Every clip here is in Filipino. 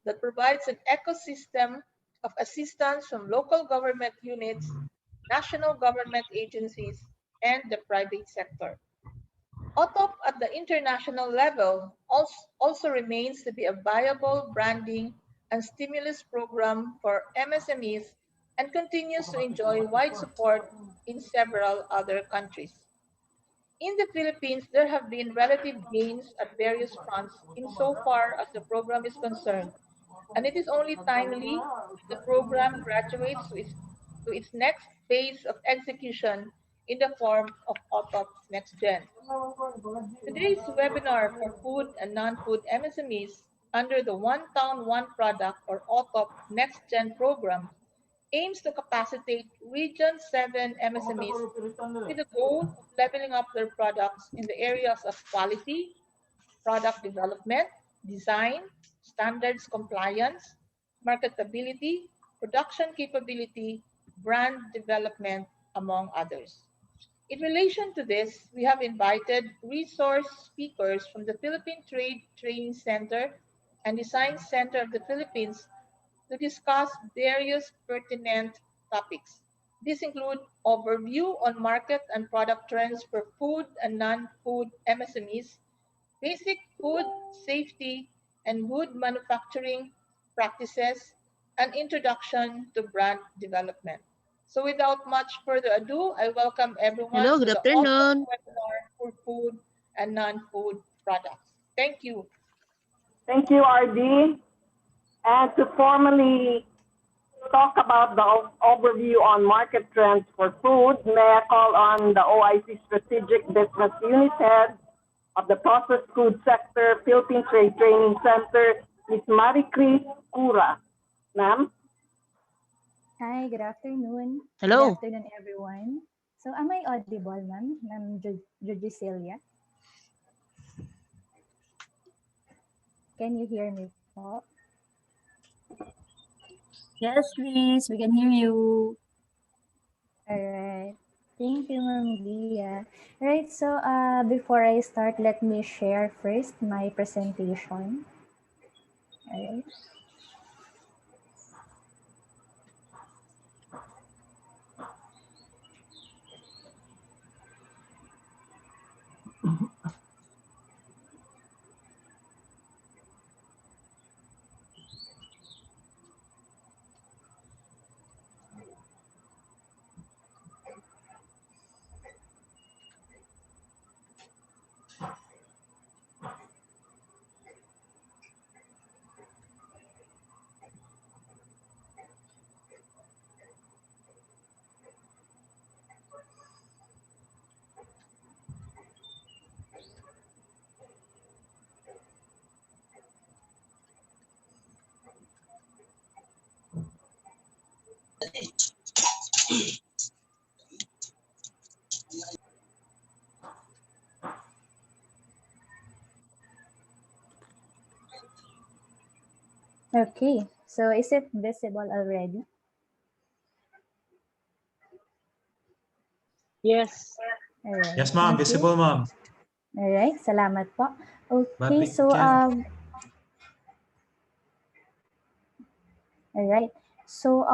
that provides an ecosystem of assistance from local government units, national government agencies, and the private sector. OTOP at the international level also remains to be a viable branding and stimulus program for MSMEs and continues to enjoy wide support in several other countries. In the Philippines, there have been relative gains at various fronts insofar as the program is concerned, and it is only timely that the program graduates to its next phase of execution in the form of OTOP Next Gen. Today's webinar for food and non-food MSMEs under the One Town, One Product or OTOP Next Gen program aims to capacitate Region 7 MSMEs with the goal of leveling up their products in the areas of quality, product development, design, standards compliance, marketability, production capability, brand development, among others. In relation to this, we have invited resource speakers from the Philippine Trade Training Center and Design Center of the Philippines to discuss various pertinent topics. These include overview on market and product trends for food and non-food MSMEs, basic food safety and good manufacturing practices, and introduction to brand development. So without much further ado, I welcome everyone Hello, to good the auto afternoon. webinar for food and non-food products. Thank you. Thank you, RD. And to formally talk about the overview on market trends for food, may I call on the OIC Strategic Business Unit Head of the Processed Food Sector, Philippine Trade Training Center, Ms. Maricris Cura. Ma'am? Hi, good afternoon. Good Hello. afternoon, everyone. So am I audible, ma'am? Ma'am Judicelia? Can you hear me po? Yes, please. We can hear you. All right. Thank you, Ma'am Gia. Right, so before I start, let me share first my presentation. All right. Okay, so is it visible already? Yes. All right. Yes, ma'am. Thank you. Visible, ma'am. All right, salamat po. But Okay, we so can. all right. So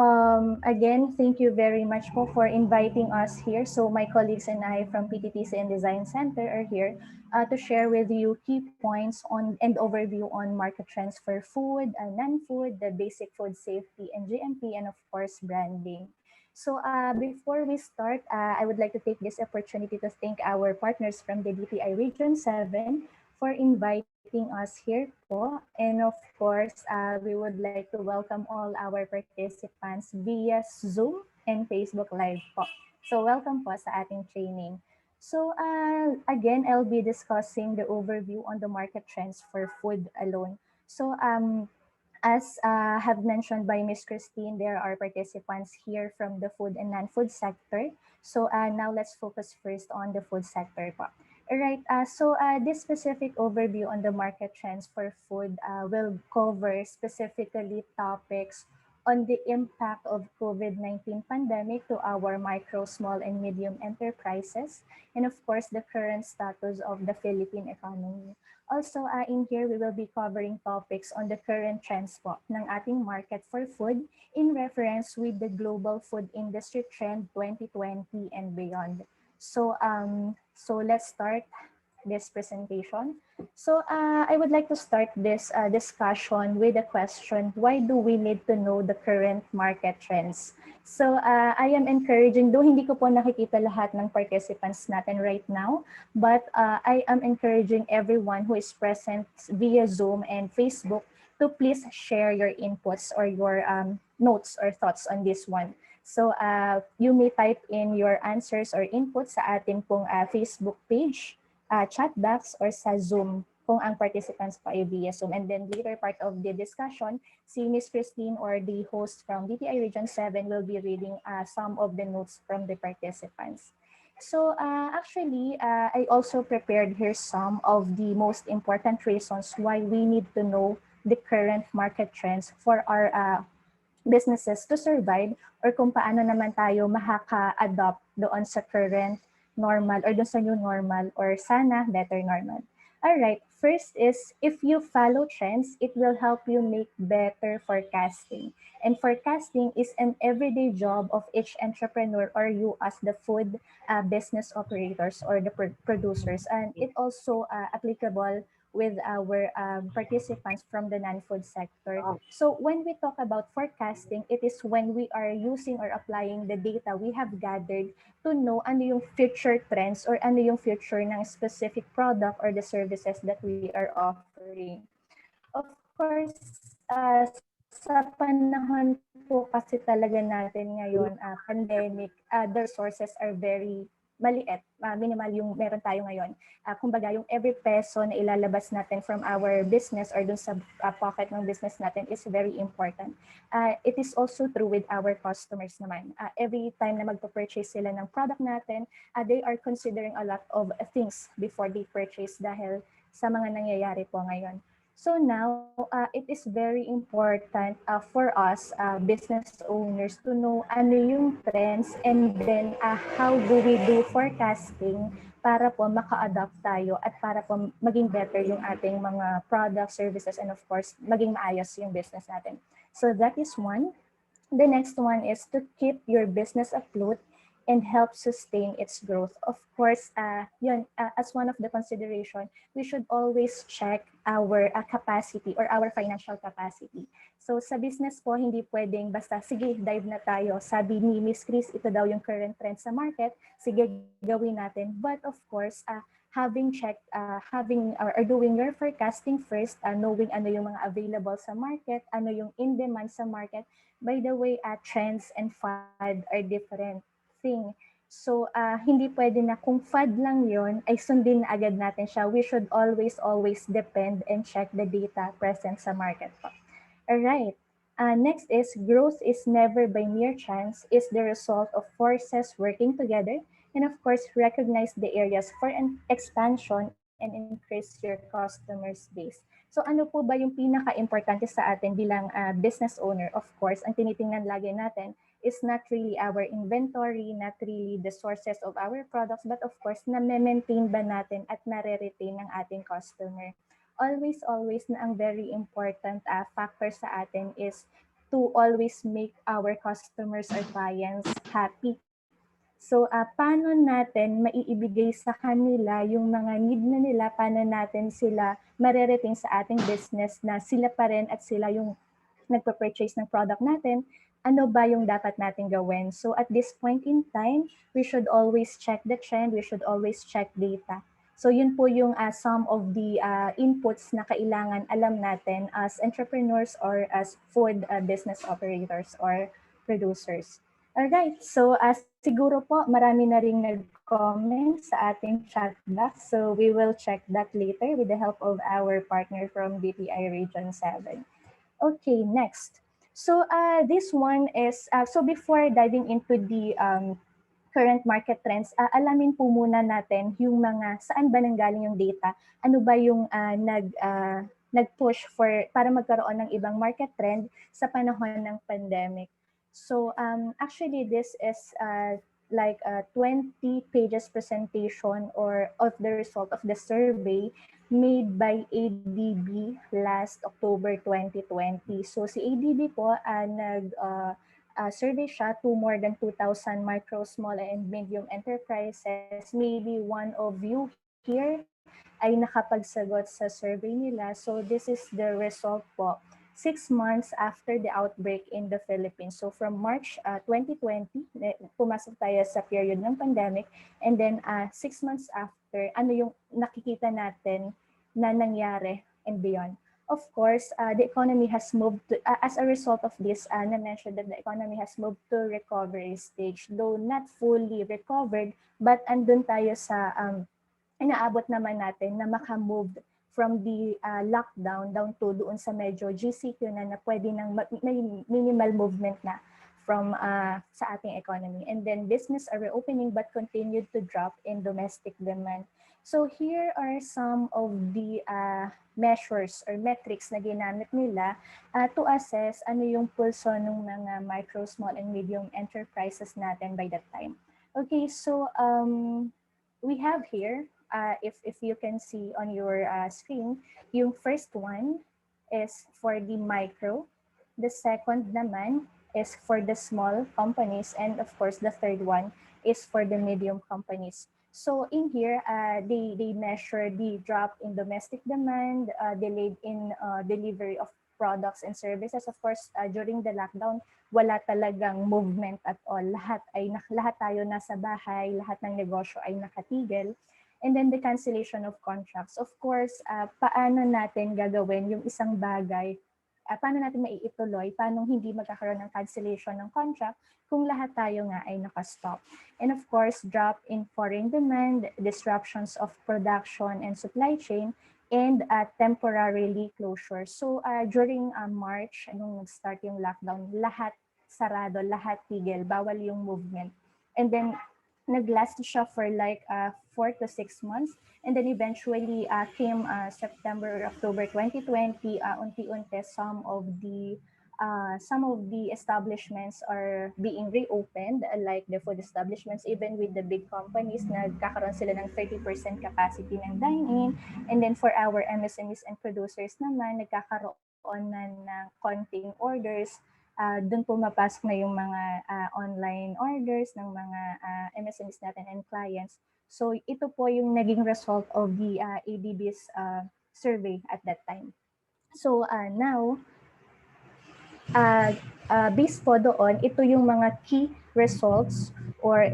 again, thank you very much po for inviting us here. So my colleagues and I from PTTC and Design Center are here to share with you key points on and overview on market trends for food, non-food, the basic food safety and GMP, and of course branding. So before we start, I would like to take this opportunity to thank our partners from the DTI Region 7 for inviting us here po. And of course, we would like to welcome all our participants via Zoom and Facebook Live po. So welcome po sa ating training. So again, I'll be discussing the overview on the market trends for food alone. So as have mentioned by Ms. Christine, there are participants here from the food and non-food sector. So now let's focus first on the food sector po. All right, so this specific overview on the market trends for food will cover specifically topics on the impact of COVID-19 pandemic to our micro, small, and medium enterprises, and of course, the current status of the Philippine economy. Also, in here, we will be covering topics on the current trends po ng ating market for food in reference with the global food industry trend 2020 and beyond. So let's start this presentation. So I would like to start this discussion with a question: why do we need to know the current market trends? So I am encouraging, though hindi ko po nakikita lahat ng participants natin right now, but I am encouraging everyone who is present via Zoom and Facebook to please share your inputs or your notes or thoughts on this one. So you may type in your answers or inputs sa ating pong Facebook page, chat box, or sa Zoom kung ang participants pa ay via Zoom. And then later part of the discussion, si Ms. Christine or the host from DTI Region 7 will be reading some of the notes from the participants. So actually, I also prepared here some of the most important reasons why we need to know the current market trends for our businesses to survive, or kung paano naman tayo makaka-adopt doon sa current normal or doon sa new normal or sana better normal. All right, first is if you follow trends, it will help you make better forecasting. And forecasting is an everyday job of each entrepreneur or you as the food business operators or the producers. And it also applicable with our participants from the non-food sector. So when we talk about forecasting, it is when we are using or applying the data we have gathered to know ano yung future trends or ano yung future ng specific product or the services that we are offering. Of course, sa panahon po kasi talaga natin ngayon, pandemic, the resources are very maliit, minimal yung meron tayo ngayon. Kumbaga, yung every peso na ilalabas natin from our business or dun sa pocket ng business natin is very important. It is also true with our customers naman. Every time na magpa-purchase sila ng product natin, they are considering a lot of things before they purchase dahil sa mga nangyayari po ngayon. So now, it is very important for us business owners to know ano yung trends, and then how do we do forecasting para po maka-adapt tayo at para po maging better yung ating mga products, services, and of course, maging maayos yung business natin. So that is one. The next one is to keep your business afloat and help sustain its growth. Of course, as one of the consideration, we should always check our capacity or our financial capacity. So sa business po, hindi pwedeng basta, sige, dive na tayo. Sabi ni Miss Chris, ito daw yung current trend sa market, sige, gawin natin. But of course, having checked, or doing your forecasting first, knowing ano yung mga available sa market, ano yung in demand sa market. By the way, trends and fad are different thing. So, hindi pwede na kung fad lang yon ay sundin na agad natin siya. We should always depend and check the data present sa market po. Alright. Next is growth is never by mere chance, is the result of forces working together, and of course, recognize the areas for an expansion and increase your customers base. So ano po ba yung pinaka-importante sa atin bilang business owner? Of course, ang tinitingnan lagi natin is not really our inventory, not really the sources of our products, but of course, na-maintain ba natin at nare-retain ng ating customer. Always na ang very important factor sa atin is to always make our customers or clients happy. So, paano natin maiibigay sa kanila yung mga need na nila, paano natin sila marerating sa ating business na sila pa rin at sila yung nagpa-purchase ng product natin, ano ba yung dapat natin gawin? So at this point in time, we should always check the trend, we should always check data. So yun po yung some of the inputs na kailangan alam natin as entrepreneurs or as food business operators or producers. Alright, so siguro po marami na ring nag-comment sa ating chat box. So we will check that later with the help of our partner from DTI Region 7. Okay, next. So this one is, so before diving into the current market trends, alamin po muna natin yung mga saan ba nanggaling yung data, ano ba yung nag-push para magkaroon ng ibang market trend sa panahon ng pandemic. So actually this is like a 20 pages presentation or of the result of the survey made by ADB last October 2020. So si ADB po survey siya to more than 2,000 micro, small, and medium enterprises. Maybe one of you here ay nakapagsagot sa survey nila. So this is the result po 6 months after the outbreak in the Philippines. So from March 2020, pumasok tayo sa period ng pandemic. And then 6 months after, ano yung nakikita natin na nangyari and beyond. Of course, the economy has moved to, as a result of this, na-mentioned that the economy has moved to recovery stage, though not fully recovered, but andun tayo sa inaabot naman natin na makamove from the lockdown down to doon sa medyo GCQ na pwede nang may minimal movement na from sa ating economy. And then business are reopening but continued to drop in domestic demand. So here are some of the measures or metrics na ginamit nila to assess ano yung pulso ng mga micro, small, and medium enterprises natin by that time. Okay, so we have here, if you can see on your screen, yung first one is for the micro. The second naman is for the small companies. And of course, the third one is for the medium companies. So in here, they measure the drop in domestic demand, delayed in delivery of products and services. Of course, during the lockdown, wala talagang movement at all. Lahat tayo nasa bahay, lahat ng negosyo ay nakatigil. And then the cancellation of contracts. Of course, paano natin gagawin yung isang bagay? Paano natin maiituloy? Paano hindi magkakaroon ng cancellation ng contract kung lahat tayo nga ay nakastop? And of course, drop in foreign demand, disruptions of production and supply chain, and temporarily closure. So during March, nung nag-start yung lockdown, lahat sarado, lahat tigil, bawal yung movement. And then nag-last siya for like 4 to 6 months. And then eventually came September or October 2020, unti-unti some of the establishments are being reopened, like the food establishments, even with the big companies, nagkakaroon sila ng 30% capacity ng dine-in. And then for our MSMEs and producers naman, nagkakaroon na ng konting orders. Doon pumapasok na yung mga online orders ng mga MSMEs natin and clients. So ito po yung naging result of the ADB's survey at that time. So now, based po doon, ito yung mga key results or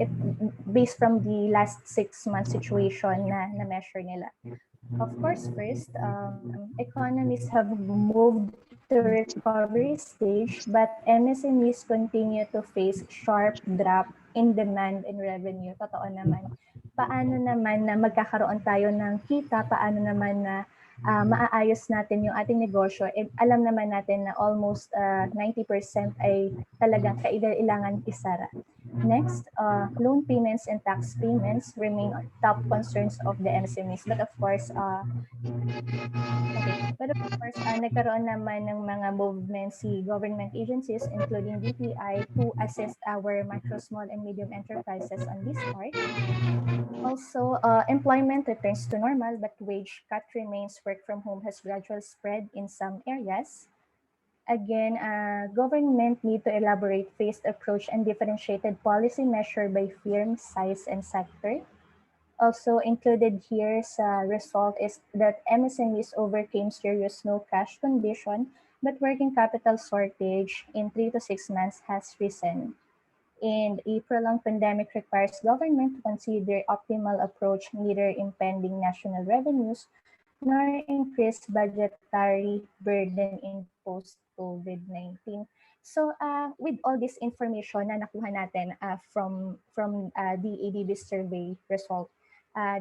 based from the last 6-month situation na measure nila. Of course, first, economies have moved to recovery stage, but MSMEs continue to face sharp drop in demand and revenue. Totoo naman. Paano naman na magkakaroon tayo ng kita? Paano naman na maaayos natin yung ating negosyo? And alam naman natin na almost 90% ay talagang kailangan isara. Next, loan payments and tax payments remain top concerns of the MSMEs. But of course, nagkaroon naman ng mga movements si government agencies, including DTI, to assist our micro, small, and medium enterprises on this part. Also, employment returns to normal, but wage cut remains. Work from home has gradually spread in some areas. Again, government need to elaborate phased approach and differentiated policy measure by firm size and sector. Also included here sa result is that MSMEs overcame serious no cash condition, but working capital shortage in 3 to 6 months has risen. And a prolonged pandemic requires government to consider optimal approach, neither impending national revenues nor increase budgetary burden in post-COVID-19. So with all this information na nakuha natin from the ADB survey result,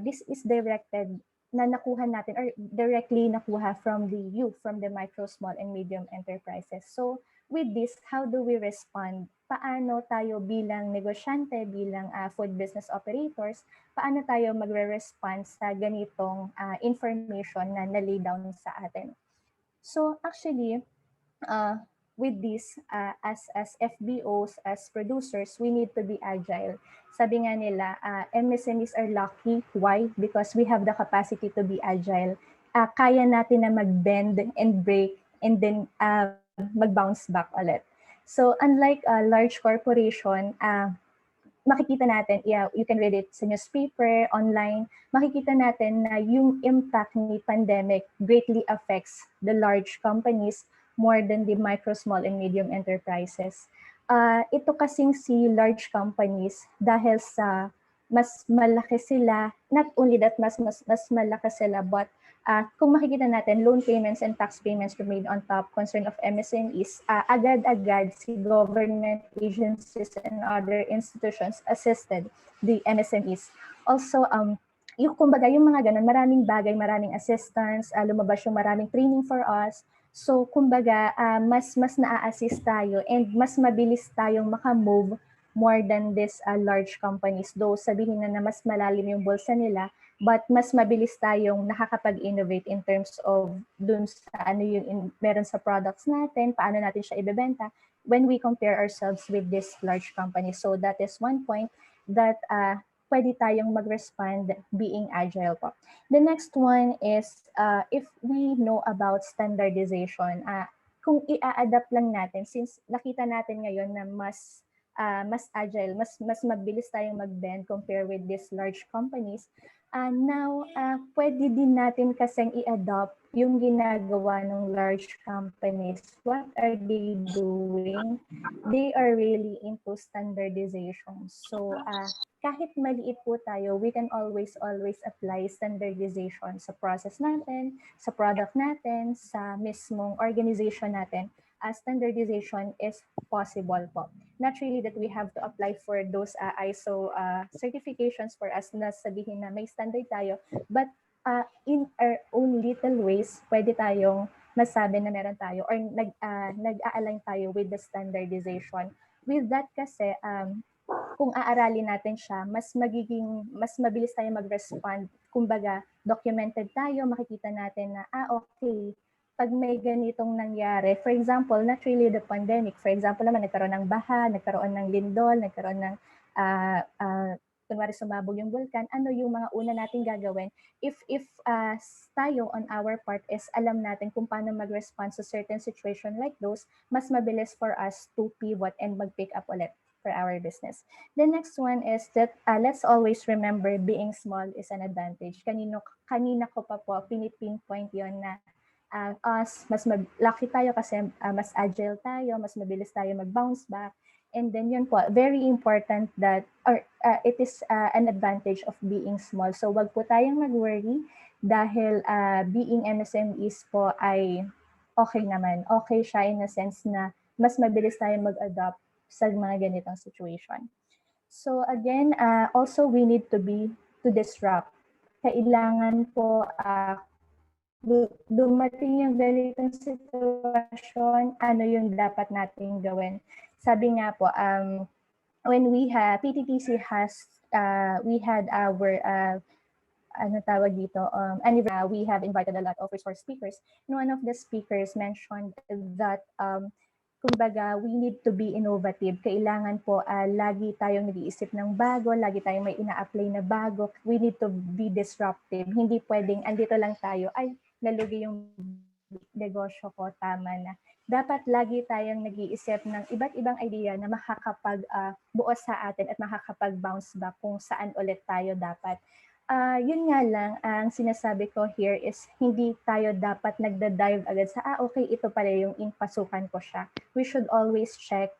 this is directed na nakuha natin or directly nakuha from the youth, from the micro, small, and medium enterprises. So with this, how do we respond? Paano tayo bilang negosyante, bilang food business operators, paano tayo magre-respond sa ganitong information na nalay down sa atin? So actually, uh, with this, as FBOs, as producers, we need to be agile. Sabi nga nila, MSMEs are lucky. Why? Because we have the capacity to be agile. Kaya natin na mag-bend and break and then mag-bounce back ulit. So unlike a large corporation, makikita natin, yeah, you can read it sa newspaper, online, makikita natin na yung impact ni pandemic greatly affects the large companies more than the micro, small, and medium enterprises. Ito kasing si large companies dahil sa mas malaki sila, not only that mas malaki sila, but kung makikita natin, loan payments and tax payments remain on top concern of MSMEs, agad-agad si government agencies and other institutions assisted the MSMEs. Also, yung kumbaga yung mga ganun, maraming bagay, maraming assistance, lumabas yung maraming training for us. So kumbaga, mas na-assist tayo and mas mabilis tayong makamove more than these large companies. Though sabihin na mas malalim yung bulsa nila, but mas mabilis tayong nakakapag-innovate in terms of dun sa ano yung meron sa products natin, paano natin siya ibebenta when we compare ourselves with this large companies. So that is one point that pwede tayong mag-respond being agile po. The next one is if we know about standardization, kung i-adapt lang natin, since nakita natin ngayon na mas agile, mas mabilis tayong mag-bend compare with these large companies. Now, pwede din natin kasing i-adopt yung ginagawa ng large companies. What are they doing? They are really into standardization. So, kahit maliit po tayo, we can always apply standardization sa process natin, sa product natin, sa mismong organization natin. Standardization is possible po. Not really that we have to apply for those ISO certifications for us na sabihin na may standard tayo, but in our own little ways, pwede tayong masabi na meron tayo or nag-a-align tayo with the standardization. With that kasi, kung aaralin natin siya, mas mabilis tayo mag-respond. Kumbaga, documented tayo, makikita natin na, okay, pag may ganitong nangyari, for example, not really the pandemic, for example naman, nagkaroon ng baha, nagkaroon ng lindol, nagkaroon ng, kunwari sumabog yung vulkan, ano yung mga una nating gagawin? If tayo on our part is alam natin kung paano mag-respond sa certain situation like those, mas mabilis for us to pivot and mag-pick up ulit for our business. The next one is that let's always remember being small is an advantage. Kanina ko pa po pinipinpoint yon na us, lucky tayo kasi mas agile tayo, mas mabilis tayo mag-bounce back. And then yun po, very important that, or it is an advantage of being small. So wag po tayong mag-worry dahil being MSMEs po ay okay naman. Okay siya in a sense na mas mabilis tayong mag-adapt sa mga ganitong situation. So again, also we need to disrupt. Kailangan po dumating yung ganitong sitwasyon, ano yung dapat nating gawin. Sabi nga po, when we have, PTTC has, we had our, ano tawag dito, we have invited a lot of resource speakers. And one of the speakers mentioned that, kumbaga, we need to be innovative. Kailangan po lagi tayong nag-iisip ng bago, lagi tayong may ina-apply na bago. We need to be disruptive. Hindi pwedeng, andito lang tayo, ay, nalugi yung negosyo ko, tama na. Dapat lagi tayong nag-iisip ng iba't ibang idea na makakapag-buos sa atin at makakapag-bounce back kung saan ulit tayo dapat. Yun nga lang, ang sinasabi ko here is hindi tayo dapat nagda-dive agad sa, okay, ito pala yung pasukan ko siya. We should always check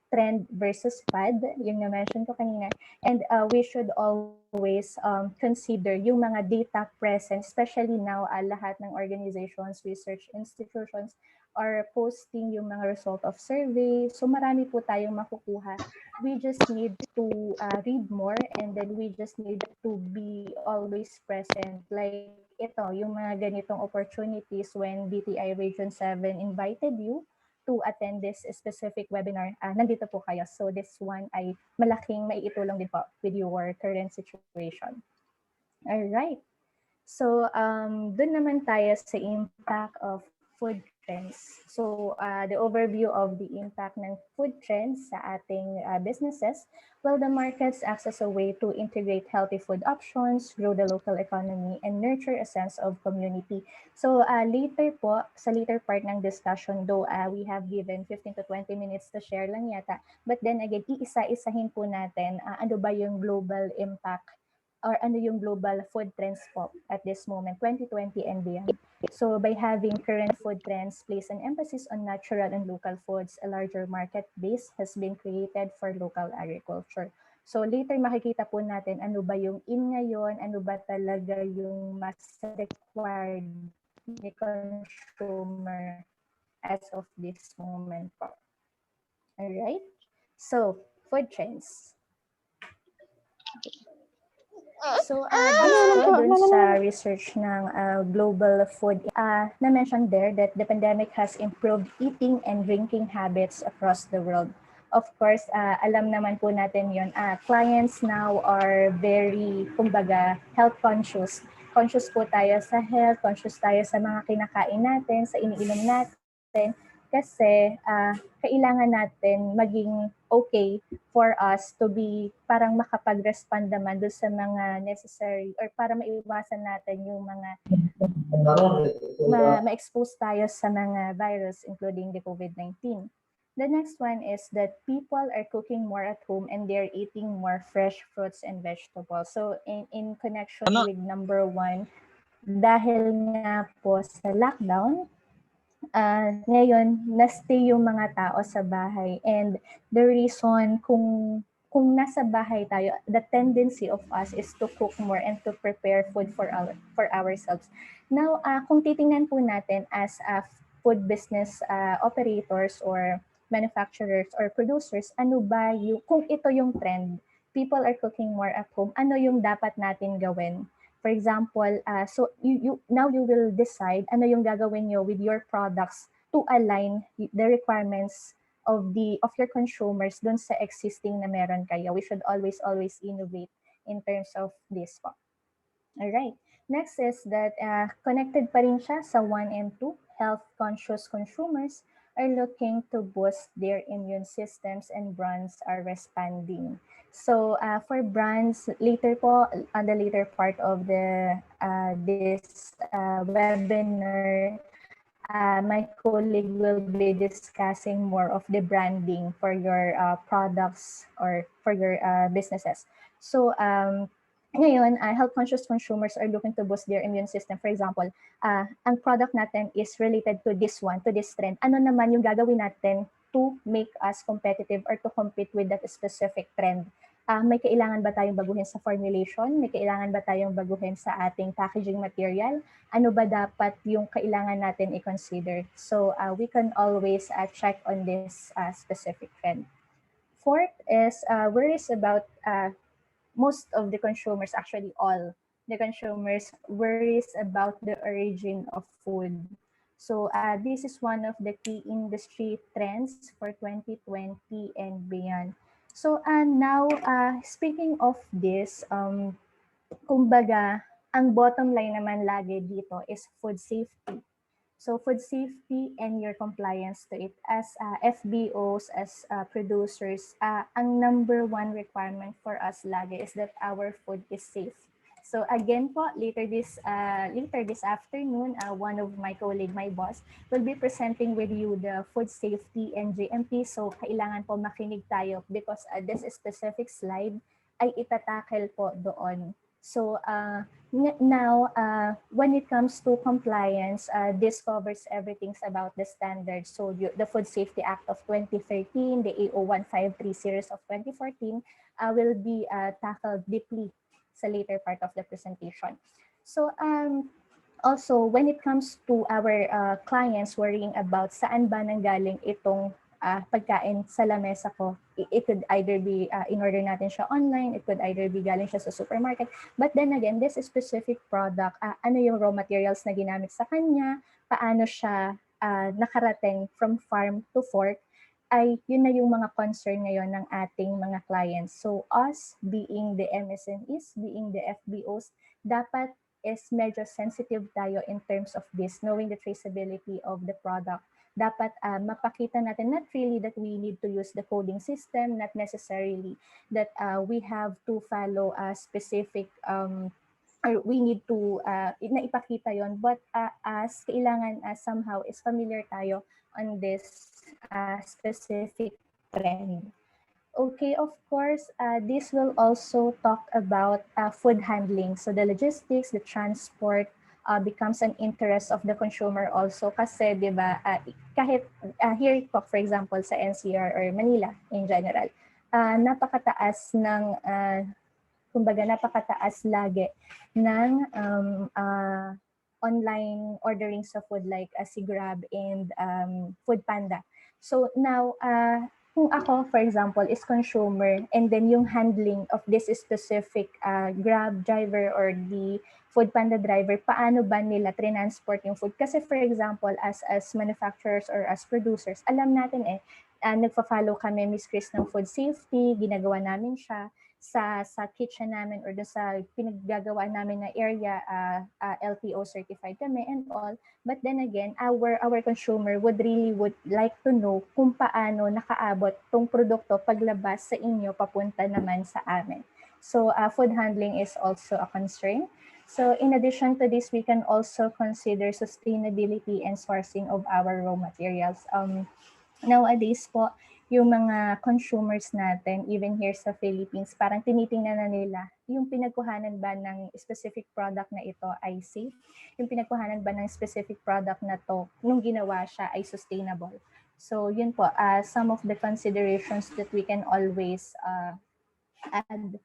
trend versus fad, yung na-mention ko kanina. And we should always consider yung mga data present, especially now, lahat ng organizations, research institutions, are posting yung mga result of survey. So marami po tayong makukuha. We just need to read more and then we just need to be always present. Like ito, yung mga ganitong opportunities when DTI Region 7 invited you to attend this specific webinar, nandito po kayo. So this one ay malaking maiitulong din po with your current situation. All right. So dun naman tayo sa impact of food trends. So the overview of the impact ng food trends sa ating businesses. Well, the markets acts as a way to integrate healthy food options, grow the local economy, and nurture a sense of community. So later po, sa later part ng discussion, though we have given 15 to 20 minutes to share lang yata, but then again, iisa-isahin po natin ano ba yung global impact or ano yung global food trends po at this moment, 2020 and beyond. So by having current food trends place an emphasis on natural and local foods, a larger market base has been created for local agriculture. So later makikita po natin ano ba yung in ngayon, ano ba talaga yung mas required ni consumer as of this moment po. Alright? So, food trends. So, based po dun sa research ng Global Food, na-mention there that the pandemic has improved eating and drinking habits across the world. Of course, alam naman po natin yun, clients now are very, kumbaga, health conscious. Conscious po tayo sa health, conscious tayo sa mga kinakain natin, sa iniinom natin, kasi kailangan natin maging okay for us to be parang makapag-respond naman doon sa mga necessary or para maiwasan natin yung mga ma-expose tayo sa mga virus including the COVID-19. The next one is that people are cooking more at home and they're eating more fresh fruits and vegetables. So in connection with number one, dahil nga po sa lockdown, ngayon, na-stay yung mga tao sa bahay. And the reason kung nasa bahay tayo, the tendency of us is to cook more and to prepare food for ourselves. Now, kung titingnan po natin as food business operators or manufacturers or producers, ano ba yung, kung ito yung trend, people are cooking more at home, ano yung dapat natin gawin? For example, so you now you will decide ano yung gagawin nyo with your products to align the requirements of your consumers dun sa existing na meron kayo. We should always innovate in terms of this po. All right. Next is that connected pa rin siya sa 1 and 2. Health-conscious consumers are looking to boost their immune systems and brands are responding. So for brands, later po, on the later part of the this webinar, my colleague will be discussing more of the branding for your products or for your businesses. So ngayon, health-conscious consumers are looking to boost their immune system. For example, ang product natin is related to this one, to this trend. Ano naman yung gagawin natin to make us competitive or to compete with that specific trend? May kailangan ba tayong baguhin sa formulation? May kailangan ba tayong baguhin sa ating packaging material? Ano ba dapat yung kailangan natin i-consider? So we can always check on this specific trend. Fourth is worries about most of the consumers, actually all the consumers, worries about the origin of food. So this is one of the key industry trends for 2020 and beyond. So now, speaking of this, kumbaga, ang bottom line naman lagi dito is food safety. So food safety and your compliance to it as FBOs, as producers, ang number one requirement for us lagi is that our food is safe. So again po, later this afternoon, one of my colleague, my boss, will be presenting with you the food safety and GMP. So kailangan po makinig tayo because this specific slide ay itatakel po doon. So now, when it comes to compliance, this covers everything about the standards. So the Food Safety Act of 2013, the AO 153 series of 2014 will be tackled deeply sa later part of the presentation. So also, when it comes to our clients worrying about saan ba nanggaling itong pagkain sa lamesa ko, it could either be in-order natin siya online, it could either be galing siya sa supermarket. But then again, this specific product, ano yung raw materials na ginamit sa kanya, paano siya nakarating from farm to fork, ay yun na yung mga concern ngayon ng ating mga clients. So us, being the MSMEs, being the FBOs, dapat is medyo sensitive tayo in terms of this, knowing the traceability of the product. Dapat mapakita natin, not really that we need to use the coding system, not necessarily that we have to follow a specific or we need to naipakita yon, but as kailangan somehow is familiar tayo on this specific trend. Okay, of course, this will also talk about food handling. So the logistics, the transport becomes an interest of the consumer also kasi, di ba, kahit here po, for example, sa NCR or Manila in general, napakataas ng kumbaga napakataas lagi ng online ordering sa food like si Grab and Food Panda. So now, kung ako, for example, is consumer and then yung handling of this specific Grab driver or the Food Panda driver, paano ba nila transport yung food? Kasi for example, as manufacturers or as producers, alam natin nagfa-follow kami, Miss Chris, ng food safety, ginagawa namin siya sa kitchen namin or sa pinaggagawa namin na area, LTO certified kami and all. But then again, our consumer would like to know kung paano nakaabot tong produkto paglabas sa inyo papunta naman sa amin. So food handling is also a concern. So in addition to this, we can also consider sustainability and sourcing of our raw materials. Nowadays po, yung mga consumers natin, even here sa Philippines, parang tinitingnan na nila yung pinagkuhanan ba ng specific product na ito ay safe, yung pinagkuhanan ba ng specific product na to, nung ginawa siya ay sustainable. So yun po, some of the considerations that we can always add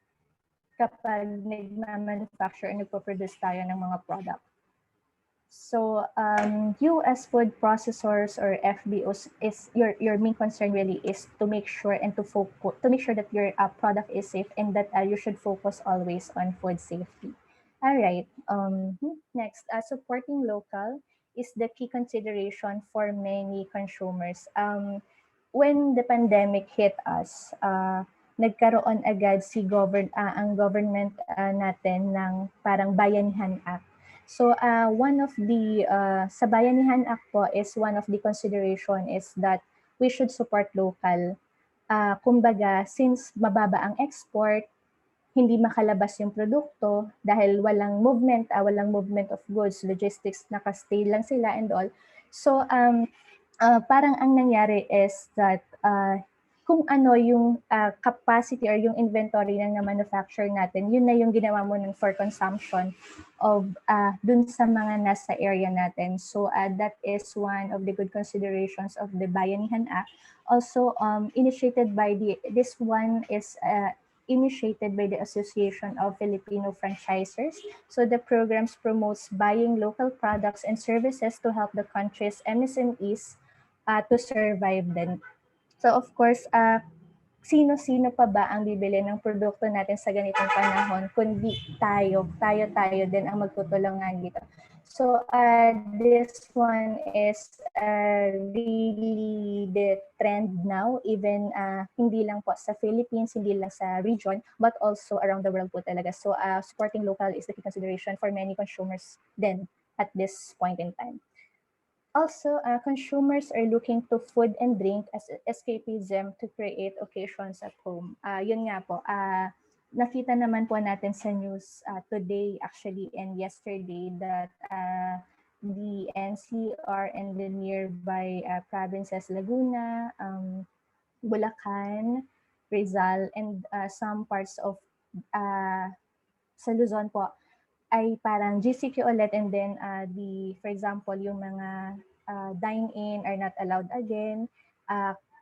kapag nagmamanufacture o nagpo-produce tayo ng mga product. So you as food processors or FBOs, is your main concern really is to make sure and to make sure that your product is safe and that you should focus always on food safety. All right. Next, supporting local is the key consideration for many consumers. When the pandemic hit us, nagkaroon agad ang government natin ng parang Bayanihan Act. So one of the sa Bayanihan Act po is one of the consideration is that we should support local. Kumbaga, since mababa ang export, hindi makalabas yung produkto dahil walang movement of goods, logistics, nakastay lang sila and all. So parang ang nangyari is that kung ano yung capacity or yung inventory ng manufacturer natin, yun na yung ginawa mo nun for consumption of dun sa mga nasa area natin. So that is one of the good considerations of the Bayanihan Act. Also initiated by this one is initiated by the Association of Filipino Franchisers. So the programs promotes buying local products and services to help the country's MSMEs to survive then. So of course, sino-sino pa ba ang bibili ng produkto natin sa ganitong panahon kundi tayo din ang magtutulungan dito. So this one is really the trend now, even hindi lang po sa Philippines, hindi lang sa region, but also around the world po talaga. So supporting local is the key consideration for many consumers then at this point in time. Also, consumers are looking to food and drink as escapism to create occasions at home. Yun nga po, nakita naman po natin sa news today actually and yesterday that the NCR and the nearby provinces Laguna, Bulacan, Rizal, and some parts of sa Luzon po ay parang GCQ ulit and then for example, yung mga dine-in are not allowed again.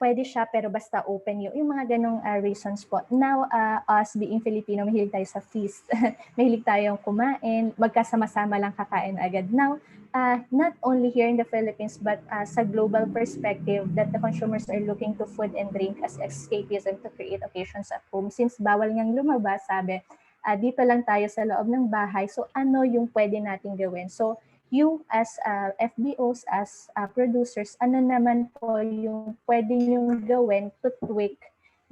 Pwede siya pero basta open yung mga ganong reasons po. Now, us being Filipino, mahilig tayo sa feast. Mahilig tayong kumain, magkasama-sama lang kakain agad. Now, not only here in the Philippines but sa global perspective that the consumers are looking to food and drink as escapism to create occasions at home. Since bawal ngang lumabas, sabi, dito lang tayo sa loob ng bahay. So ano yung pwede nating gawin? So you as FBOs, as producers, ano naman po yung pwede nyong gawin to tweak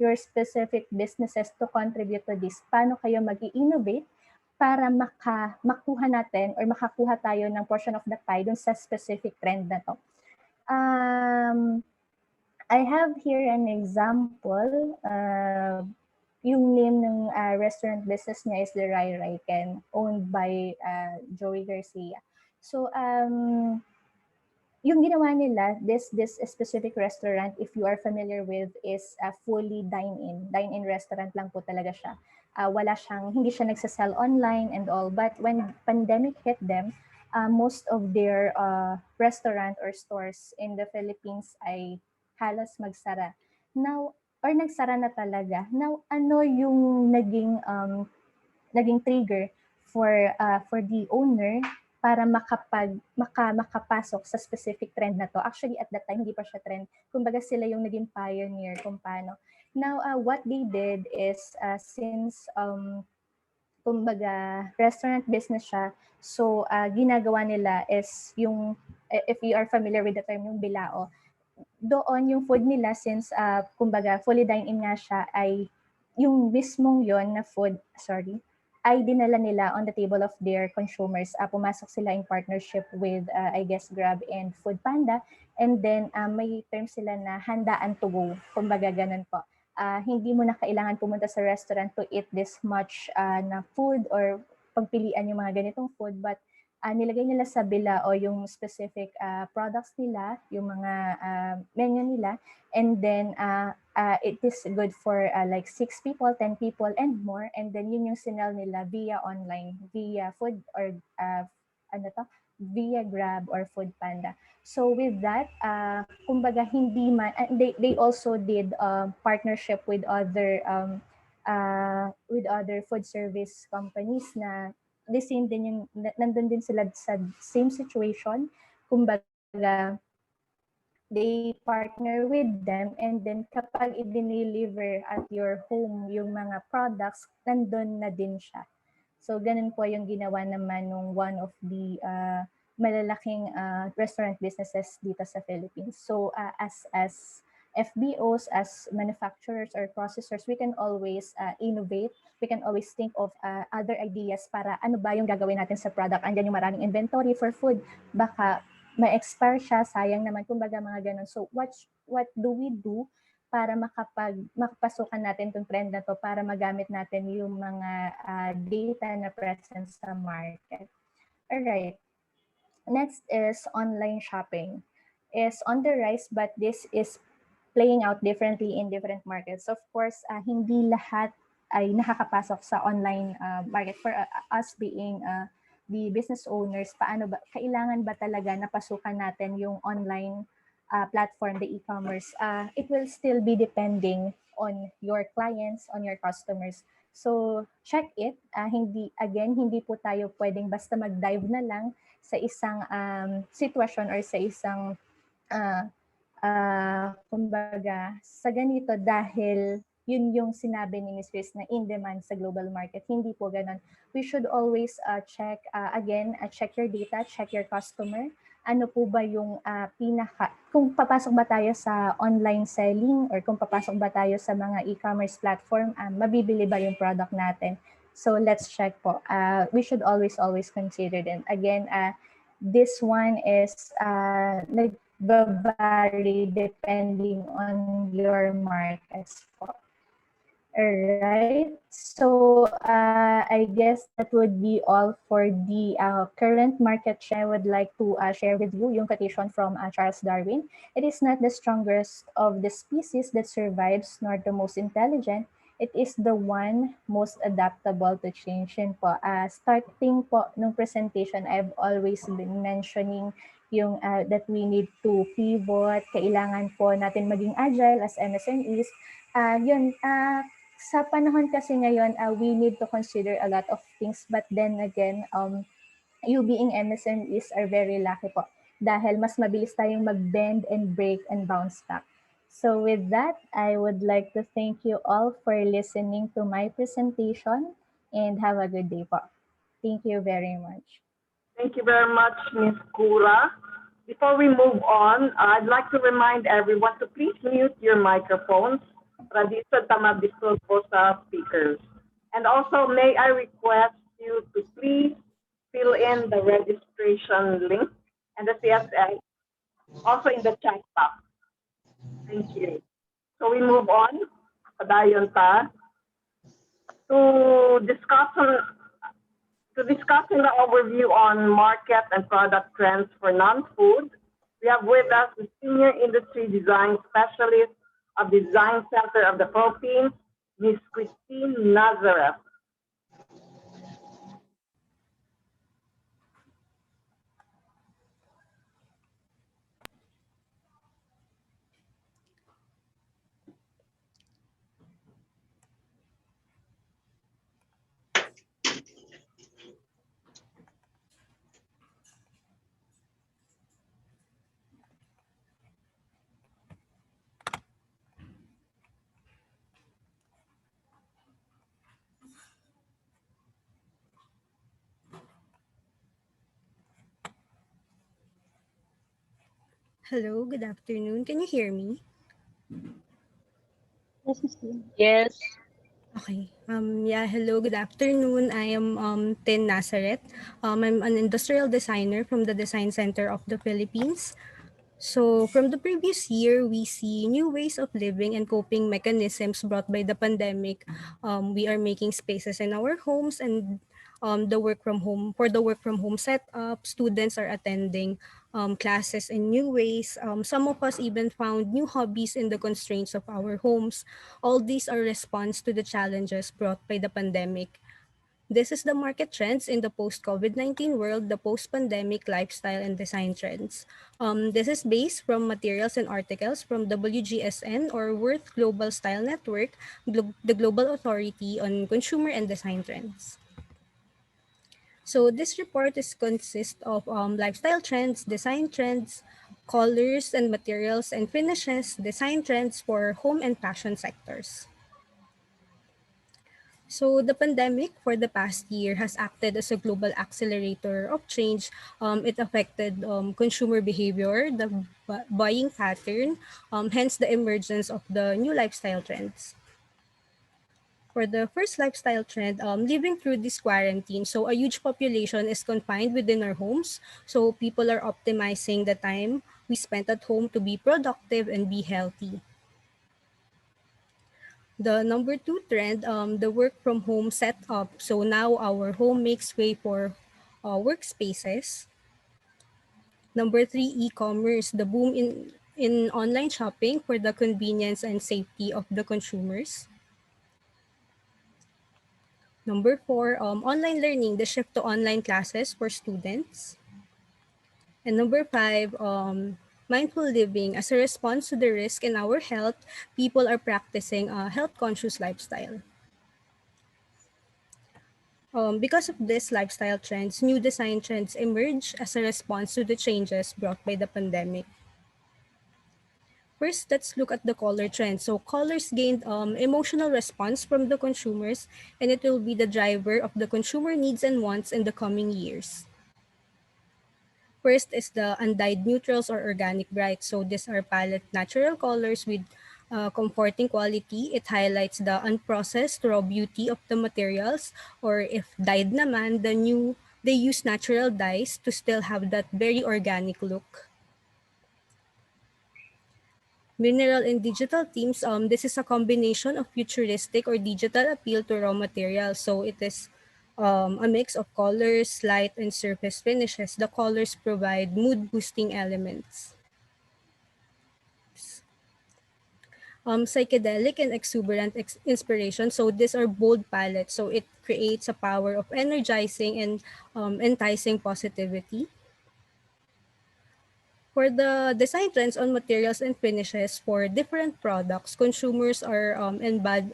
your specific businesses to contribute to this? Paano kayo mag-innovate para makuha natin or makakuha tayo ng portion of the pie dun sa specific trend na to. I have here an example. Yung name ng restaurant business niya is the Rai Rai Ken, owned by Joey Garcia. So, yung ginawa nila, this specific restaurant, if you are familiar with, is a fully dine-in restaurant lang po talaga siya. Hindi siya nagsasell online and all. But when pandemic hit them, most of their restaurant or stores in the Philippines ay halos magsara. Now, or nagsara na talaga. Now, ano yung naging trigger for the owner para makapasok sa specific trend na to. Actually, at that time, hindi pa siya trend. Kumbaga sila yung naging pioneer kung paano. Now, what they did is, since, kumbaga, restaurant business siya, so ginagawa nila is yung, if you are familiar with the term, yung bilao, doon yung food nila, since, kumbaga, fully dine-in nga siya, ay yung mismong yon na food, ay dinala nila on the table of their consumers. Pumasok sila in partnership with, I guess, Grab and Food Panda. And then, may term sila na handaan to go. Kumbaga, ganun po. Hindi mo na kailangan pumunta sa restaurant to eat this much na food or pagpilian yung mga ganitong food. But nilagay nila sa bila o yung specific products nila, yung mga menu nila. And then, it is good for like 6 people, 10 people, and more. And then yun yung sinel nila via online, via food or via Grab or Food Panda. So with that, kumbaga hindi man, they also did partnership with other food service companies na the same din yung nandun din sila sa same situation. Kumbaga, they partner with them, and then kapag i-deliver at your home yung mga products, nandun na din siya. So ganun po yung ginawa naman ng one of the malalaking restaurant businesses dito sa Philippines. So as FBOs, as manufacturers or processors, we can always innovate. We can always think of other ideas para ano ba yung gagawin natin sa product. Andyan yung maraming inventory for food. Baka ma-expire siya, sayang naman, kumbaga mga ganun. So what do we do para makapasukan natin itong trend na to, para magamit natin yung mga data na present sa market. Alright. Next is online shopping. Is on the rise, but this is playing out differently in different markets. Of course, hindi lahat ay nakakapasok sa online market. For us being the business owners, paano ba, kailangan ba talaga napasukan natin yung online platform, the e-commerce? It will still be depending on your clients, on your customers. So check it. Hindi po tayo pwedeng basta mag-dive na lang sa isang sitwasyon or sa isang kumbaga sa ganito dahil yun yung sinabi ni Ms. Chris na in demand sa global market. Hindi po ganun. We should always check, check your data, check your customer. Ano po ba yung kung papasok ba tayo sa online selling or kung papasok ba tayo sa mga e-commerce platform, mabibili ba yung product natin? So let's check po. We should always consider them. Again, this one is nag-vary depending on your markets po. Alright, so I guess that would be all for the current market share. I would like to share with you yung quotation from Charles Darwin. It is not the strongest of the species that survives, nor the most intelligent. It is the one most adaptable to change. Yun po. Starting po nung presentation, I've always been mentioning yung that we need to pivot. Kailangan po natin maging agile as MSMEs. Sa panahon kasi ngayon, we need to consider a lot of things. But then again, you being MSMEs are very lucky po. Dahil mas mabilis tayong mag-bend and break and bounce back. So with that, I would like to thank you all for listening to my presentation and have a good day po. Thank you very much. Thank you very much, Ms. Kura. Before we move on, I'd like to remind everyone to please mute your microphones para dito ta mag-disclose po sa speakers. And also, may I request you to please fill in the registration link and the CSS also in the chat box. Thank you. So we move on, padayon pa, to discuss on discussing the overview on market and product trends for non-food. We have with us the Senior Industry Design Specialist of the Design Center of the Philippines, Ms. Christine Nazareth. Hello, good afternoon. Can you hear me? Yes, Miss Lee. Yes. Okay. Hello, good afternoon. I am Tin Nazareth. I'm an industrial designer from the Design Center of the Philippines. So, from the previous year, we see new ways of living and coping mechanisms brought by the pandemic. We are making spaces in our homes and the work from home setup. Students are attending classes in new ways. Some of us even found new hobbies in the constraints of our homes. All these are response to the challenges brought by the pandemic. This is the market trends in the post-COVID-19 world, the post-pandemic lifestyle and design trends. This is based from materials and articles from WGSN or Worth Global Style Network, the global authority on consumer and design trends. So this report is consist of lifestyle trends, design trends, colors and materials and finishes, design trends for home and fashion sectors. So the pandemic for the past year has acted as a global accelerator of change. It affected consumer behavior, the buying pattern, hence the emergence of the new lifestyle trends. For the first lifestyle trend, living through this quarantine. So a huge population is confined within our homes. So people are optimizing the time we spent at home to be productive and be healthy. The number two trend, the work from home setup. So now our home makes way for workspaces. Number three, e-commerce, the boom in online shopping for the convenience and safety of the consumers. Number four, online learning, the shift to online classes for students. And number five, mindful living. As a response to the risk in our health, people are practicing a health-conscious lifestyle. Because of this lifestyle trends, new design trends emerge as a response to the changes brought by the pandemic. First, let's look at the color trend. So colors gained emotional response from the consumers, and it will be the driver of the consumer needs and wants in the coming years. First is the undyed neutrals or organic brights. So these are palette natural colors with comforting quality. It highlights the unprocessed raw beauty of the materials. Or if dyed naman, they use natural dyes to still have that very organic look. Mineral and digital themes, this is a combination of futuristic or digital appeal to raw materials. So it is a mix of colors, light, and surface finishes. The colors provide mood-boosting elements. Psychedelic and exuberant inspiration. So these are bold palettes. So it creates a power of energizing and enticing positivity. For the design trends on materials and finishes for different products, consumers are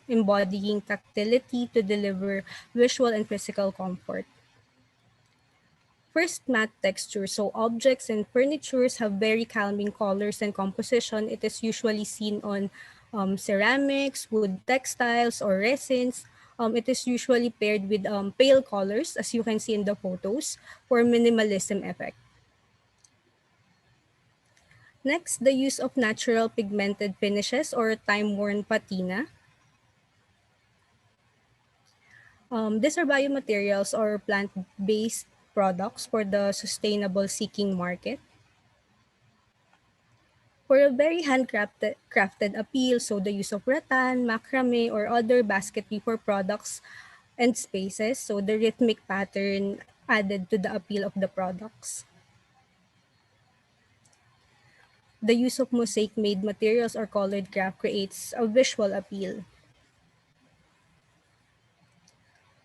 embodying tactility to deliver visual and physical comfort. First, matte texture. So objects and furnitures have very calming colors and composition. It is usually seen on ceramics, wood textiles, or resins. It is usually paired with pale colors, as you can see in the photos, for minimalism effect. Next, the use of natural pigmented finishes or time-worn patina. These are biomaterials or plant-based products for the sustainable seeking market. For a very handcrafted appeal, so the use of rattan, macrame, or other basket weaver products and spaces, so the rhythmic pattern added to the appeal of the products. The use of mosaic-made materials or colored craft creates a visual appeal.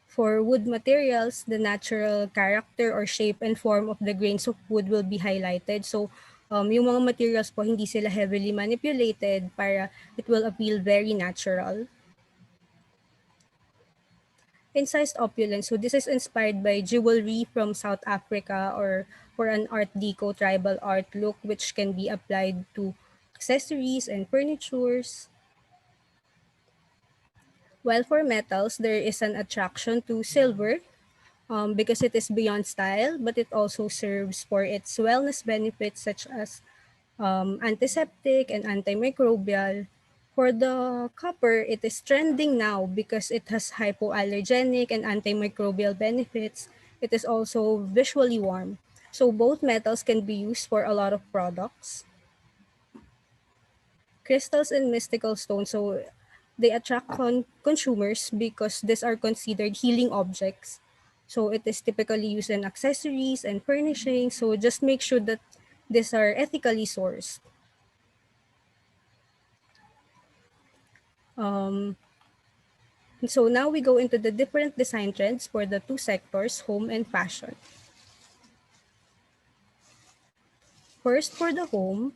For wood materials, the natural character or shape and form of the grains of wood will be highlighted. So, yung mga materials po, hindi sila heavily manipulated para it will appeal very natural. Incised opulence, so this is inspired by jewelry from South Africa or for an Art Deco tribal art look which can be applied to accessories and furnitures. While for metals, there is an attraction to silver because it is beyond style, but it also serves for its wellness benefits such as antiseptic and antimicrobial. For the copper, it is trending now because it has hypoallergenic and antimicrobial benefits. It is also visually warm. So both metals can be used for a lot of products. Crystals and mystical stones, so they attract consumers because these are considered healing objects. So it is typically used in accessories and furnishing. So just make sure that these are ethically sourced. Um, so now we go into the different design trends for the two sectors, home and fashion. First, for the home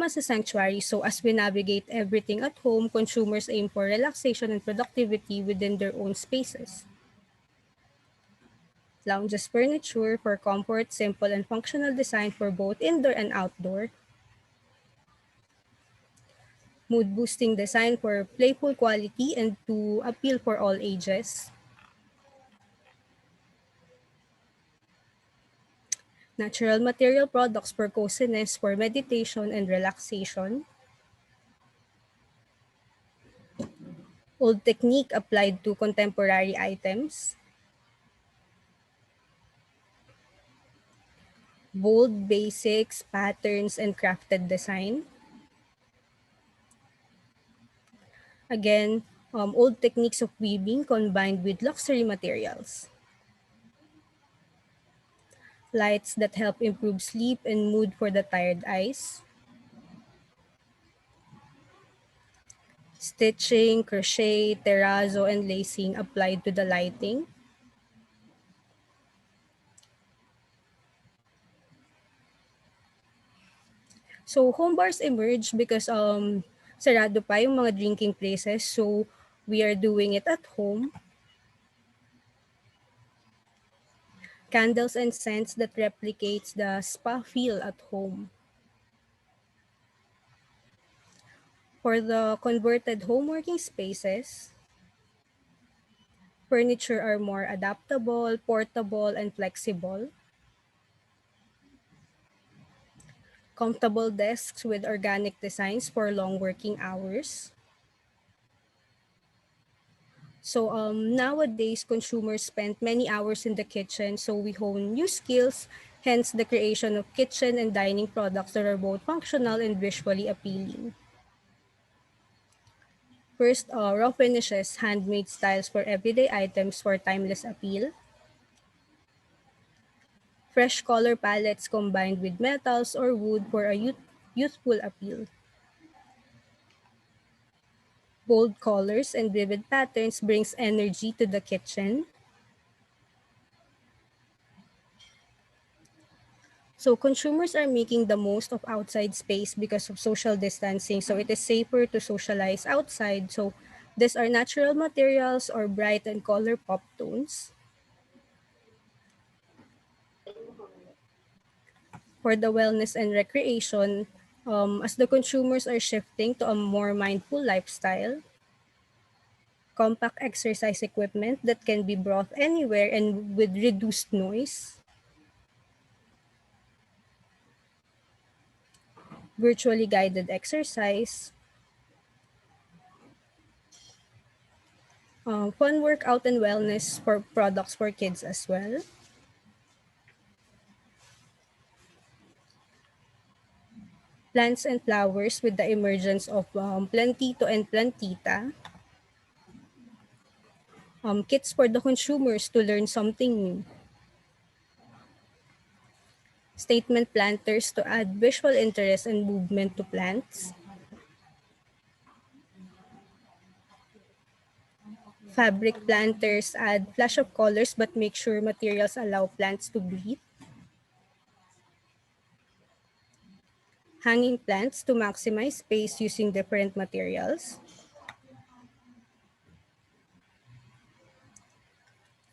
as a sanctuary. So as we navigate everything at home, consumers aim for relaxation and productivity within their own spaces. Lounges furniture for comfort, simple and functional design for both indoor and outdoor. Mood boosting design for playful quality and to appeal for all ages. Natural material products for coziness, for meditation and relaxation. Old technique applied to contemporary items. Bold basics, patterns, and crafted design. Again, old techniques of weaving combined with luxury materials. Lights that help improve sleep and mood for the tired eyes. Stitching, crochet, terrazzo, and lacing applied to the lighting. So home bars emerge because sarado pa yung mga drinking places. So we are doing it at home. Candles and scents that replicates the spa feel at home. For the converted home working spaces, furniture are more adaptable, portable, and flexible. Comfortable desks with organic designs for long working hours. So nowadays, consumers spend many hours in the kitchen, so we hone new skills, hence the creation of kitchen and dining products that are both functional and visually appealing. First, raw finishes, handmade styles for everyday items for timeless appeal. Fresh color palettes combined with metals or wood for a youthful appeal. Bold colors and vivid patterns brings energy to the kitchen. So consumers are making the most of outside space because of social distancing. So it is safer to socialize outside. So these are natural materials or bright and color pop tones. For the wellness and recreation, as the consumers are shifting to a more mindful lifestyle, compact exercise equipment that can be brought anywhere and with reduced noise, virtually guided exercise, Fun workout and wellness for products for kids as well. Plants and flowers with the emergence of plantito and plantita. Kits for the consumers to learn something new. Statement planters to add visual interest and movement to plants. Fabric planters add flash of colors but make sure materials allow plants to breathe. Hanging plants to maximize space using different materials.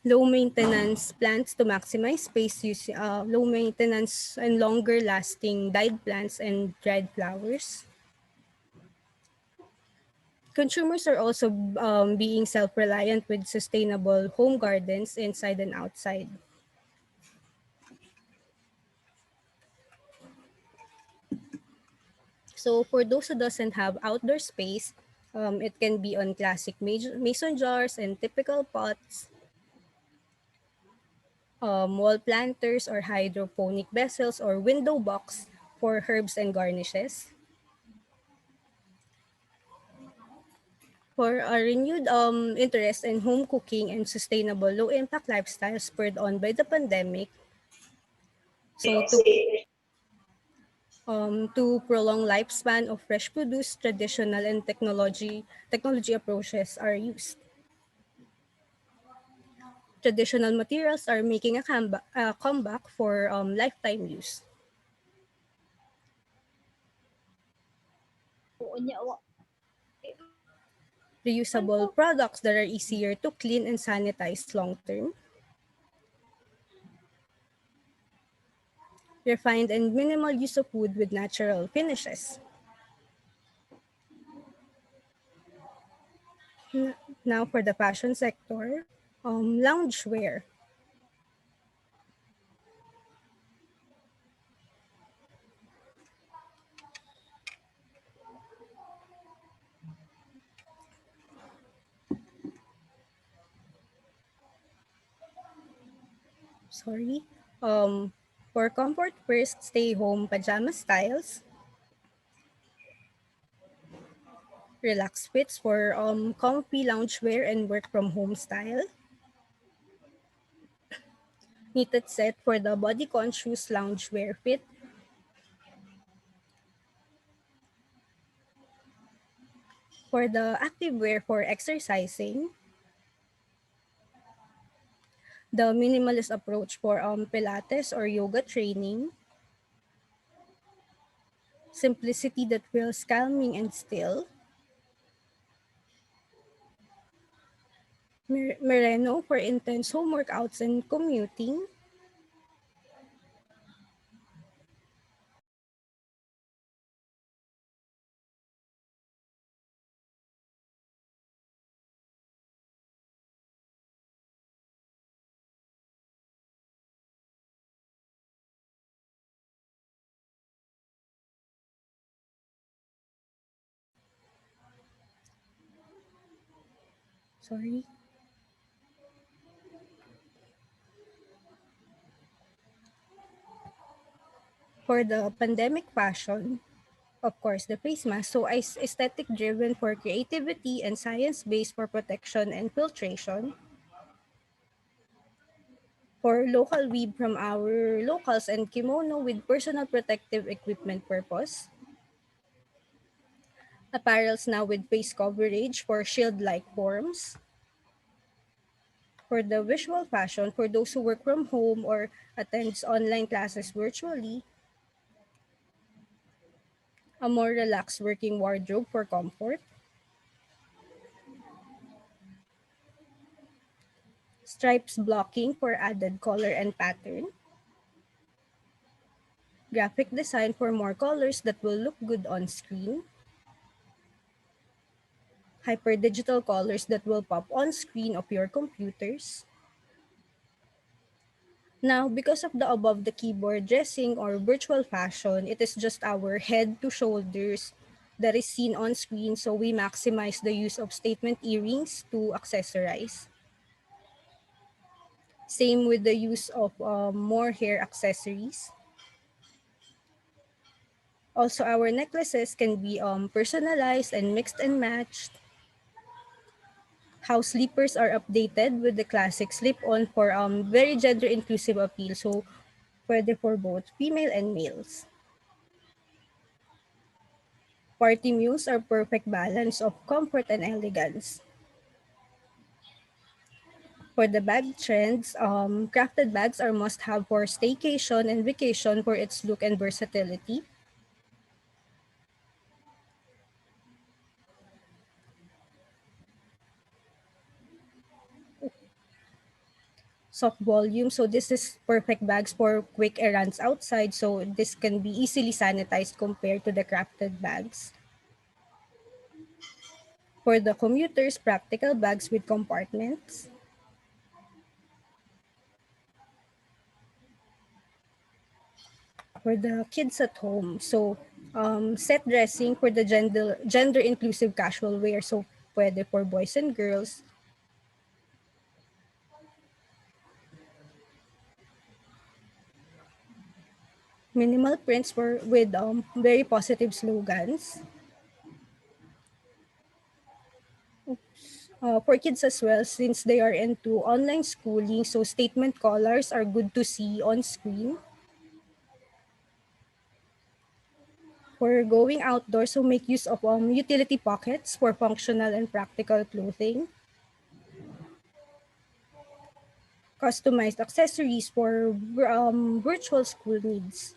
Low maintenance plants to maximize space using low maintenance and longer lasting dyed plants and dried flowers. Consumers are also being self-reliant with sustainable home gardens inside and outside. So for those who doesn't have outdoor space, it can be on classic mason jars and typical pots, wall planters or hydroponic vessels or window box for herbs and garnishes. For a renewed interest in home cooking and sustainable low-impact lifestyle spurred on by the pandemic, so to prolong lifespan of fresh produce, traditional and technology approaches are used. Traditional materials are making a comeback for lifetime use. Reusable products that are easier to clean and sanitize long term. Refined and minimal use of wood with natural finishes. Now for the fashion sector, loungewear. Sorry. Um, for comfort first, stay home pajama styles. Relax fits for comfy loungewear and work from home style. Knitted set for the body conscious loungewear fit. For the active wear for exercising. The minimalist approach for Pilates or yoga training. Simplicity that feels calming and still. Merino for intense home workouts and commuting. Sorry. For the pandemic fashion, of course, the face mask. So aesthetic driven for creativity and science based for protection and filtration. For local weave from our locals and kimono with personal protective equipment purpose. Apparels now with face coverage for shield-like forms. For the visual fashion, for those who work from home or attends online classes virtually. A more relaxed working wardrobe for comfort. Stripes blocking for added color and pattern. Graphic design for more colors that will look good on screen. Hyper digital colors that will pop on screen of your computers. Now, because of the above the keyboard dressing or virtual fashion, it is just our head to shoulders that is seen on screen, so we maximize the use of statement earrings to accessorize. Same with the use of more hair accessories. Also, our necklaces can be personalized and mixed and matched. How slippers are updated with the classic slip-on for very gender-inclusive appeal. So, pwede for both female and males. Party mules are perfect balance of comfort and elegance. For the bag trends, crafted bags are must-have for staycation and vacation for its look and versatility. Soft volume, so this is perfect bags for quick errands outside, so this can be easily sanitized compared to the crafted bags. For the commuters, practical bags with compartments. For the kids at home, so set dressing for the gender inclusive casual wear, so pwede for boys and girls. Minimal prints with very positive slogans. For kids as well, since they are into online schooling, so statement colors are good to see on screen. For going outdoors, so make use of utility pockets for functional and practical clothing. Customized accessories for virtual school needs.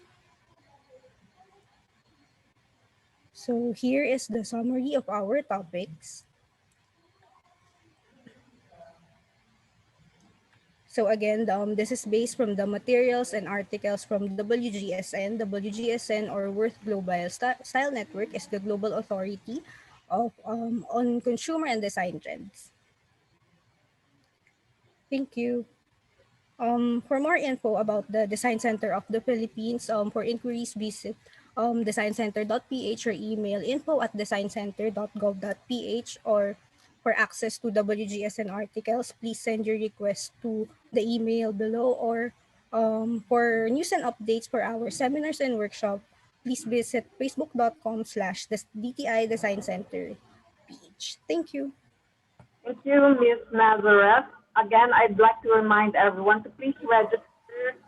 So here is the summary of our topics. So again, this is based from the materials and articles from WGSN. WGSN, or Worth Global Style Network, is the global authority of on consumer and design trends. Thank you. For more info about the Design Center of the Philippines, for inquiries, visit designcenter.ph or email info@designcenter.gov.ph, or for access to WGSN articles, please send your request to the email below, or for news and updates for our seminars and workshop, please visit facebook.com/DTI Design Center page. Thank you. Thank you, Ms. Nazareth. Again, I'd like to remind everyone to please register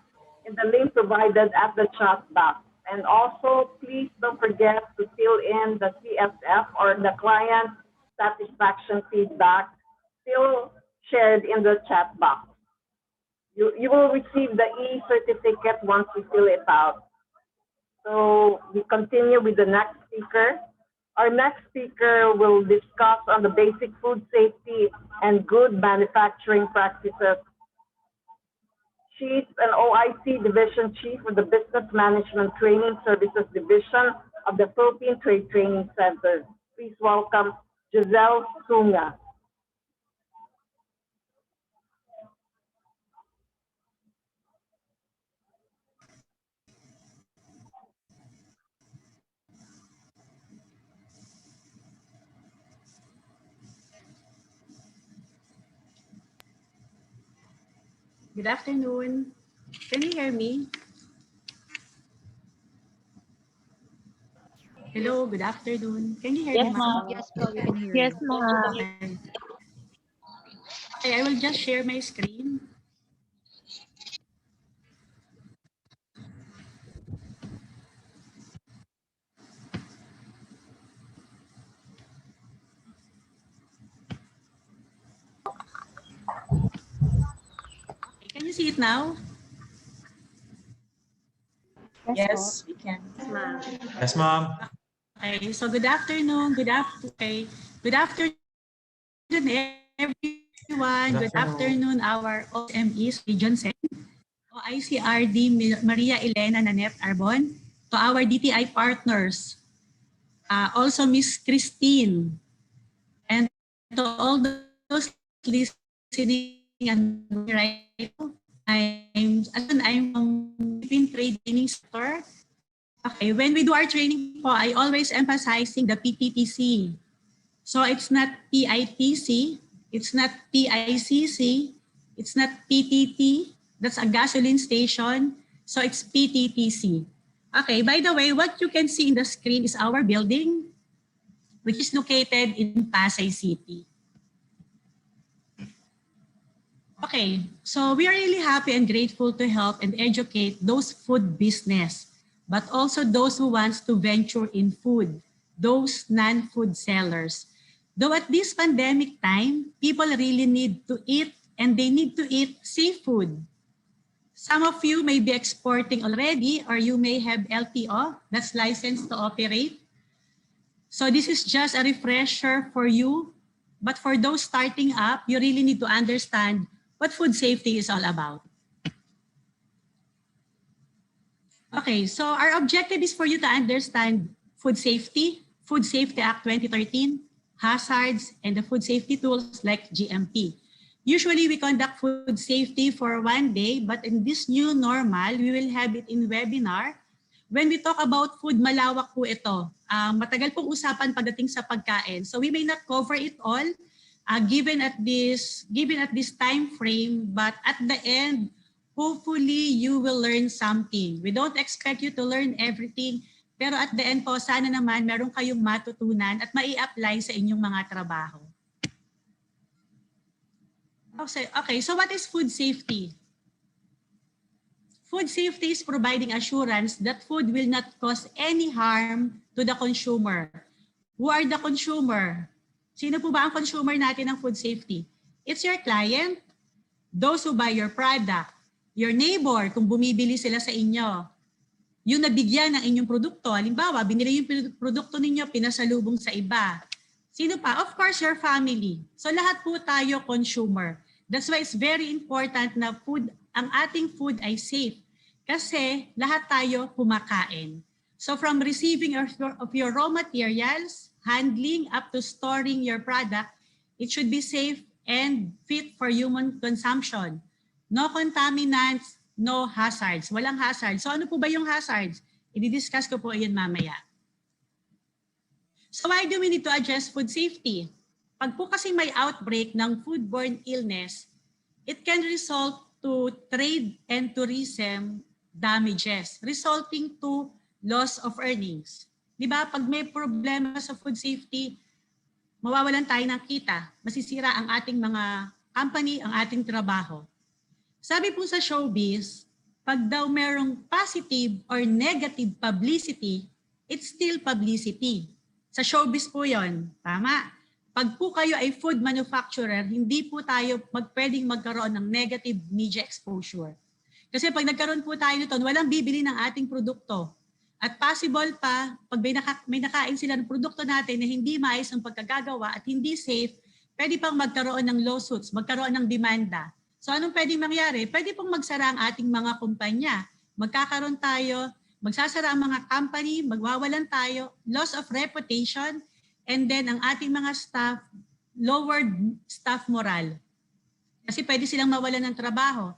in the link provided at the chat box. And also, please don't forget to fill in the CSF, or the client satisfaction feedback, still shared in the chat box. You will receive the e-certificate once you fill it out. So we continue with the next speaker. Our next speaker will discuss on the basic food safety and good manufacturing practices. She's an OIC Division Chief of the Business Management Training Services Division of the Philippine Trade Training Center. Please welcome Giselle Sunga. Good afternoon. Can you hear me? Hello, good afternoon. Can you hear Yes, me, ma'am. ma'am? Yes, po, we can hear Yes, you. ma'am. Okay, I will just share my screen. Okay, can you see it now? Yes, We can. Yes, ma'am. Okay, so good afternoon. Good afternoon, everyone. Good afternoon, our OSMEs, Region 7, OICRD Maria Elena Nanette Arbon, to our DTI partners, also Miss Christine, and to all those listening and right now. I'm from Philippine Trade Training Sector. Okay, when we do our training po, I always emphasizing the PTTC. So it's not PITC, it's not PICC, it's not PTT, that's a gasoline station. So it's PTTC. Okay, by the way, what you can see in the screen is our building, which is located in Pasay City. Okay, so we are really happy and grateful to help and educate those food business, but also those who wants to venture in food, those non-food sellers. Though at this pandemic time, people really need to eat and they need to eat seafood. Some of you may be exporting already or you may have LTO, that's licensed to operate. So this is just a refresher for you. But for those starting up, you really need to understand what food safety is all about. Okay, so our objective is for you to understand Food Safety Act 2013, hazards, and the food safety tools like GMP. Usually, we conduct food safety for one day, but in this new normal, we will have it in webinar. When we talk about food, malawak po ito. Matagal pong usapan pagdating sa pagkain. So we may not cover it all given at this time frame, but at the end, hopefully you will learn something. We don't expect you to learn everything, pero at the end po, sana naman meron kayong matutunan at mai-apply sa inyong mga trabaho. Okay, so what is food safety? Food safety is providing assurance that food will not cause any harm to the consumer. Who are the consumer? Sino po ba ang consumer natin ng food safety? It's your client, those who buy your product, your neighbor kung bumibili sila sa inyo, yung nabigyan ng inyong produkto, halimbawa, binili yung produkto ninyo, pinasalubong sa iba. Sino pa? Of course, your family. So lahat po tayo consumer. That's why it's very important na ang ating food ay safe. Kasi lahat tayo kumakain. So from receiving of your raw materials, handling up to storing your product, it should be safe and fit for human consumption. No contaminants, no hazards. Walang hazards. So ano po ba yung hazards? I-discuss ko po yun mamaya. So why do we need to address food safety? Pag po kasi may outbreak ng foodborne illness, it can result to trade and tourism damages, resulting to loss of earnings. Di ba? Pag may problema sa food safety, mawawalan tayo ng kita, masisira ang ating mga company, ang ating trabaho. Sabi po sa showbiz, pag daw merong positive or negative publicity, it's still publicity. Sa showbiz po yon, tama? Pag po kayo ay food manufacturer, hindi po tayo pwedeng magkaroon ng negative media exposure. Kasi pag nagkaroon po tayo nito, walang bibili ng ating produkto. At possible pa, pag may nakain sila ng produkto natin na hindi maayos ang pagkagagawa at hindi safe, pwede pang magkaroon ng lawsuits, magkaroon ng demanda. So anong pwedeng mangyari? Pwede pong magsara ang ating mga kumpanya. Magkakaroon tayo, magsasara ang mga company, magwawalan tayo, loss of reputation, and then ang ating mga staff, lowered staff moral. Kasi pwede silang mawalan ng trabaho.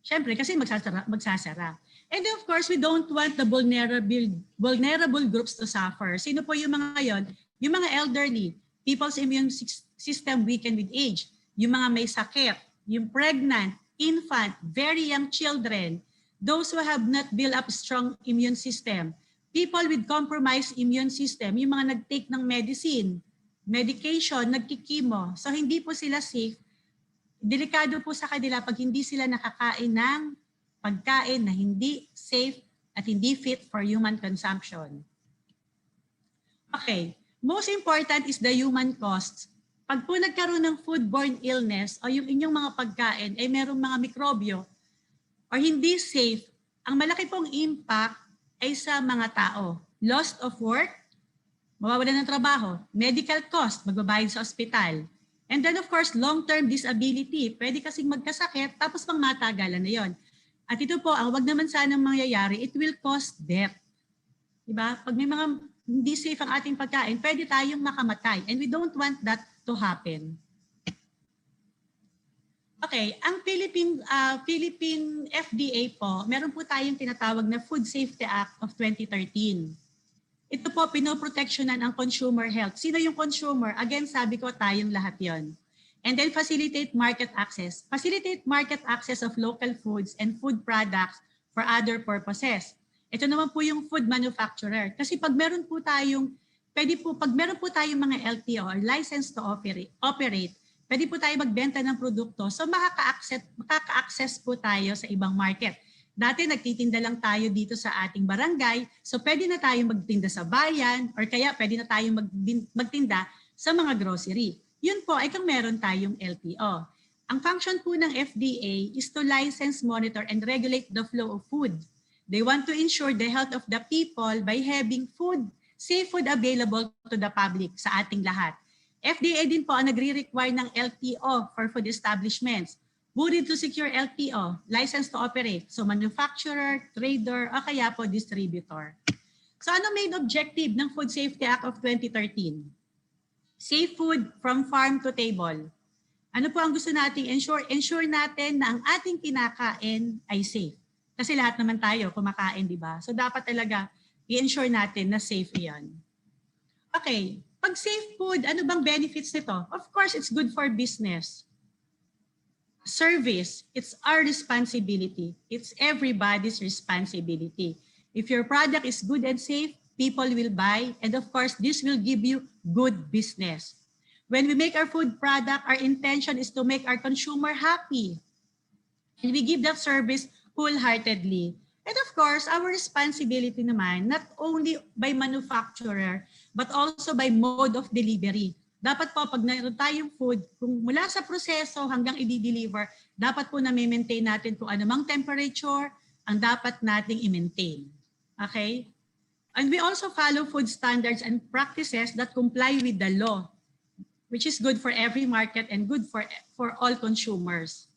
Siyempre, kasi magsasara. And of course, we don't want the vulnerable groups to suffer. Sino po yung mga yon? Yung mga elderly, people's immune system weakened with age, yung mga may sakit, yung pregnant, infant, very young children, those who have not built up strong immune system, people with compromised immune system, yung mga nag-take ng medicine, medication, nagkikimo. So hindi po sila safe. Delikado po sa kanila pag hindi sila nakakain ng pagkain na hindi safe at hindi fit for human consumption. Okay, most important is the human costs. Pag po nagkaroon ng foodborne illness o yung inyong mga pagkain ay merong mga mikrobyo or hindi safe, ang malaki pong impact ay sa mga tao. Loss of work, mawawalan ng trabaho, medical cost, magbabayad sa ospital. And then of course, long-term disability. Pwede kasing magkasakit tapos pang matagalan na yon. At ito po, ang wag naman sanang mangyayari, it will cause death. Diba? Pag may mga hindi safe ang ating pagkain, pwede tayong makamatay. And we don't want that to happen. Okay, ang Philippine FDA po, meron po tayong tinatawag na Food Safety Act of 2013. Ito po, pinoproteksyonan ang consumer health. Sino yung consumer? Again, sabi ko, tayong lahat yon. And then facilitate market access. Facilitate market access of local foods and food products for other purposes. Ito naman po yung food manufacturer. Kasi pag meron po tayong mga LTO or license to operate, pwede po tayo magbenta ng produkto. So makaka-access po tayo sa ibang market. Dati nagtitinda lang tayo dito sa ating barangay, so pwede na tayo magtinda sa bayan or kaya pwede na tayo magtinda sa mga grocery. Yun po ay kung meron tayong LTO. Ang function po ng FDA is to license, monitor, and regulate the flow of food. They want to ensure the health of the people by having safe food available to the public sa ating lahat. FDA din po ang nagre-require ng LTO for food establishments. Buried to secure LTO, license to operate. So manufacturer, trader, o kaya po distributor. So ano main objective ng Food Safety Act of 2013? Safe food from farm to table. Ano po ang gusto nating ensure? Ensure natin na ang ating kinakain ay safe. Kasi lahat naman tayo kumakain, di ba? So dapat talaga i-ensure natin na safe iyan. Okay, pag safe food, ano bang benefits nito? Of course, it's good for business. Service, it's our responsibility. It's everybody's responsibility. If your product is good and safe, people will buy. And of course, this will give you good business. When we make our food product, our intention is to make our consumer happy. And we give that service wholeheartedly. And of course, our responsibility naman, not only by manufacturer, but also by mode of delivery. Dapat po, pag naroon tayong food, kung mula sa proseso hanggang i-deliver, dapat po na-maintain natin kung anumang temperature ang dapat nating i-maintain. Okay? And we also follow food standards and practices that comply with the law, which is good for every market and good for all consumers.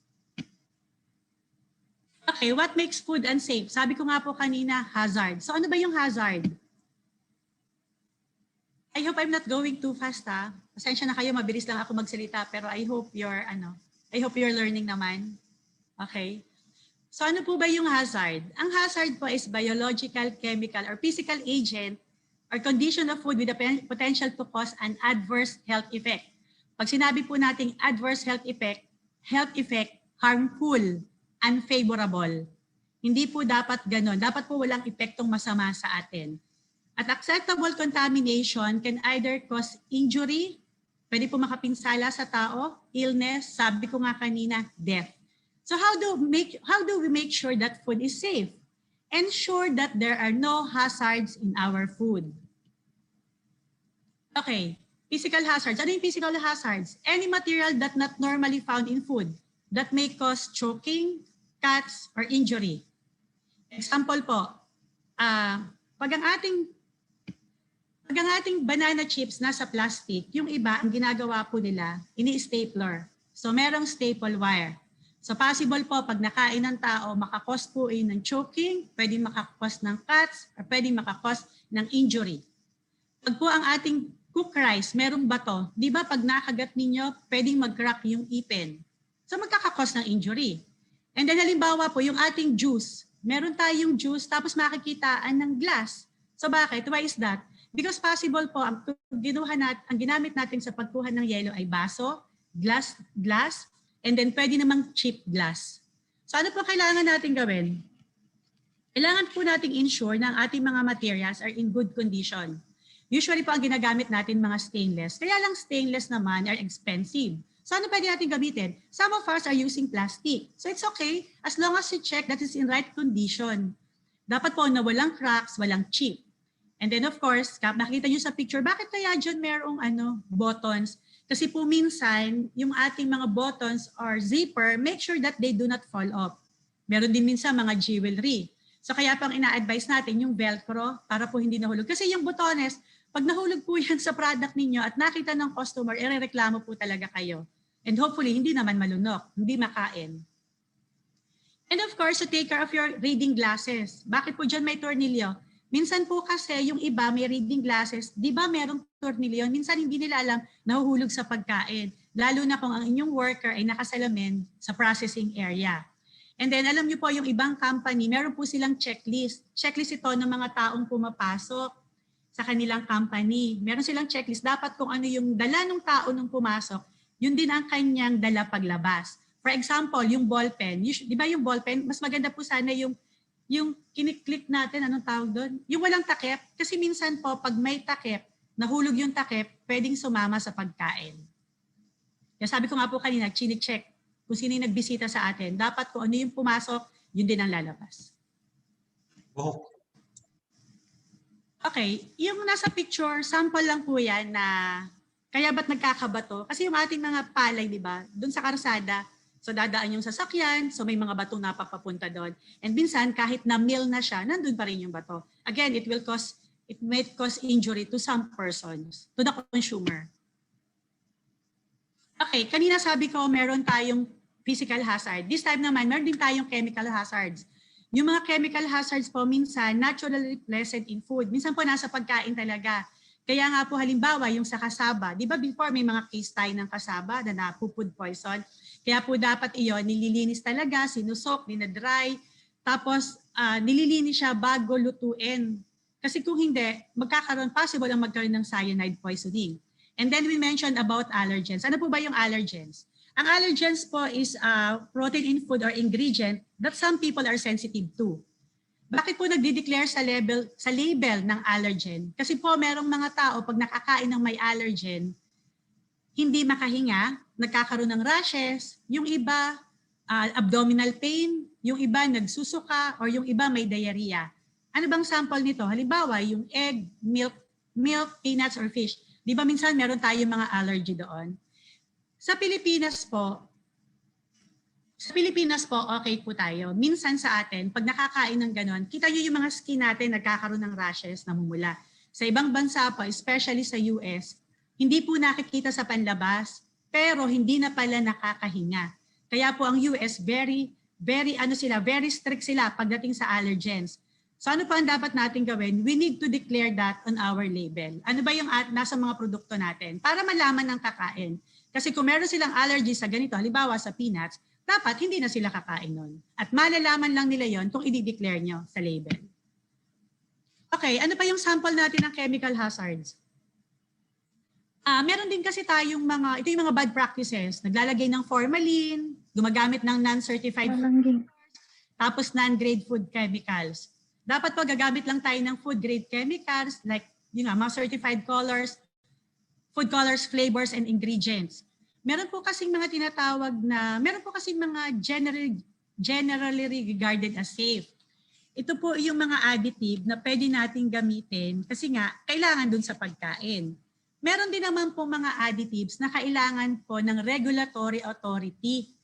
Okay, what makes food unsafe? Sabi ko nga po kanina, hazard. So ano ba yung hazard? I hope I'm not going too fast ha. Pasensya na kayo, mabilis lang ako magsalita pero I hope you're learning naman. Okay? So ano po ba yung hazard? Ang hazard po is biological, chemical, or physical agent or condition of food with the potential to cause an adverse health effect. Pag sinabi po nating adverse health effect, harmful, unfavorable. Hindi po dapat ganon. Dapat po walang epektong masama sa atin. At acceptable contamination can either cause injury, pwede po makapinsala sa tao, illness, sabi ko nga kanina, death. So how do we make sure that food is safe? Ensure that there are no hazards in our food. Okay, physical hazards. Ano yung physical hazards? Any material that not normally found in food that may cause choking, cuts, or injury. Example po, pag ang ating banana chips nasa plastic, yung iba, ang ginagawa po nila, ini-stapler. So merong staple wire. So possible po, pag nakain ng tao, makakos po ng choking, pwedeng makakos ng cuts, or pwedeng makakos ng injury. Pag po ang ating cooked rice, merong bato, di ba pag nakagat ninyo, pwedeng mag-crack yung ipin. So magkakakos ng injury. And then halimbawa po, yung ating juice, meron tayong juice, tapos makikitaan ng glass. So bakit? Why is that? Because possible po, ang ginamit natin sa pagkuha ng yelo ay baso, glass, and then pwede namang cheap glass. So ano po kailangan natin gawin? Kailangan po nating ensure na ang ating mga materials are in good condition. Usually po ang ginagamit natin mga stainless. Kaya lang stainless naman are expensive. So ano pwede natin gamitin? Some of us are using plastic. So it's okay as long as you check that it's in right condition. Dapat po na walang cracks, walang chip. And then of course, nakita nyo sa picture, bakit kaya dyan merong buttons? Kasi po minsan, yung ating mga buttons or zipper, make sure that they do not fall off. Meron din minsan mga jewelry. So kaya pang ina-advise natin yung velcro para po hindi nahulog. Kasi yung butones, pag nahulog po yan sa product ninyo at nakita ng customer, irereklamo po talaga kayo. And hopefully, hindi naman malunok, hindi makain. And of course, to take care of your reading glasses. Bakit po dyan may tornilyo? Minsan po kasi yung iba may reading glasses, di ba merong tornilyo? Minsan hindi nila alam, nahuhulog sa pagkain. lalo na kung ang inyong worker ay nakasalamin sa processing area. And then alam niyo po yung ibang company, meron po silang checklist. Checklist ito ng mga taong pumapasok sa kanilang company. Meron silang checklist. Dapat kung ano yung dala ng tao nung pumasok, yun din ang kanyang dala paglabas. For example, yung ballpen. Di ba yung ballpen, mas maganda po sana yung kiniklik natin, anong tawag doon? Yung walang takip. Kasi minsan po, pag may takip, nahulog yung takip, pwedeng sumama sa pagkain. Kaya sabi ko nga po kanina, chinik-check kung sino yung nagbisita sa atin. Dapat kung ano yung pumasok, yun din ang lalabas. Buhok. Okay, yung nasa picture, sample lang po yan na kaya ba't nagkakabato? Kasi yung ating mga palay, di ba, doon sa karsada, so dadaan yung sasakyan, so may mga batong napapapunta doon. And minsan, kahit na-mill na siya, nandun pa rin yung bato. Again, it might cause injury to some persons, to the consumer. Okay, kanina sabi ko meron tayong physical hazard. This time naman, meron din tayong chemical hazards. Yung mga chemical hazards po minsan naturally present in food. Minsan po nasa pagkain talaga. Kaya nga po halimbawa yung sa kasaba. Di ba before may mga case tayo ng kasaba na food poison. Kaya po dapat iyon nililinis talaga, sinusok, dinadry. Tapos nililinis siya bago lutuin. Kasi kung hindi, possible ang magkaroon ng cyanide poisoning. And then we mentioned about allergens. Ano po ba yung allergens? Ang allergens po is protein in food or ingredient that some people are sensitive to. Bakit po nagdi-declare sa label ng allergen? Kasi po merong mga tao pag nakakain ng may allergen, hindi makahinga, nagkakaroon ng rashes, yung iba abdominal pain, yung iba nagsusuka, or yung iba may diarrhea. Ano bang sample nito? Halimbawa, yung egg, milk, peanuts, or fish. Di ba minsan meron tayong mga allergy doon? Sa Pilipinas po, okay po tayo. Minsan sa atin, pag nakakain ng ganon, kita nyo yung mga skin natin nagkakaroon ng rashes, namumula. Sa ibang bansa po, especially sa US, hindi po nakikita sa panlabas, pero hindi na pala nakakahinga. Kaya po ang US, very strict sila pagdating sa allergens. So ano pa ang dapat natin gawin? We need to declare that on our label. Ano ba yung nasa mga produkto natin? Para malaman ng kakain. Kasi kung meron silang allergy sa ganito, halimbawa sa peanuts, dapat hindi na sila kakain nun. At malalaman lang nila yon kung i-declare nyo sa label. Okay, ano pa yung sample natin ng chemical hazards? Meron din kasi tayong ito yung mga bad practices. Naglalagay ng formalin, gumagamit ng non-certified tapos non-grade food chemicals. Dapat po gagamit lang tayo ng food grade chemicals like mga certified colors, food colors, flavors, and ingredients. Meron po kasing mga generally regarded as safe. Ito po yung mga additive na pwede nating gamitin kasi nga kailangan dun sa pagkain. Meron din naman po mga additives na kailangan po ng regulatory authority.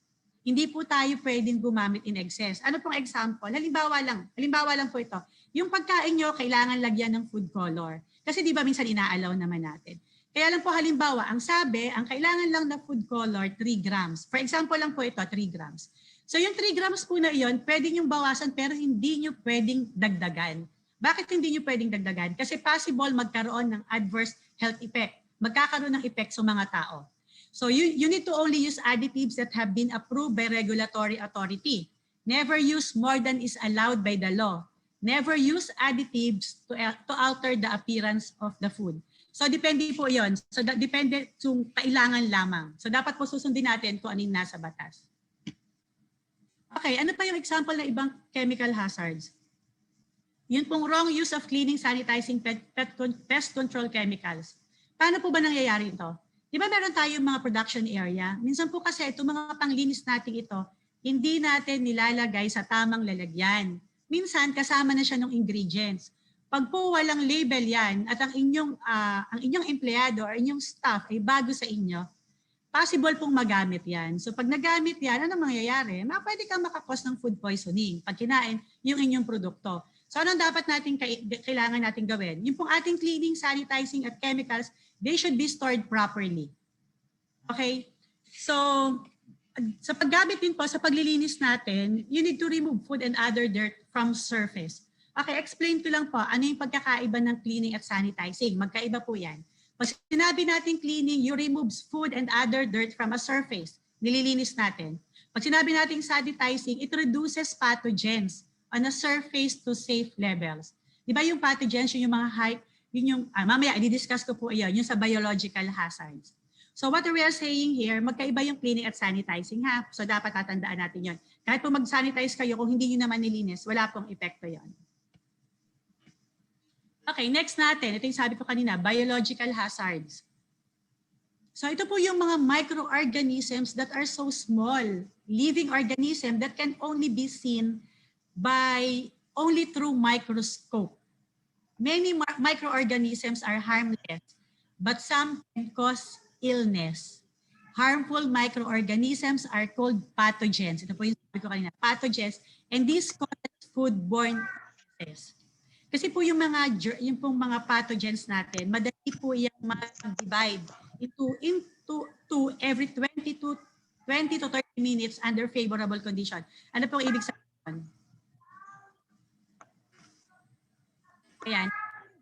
Hindi po tayo pwedeng gumamit in excess. Ano pong example? Halimbawa lang po ito. Yung pagkain nyo, kailangan lagyan ng food color. Kasi di ba minsan ina-allow naman natin. Kaya lang po halimbawa, ang kailangan lang na food color, 3 grams. For example lang po ito, 3 grams. So yung 3 grams po na iyon, pwede nyo bawasan pero hindi nyo pwedeng dagdagan. Bakit hindi nyo pwedeng dagdagan? Kasi possible magkaroon ng adverse health effect. Magkakaroon ng effect sa mga tao. So you need to only use additives that have been approved by regulatory authority. Never use more than is allowed by the law. Never use additives to alter the appearance of the food. So depende po yon. So depende kung kailangan lamang. So dapat po susundin natin kung ano yung nasa batas. Okay, ano pa yung example ng ibang chemical hazards? Yun pong wrong use of cleaning, sanitizing, pest control chemicals. Paano po ba nangyayari ito? Di ba meron tayong mga production area? Minsan po kasi itong mga panglinis natin ito, hindi natin nilalagay sa tamang lalagyan. Minsan kasama na siya ng ingredients. Pag po walang label yan at ang inyong empleyado or inyong staff ay bago sa inyo, possible pong magamit yan. So pag nagamit yan, ano mangyayari? Pwede kang makakos ng food poisoning pag kinain yung inyong produkto. So anong dapat kailangan natin gawin? Yung pong ating cleaning, sanitizing at chemicals, they should be stored properly. Okay? So sa paggamit din po, sa paglilinis natin, you need to remove food and other dirt from surface. Okay, explain ko lang po, ano yung pagkakaiba ng cleaning at sanitizing? Magkaiba po yan. Pag sinabi natin cleaning, you remove food and other dirt from a surface. Nililinis natin. Pag sinabi natin sanitizing, it reduces pathogens on a surface to safe levels. Di ba yung pathogens, yun yung mga high, yun yung, mamaya, i-discuss ko po yun sa biological hazards. So what we are saying here, magkaiba yung cleaning at sanitizing ha. So dapat tatandaan natin yun. Kahit po mag-sanitize kayo, kung hindi nyo naman nilinis, wala pong epekto yun. Okay, next natin. Ito yung sabi ko kanina, biological hazards. So ito po yung mga microorganisms that are so small, living organism that can only be seen by only through microscope. Many microorganisms are harmless, but some can cause illness. Harmful microorganisms are called pathogens. Ito po yung sabi ko kanina, pathogens, and these cause foodborne diseases. Kasi po yung pong mga pathogens natin, madali po yung mag-divide into every 20 to 30 minutes under favorable condition. Ano pong ibig sabihin? Ayan.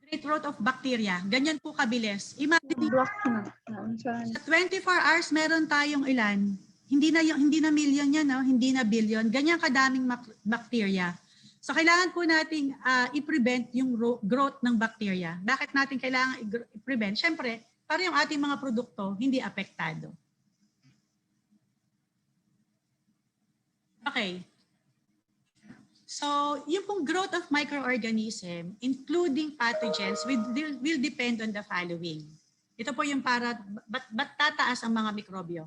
Great growth of bacteria. Ganyan po kabilis. Imagine, sa 24 hours meron tayong ilan? Hindi na million yan, no? Hindi na billion. Ganyan kadaming bacteria. So kailangan po nating i-prevent yung growth ng bacteria. Bakit natin kailangan i-prevent? Siyempre, para yung ating mga produkto hindi apektado. Okay. So, yung pong growth of microorganism, including pathogens, will depend on the following. Ito po yung para, ba't tataas ang mga mikrobyo?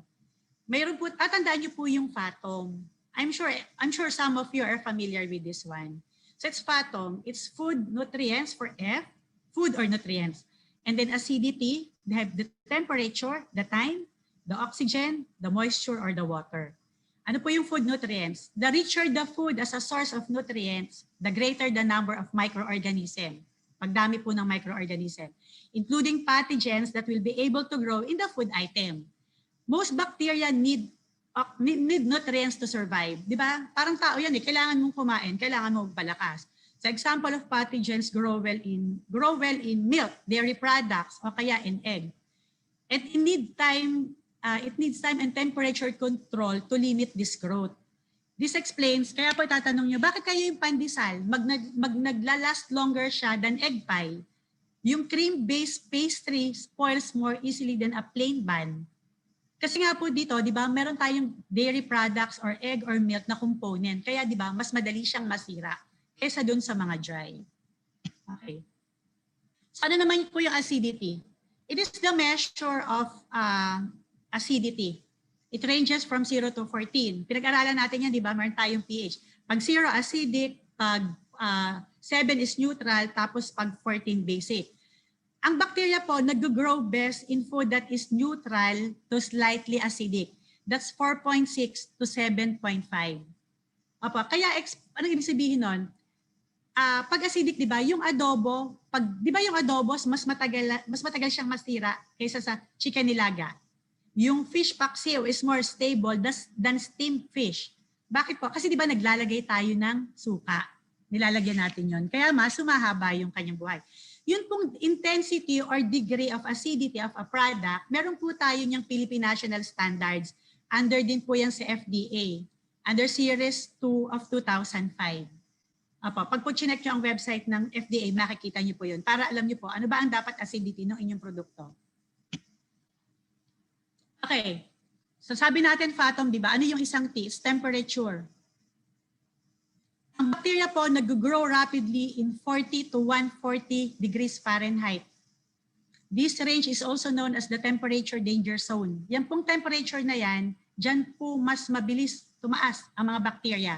Mayroon po, tatandaan niyo po yung FATOM. I'm sure some of you are familiar with this one. So it's FATOM. It's food nutrients for F, food or nutrients. And then acidity, they have the temperature, the time, the oxygen, the moisture, or the water. Ano po yung food nutrients? The richer the food as a source of nutrients, the greater the number of microorganisms. Pagdami po ng microorganism, including pathogens that will be able to grow in the food item. Most bacteria need nutrients to survive. Di ba? Parang tao yan eh. Kailangan mong kumain, kailangan mong palakas. So example of pathogens grow well in milk, dairy products, o kaya in egg. And it needs time and temperature control to limit this growth. This explains, kaya po tatanong nyo, bakit kayo yung pandesal, naglalast longer siya than egg pie? Yung cream-based pastry spoils more easily than a plain bun. Kasi nga po dito, di ba, meron tayong dairy products or egg or milk na component. Kaya di ba, mas madali siyang masira kaysa dun sa mga dry. Okay. So ano naman po yung acidity? It is the measure of acidity. It ranges from 0 to 14. Pinag-aralan natin yan, di ba? Meron tayong pH. Pag 0 acidic, pag 7 is neutral, tapos pag 14 basic. Ang bacteria po nag-grow best in food that is neutral to slightly acidic. That's 4.6 to 7.5. Opo, kaya anong ibig sabihin nun? Pag acidic, di ba, yung adobo, di ba yung adobo mas matagal siyang masira kaysa sa chicken nilaga. Yung fish paksiw is more stable than steamed fish. Bakit po? Kasi di ba naglalagay tayo ng suka. Nilalagyan natin yon. Kaya mas sumahaba yung kanyang buhay. Yun pong intensity or degree of acidity of a product, meron po tayo niyang Philippine National Standards. Under din po yan sa FDA. Under Series 2 of 2005. Pag po chinek nyo ang website ng FDA, makikita nyo po yun. Para alam nyo po, ano ba ang dapat acidity ng inyong produkto. Okay. So sabi natin, FATOM, di ba? Ano yung isang T? It's temperature. Ang bacteria po nag-grow rapidly in 40 to 140 degrees Fahrenheit. This range is also known as the temperature danger zone. Yan pong temperature na yan, dyan po mas mabilis tumaas ang mga bacteria.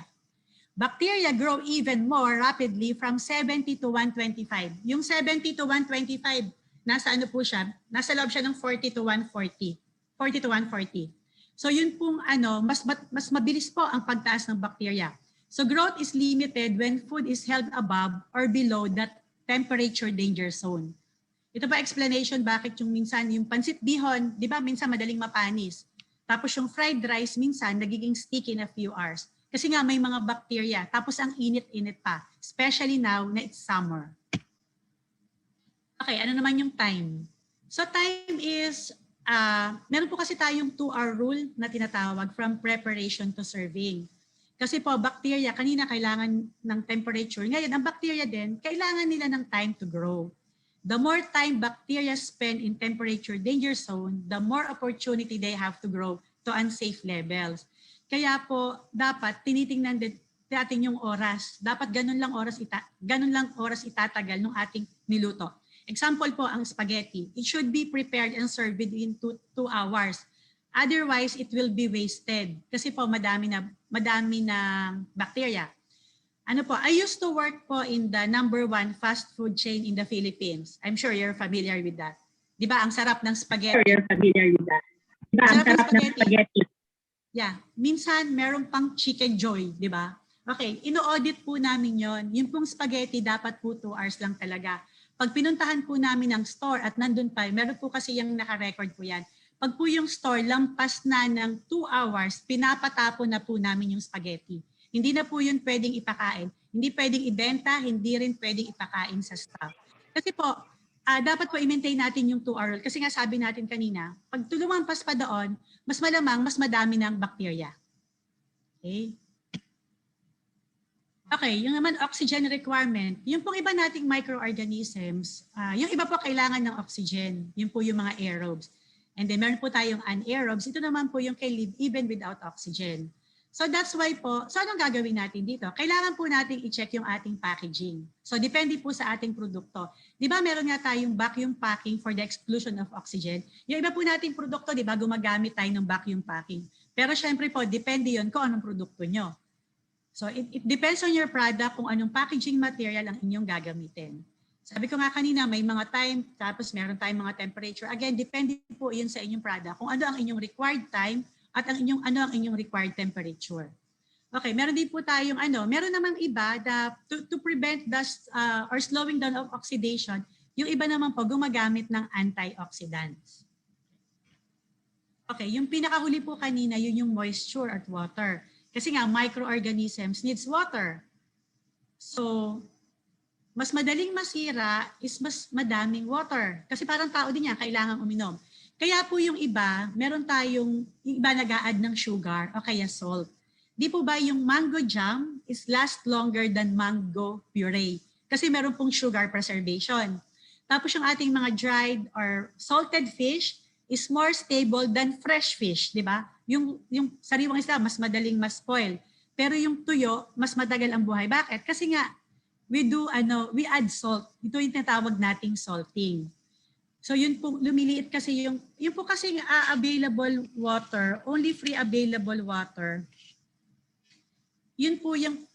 Bacteria grow even more rapidly from 70 to 125. Yung 70 to 125, nasa ano po siya? Nasa loob siya ng 40 to 140. 40 to 140. So yun pong mas mabilis po ang pagtaas ng bacteria. So growth is limited when food is held above or below that temperature danger zone. Ito pa explanation bakit yung minsan yung pansit bihon, di ba minsan madaling mapanis. Tapos yung fried rice minsan nagiging sticky in a few hours. Kasi nga may mga bacteria. Tapos ang init-init pa. Especially now na it's summer. Okay, ano naman yung time? So time is, meron po kasi tayong 2-hour rule na tinatawag from preparation to serving. Kasi po, bacteria, kanina kailangan ng temperature. Ngayon, ang bacteria din, kailangan nila ng time to grow. The more time bacteria spend in temperature danger zone, the more opportunity they have to grow to unsafe levels. Kaya po, dapat tinitingnan din natin yung oras. Dapat ganun lang oras itatagal ng ating niluto. Example po, ang spaghetti. It should be prepared and served within 2 hours. Otherwise, it will be wasted. Kasi po, madami na bacteria. Ano po, I used to work po in the #1 fast food chain in the Philippines. I'm sure you're familiar with that. Di ba, ang sarap ng spaghetti. You're familiar with that. Diba, ang sarap ng spaghetti. Yeah, minsan meron pang chicken joy, di ba? Okay, ino-audit po namin yon. Yung pong spaghetti, dapat po 2 hours lang talaga. Pag pinuntahan po namin ang store at nandun pa, meron po kasi yung naka-record po yan. Pag po yung store lampas na ng 2 hours, pinapatapon na po namin yung spaghetti. Hindi na po yun pwedeng ipakain. Hindi pwedeng ibenta, hindi rin pwedeng ipakain sa staff. Kasi po, dapat po i-maintain natin yung 2 hour. Kasi nga sabi natin kanina, pag lumampas pa doon, mas malamang, mas madami ng bacteria. Okay? Okay, yung naman oxygen requirement, yung pong iba nating microorganisms, yung iba po kailangan ng oxygen, yun po yung mga aerobes. And then meron po tayong anaerobes, ito naman po yung can live even without oxygen. So that's why po, so anong gagawin natin dito? Kailangan po natin i-check yung ating packaging. So depende po sa ating produkto. Di ba meron nga tayong vacuum packing for the exclusion of oxygen? Yung iba po nating produkto, di ba gumagamit tayo ng vacuum packing. Pero syempre po, depende yun kung anong produkto nyo. So it depends on your product kung anong packaging material ang inyong gagamitin. Sabi ko nga kanina, may mga time, tapos meron tayong mga temperature. Again, depende po yun sa inyong product kung ano ang inyong required time at ano ang inyong required temperature. Okay, meron din po tayong meron namang iba to prevent dust or slowing down of oxidation, yung iba naman po gumagamit ng antioxidants. Okay, yung pinakahuli po kanina, yun yung moisture at water. Kasi nga, microorganisms needs water. So, mas madaling masira is mas madaming water. Kasi parang tao din yan, kailangan uminom. Kaya po yung iba, meron tayong, yung iba nag-a-add ng sugar o kaya salt. Di po ba yung mango jam is last longer than mango puree? Kasi meron pong sugar preservation. Tapos yung ating mga dried or salted fish is more stable than fresh fish, di ba? Yung sariwang isda, mas madaling ma-spoil. Pero yung tuyo, mas matagal ang buhay. Bakit? Kasi nga, we add salt. Ito yung tinatawag nating salting. So yun po, lumiliit kasi yung po kasi available water, only free available water, yun po yung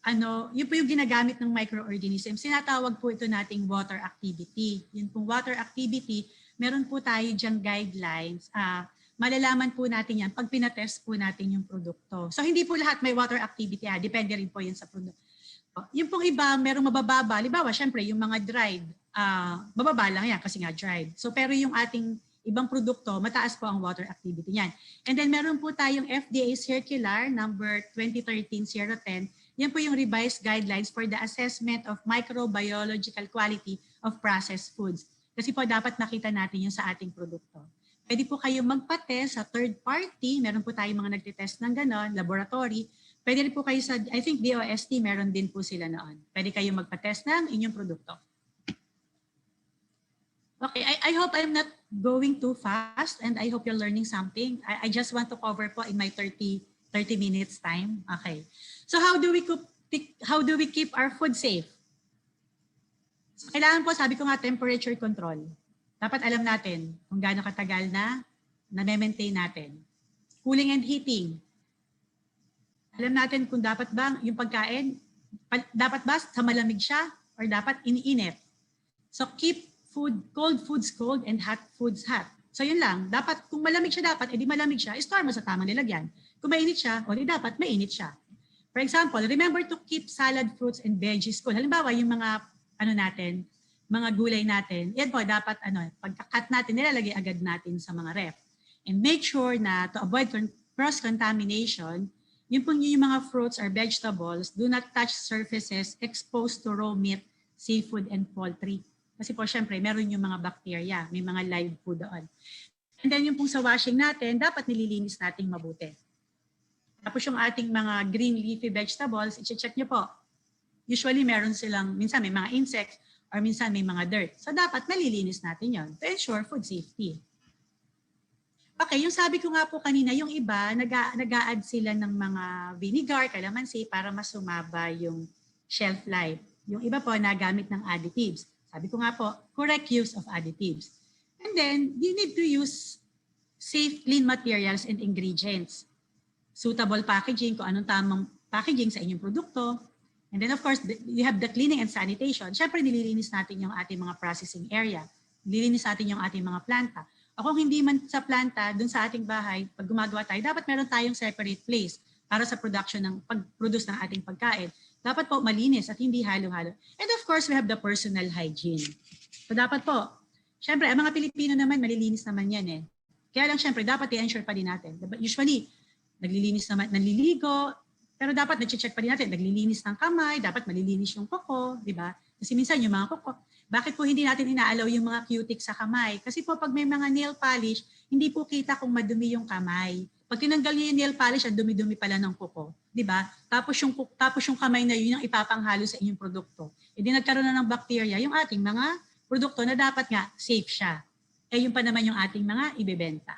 ginagamit ng microorganisms. Sinatawag po ito nating water activity. Yun pong water activity, meron po tayo diyang guidelines. Malalaman po natin yan pag pinatest po natin yung produkto. So hindi po lahat may water activity. Depende rin po yun sa produkto. Yung pong iba, merong mabababa. Halimbawa, syempre, yung mga dried, bababa lang yan kasi nga dried. So pero yung ating ibang produkto, mataas po ang water activity niyan. And then meron po tayong FDA Circular number 2013-010. Yan po yung revised guidelines for the assessment of microbiological quality of processed foods. Kasi po dapat nakita natin yung sa ating produkto. Pwede po kayong magpa-test sa third party. Meron po tayong mga nagtitest ng ganon, laboratory. Pwede rin po kayo sa, I think DOST, meron din po sila noon. Pwede kayong magpa-test ng inyong produkto. Okay, I hope I'm not going too fast and I hope you're learning something. I just want to cover po in my 30 minutes time. Okay. So how do we keep our food safe? So, kailangan po, sabi ko nga, temperature control. Dapat alam natin kung gaano katagal na na-maintain natin. Cooling and heating. Alam natin kung dapat ba yung pagkain, dapat ba sa malamig siya or dapat iniinit. So keep cold foods cold and hot foods hot. So yun lang, dapat kung malamig siya dapat, edi malamig siya, store mo sa tamang nilagyan. Kung mainit siya, o di dapat mainit siya. For example, remember to keep salad, fruits, and veggies cool. Halimbawa, yung mga mga gulay natin, yan po dapat pagka-cut natin, nilalagay agad natin sa mga ref. And make sure na to avoid cross-contamination, yung mga fruits or vegetables, do not touch surfaces exposed to raw meat, seafood, and poultry. Kasi po, syempre, meron yung mga bacteria, may mga live po doon. And then yung pong sa washing natin, dapat nililinis nating mabuti. Tapos yung ating mga green leafy vegetables, i-check nyo po. Usually meron silang, minsan may mga insects or minsan may mga dirt. So dapat nalilinis natin yon to ensure food safety. Okay, yung sabi ko nga po kanina, yung iba, nag-a-add sila ng mga vinegar, calamansi para mas sumaba yung shelf life. Yung iba po, nagamit ng additives. Sabi ko nga po, correct use of additives. And then, you need to use safe, clean materials and ingredients. Suitable packaging, kung anong tamang packaging sa inyong produkto. And then, of course, you have the cleaning and sanitation. Siyempre, nililinis natin yung ating mga processing area. Nililinis natin yung ating mga planta. O kung hindi man sa planta, dun sa ating bahay, pag gumagawa tayo, dapat meron tayong separate place para sa production ng pag-produce ng ating pagkain. Dapat po malinis at hindi halo-halo. And of course, we have the personal hygiene. So dapat po, syempre, ang mga Pilipino naman, malilinis naman yan eh. Kaya lang syempre, dapat i-ensure pa din natin. Usually, naglilinis naman, naliligo, pero dapat na-check pa din natin, naglilinis ng kamay, dapat malilinis yung kuko, di ba? Kasi minsan yung mga kuko, bakit po hindi natin inaalaw yung mga cutic sa kamay? Kasi po pag may mga nail polish, hindi po kita kung madumi yung kamay. Pag tinanggal niyo yung nail polish, ang dumi-dumi pala ng kuko, di ba? Tapos yung kamay na yun yung ipapanghalo sa inyong produkto. E di nagkaroon na ng bacteria yung ating mga produkto na dapat nga safe siya. Eh yun pa naman yung ating mga ibebenta.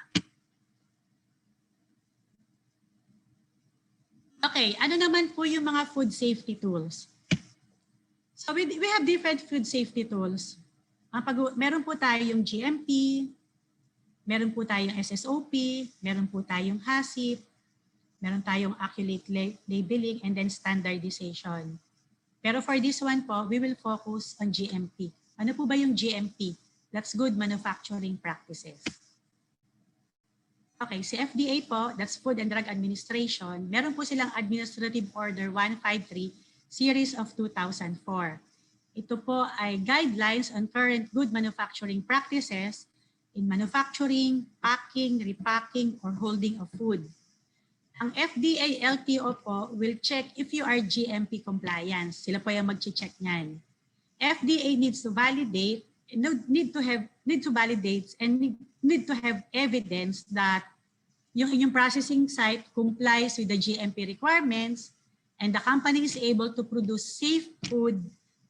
Okay, ano naman po yung mga food safety tools? So we have different food safety tools. Meron po tayong GMP, meron po tayong SSOP, meron po tayong HACCP, meron tayong accurate labeling, and then standardization. Pero for this one po, we will focus on GMP. Ano po ba yung GMP? That's Good Manufacturing Practices. Okay, si FDA po, that's Food and Drug Administration, meron po silang Administrative Order 153 Series of 2004. Ito po ay guidelines on current good manufacturing practices in manufacturing, packing, repacking, or holding of food. Ang FDA LTO po will check if you are GMP compliance. Sila po yung mag-check niyan. FDA needs to validate, need to validate and need to have evidence that yung inyong processing site complies with the GMP requirements and the company is able to produce safe food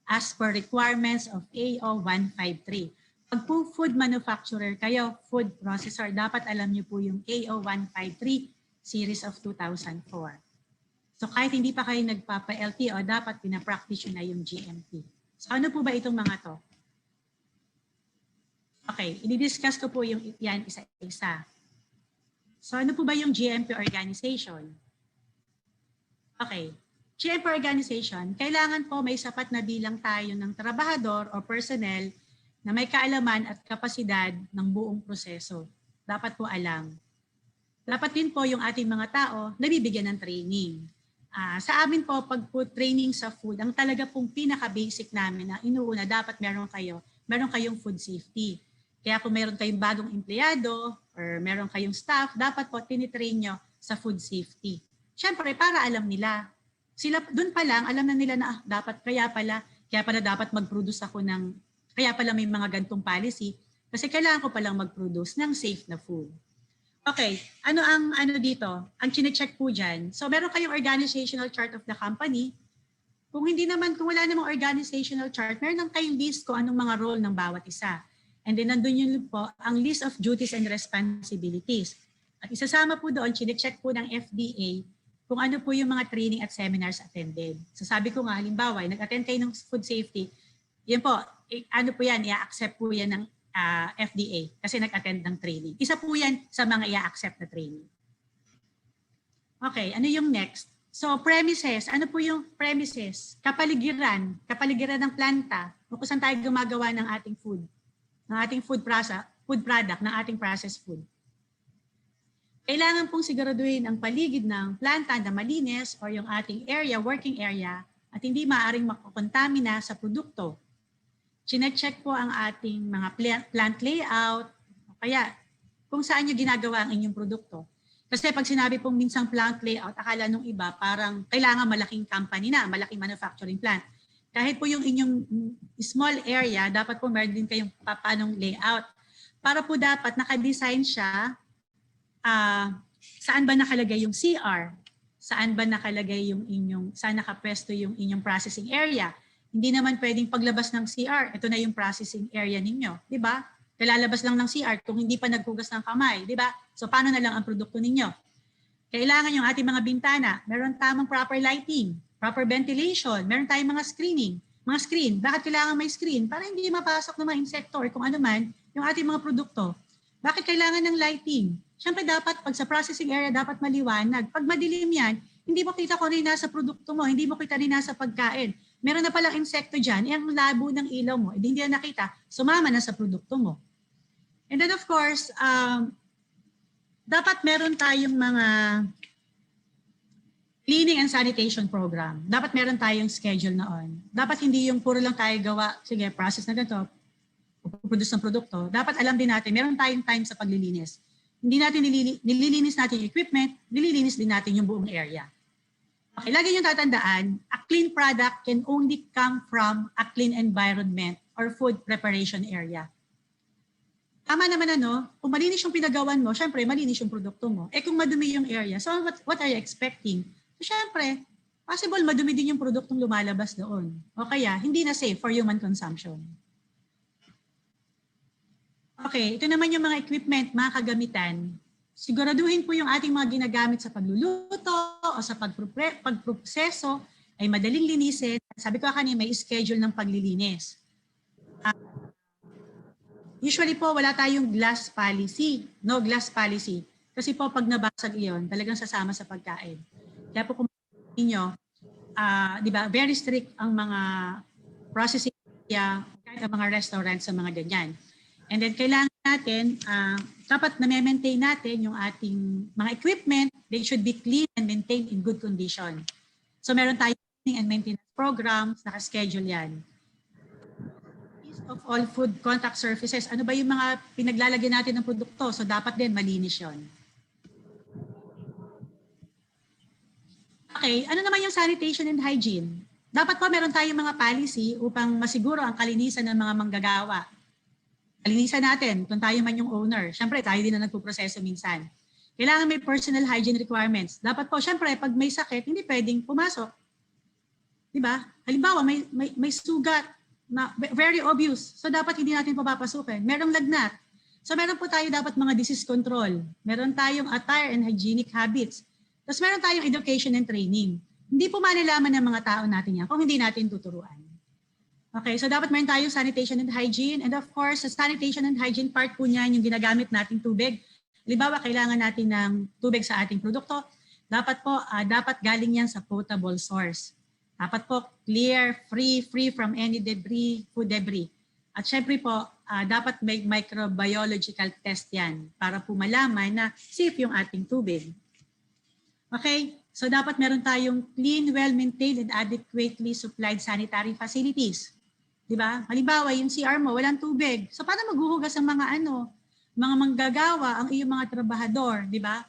as per requirements of AO 153. Pag po food manufacturer kayo, food processor, dapat alam niyo po yung AO 153 series of 2004. So kahit hindi pa kayo nagpapa-LTO, dapat pinapractice na yung GMP. So ano po ba itong mga to? Okay, i-discuss ko po yung yan isa-isa. So ano po ba yung GMP organization? Okay, GMP organization, kailangan po may sapat na bilang tayo ng trabahador o personnel na may kaalaman at kapasidad ng buong proseso. Dapat po alam. Dapat din po yung ating mga tao nabibigyan ng training. Sa amin po, pag po training sa food, ang talaga pong pinaka-basic namin na inuuna, dapat meron kayong food safety. Kaya kung meron kayong bagong empleyado or meron kayong staff, dapat po tinitrain nyo sa food safety. Siyempre, para alam nila. Sila, doon pa lang, alam na nila na dapat, kaya pala dapat mag-produce ako ng, kaya pala may mga gantong policy, kasi kailangan ko palang mag-produce ng safe na food. Okay, ano dito? Ang chine-check po dyan. So, meron kayong organizational chart of the company. Kung wala namang organizational chart, meron kayong list kung anong mga role ng bawat isa. And then, nandun yun po, ang list of duties and responsibilities. At isasama po doon, chine-check po ng FDA kung ano po yung mga training at seminars attended. So sabi ko nga, halimbawa, nag-attend kayo ng food safety, yun po, ano po yan, i-accept po yan ng FDA kasi nag-attend ng training. Isa po yan sa mga i-accept na training. Okay, ano yung next? So premises, ano po yung premises? Kapaligiran ng planta, kung saan tayo gumagawa ng ating food product, ng ating processed food. Kailangan pong siguraduhin ang paligid ng planta na malinis o yung ating area, working area, at hindi maaaring makukontamina sa produkto. Chine-check po ang ating mga plant layout, o kaya kung saan nyo ginagawa ang inyong produkto. Kasi pag sinabi pong minsang plant layout, akala nung iba parang kailangan malaking company na, malaking manufacturing plant. Kahit po yung inyong small area, dapat po meron din kayong paanong layout. Para po dapat nakadesign siya, saan ba nakalagay yung CR? Saan ba nakalagay yung inyong, saan nakapwesto yung inyong processing area? Hindi naman pwedeng paglabas ng CR, ito na yung processing area ninyo, di ba? Kalalabas lang ng CR kung hindi pa naghugas ng kamay, di ba? So paano na lang ang produkto ninyo? Kailangan yung ating mga bintana, meron tamang proper lighting, proper ventilation, meron tayong mga screen. Bakit kailangan may screen? Para hindi mapasok ng mga insekto or kung ano man yung ating mga produkto. Bakit kailangan ng lighting? Siyempre dapat pag sa processing area dapat maliwanag. Pag madilim yan, hindi mo kita kung ano yung nasa produkto mo, hindi mo kita rin nasa pagkain. Meron na palang insekto dyan, ang labo ng ilaw mo, hindi na nakita, sumama na sa produkto mo. And then of course, dapat meron tayong mga cleaning and sanitation program. Dapat meron tayong schedule noon. Dapat hindi yung puro lang tayo gawa, sige, process na ganito, produce ng produkto. Dapat alam din natin, meron tayong time sa paglilinis. Hindi natin nililinis natin yung equipment, nililinis din natin yung buong area. Okay, lagi nyo tatandaan, a clean product can only come from a clean environment or food preparation area. Tama naman kung malinis yung pinagawan mo, syempre malinis yung produkto mo. Kung madumi yung area, so what are you expecting? So syempre, possible madumi din yung produktong lumalabas doon. O kaya, hindi na safe for human consumption. Okay, ito naman yung mga equipment, mga kagamitan. Siguraduhin po yung ating mga ginagamit sa pagluluto o sa pagproseso ay madaling linisin. Sabi ko kanina, may schedule ng paglilinis. Usually po, wala tayong glass policy. No glass policy. Kasi po, pag nabasag iyon, talagang sasama sa pagkain. Kaya po kung niyo, di ba, very strict ang mga processing area, kahit ang mga restaurants sa mga ganyan. And then kailangan natin, dapat na-maintain natin yung ating mga equipment. They should be clean and maintained in good condition. So meron tayong cleaning and maintenance programs, naka-schedule yan. List of all food contact surfaces. Ano ba yung mga pinaglalagay natin ng produkto? So dapat din malinis yun. Okay, ano naman yung sanitation and hygiene? Dapat po meron tayong mga policy upang masiguro ang kalinisan ng mga manggagawa. Kalinisan natin kung tayo man yung owner. Siyempre, tayo din na nagpuproseso minsan. Kailangan may personal hygiene requirements. Dapat po, siyempre, pag may sakit, hindi pwedeng pumasok. Diba? Halimbawa, may sugat na very obvious. So, dapat hindi natin papapasukin. Merong lagnat. So, meron po tayo dapat mga disease control. Meron tayong attire and hygienic habits. Tapos, meron tayong education and training. Hindi po malalaman ng mga tao natin yan kung hindi natin tuturuan. Okay, so dapat meron tayong sanitation and hygiene. And of course, sa sanitation and hygiene part po niyan, yung ginagamit nating tubig. Halimbawa, kailangan natin ng tubig sa ating produkto. Dapat po, dapat galing yan sa potable source. Dapat po clear, free from any debris, food debris. At syempre po, dapat may microbiological test yan para po malaman na safe yung ating tubig. Okay, so dapat meron tayong clean, well-maintained and adequately supplied sanitary facilities. Diba? Halimbawa, yung CR mo, walang tubig. So, paano maghuhugas ang mga mga manggagawa, ang iyong mga trabahador, diba?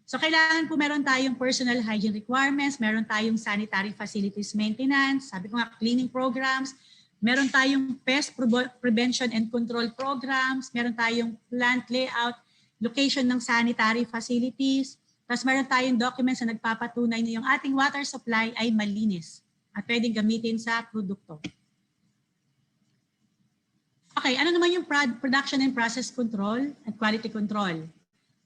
So, kailangan po meron tayong personal hygiene requirements, meron tayong sanitary facilities maintenance, sabi ko nga, cleaning programs, meron tayong pest prevention and control programs, meron tayong plant layout, location ng sanitary facilities, tapos meron tayong documents na nagpapatunay na yung ating water supply ay malinis at pwedeng gamitin sa produkto. Okay, ano naman yung production and process control at quality control?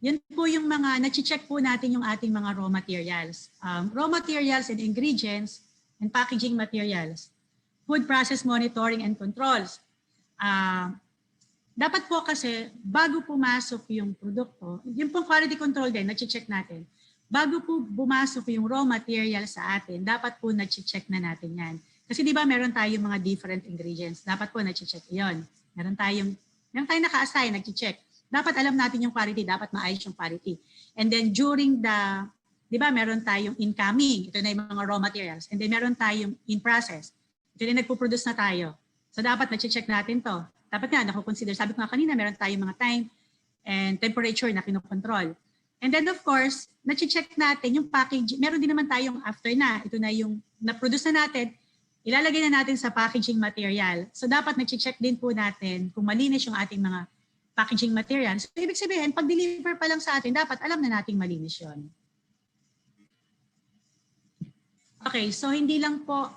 Yan po yung mga, na-check po natin yung ating mga raw materials. Raw materials and ingredients and packaging materials. Food process monitoring and controls. Dapat po kasi, bago pumasok yung produkto, yung pong quality control din, na-check natin. Bago po bumasok yung raw material sa atin, dapat po na-check na natin yan. Kasi di ba meron tayong mga different ingredients. Dapat po na-check yun. Meron tayong naka-assign, nag-check. Dapat alam natin yung quality, dapat maayos yung quality. And then during the, di ba meron tayong incoming, ito na yung mga raw materials. And then meron tayong in process. Ito na nagpo-produce na tayo. So dapat na-check natin to. Dapat nga, nakukonsider. Sabi ko nga kanina, meron tayong mga time and temperature na kinokontrol. And then of course, na-check natin yung package. Meron din naman tayong after na. Ito na yung na-produce na natin. ilalagay na natin sa packaging material. So dapat nag-check din po natin kung malinis yung ating mga packaging material. So ibig sabihin, pag deliver pa lang sa atin, dapat alam na nating malinis yun. Okay, so hindi lang po,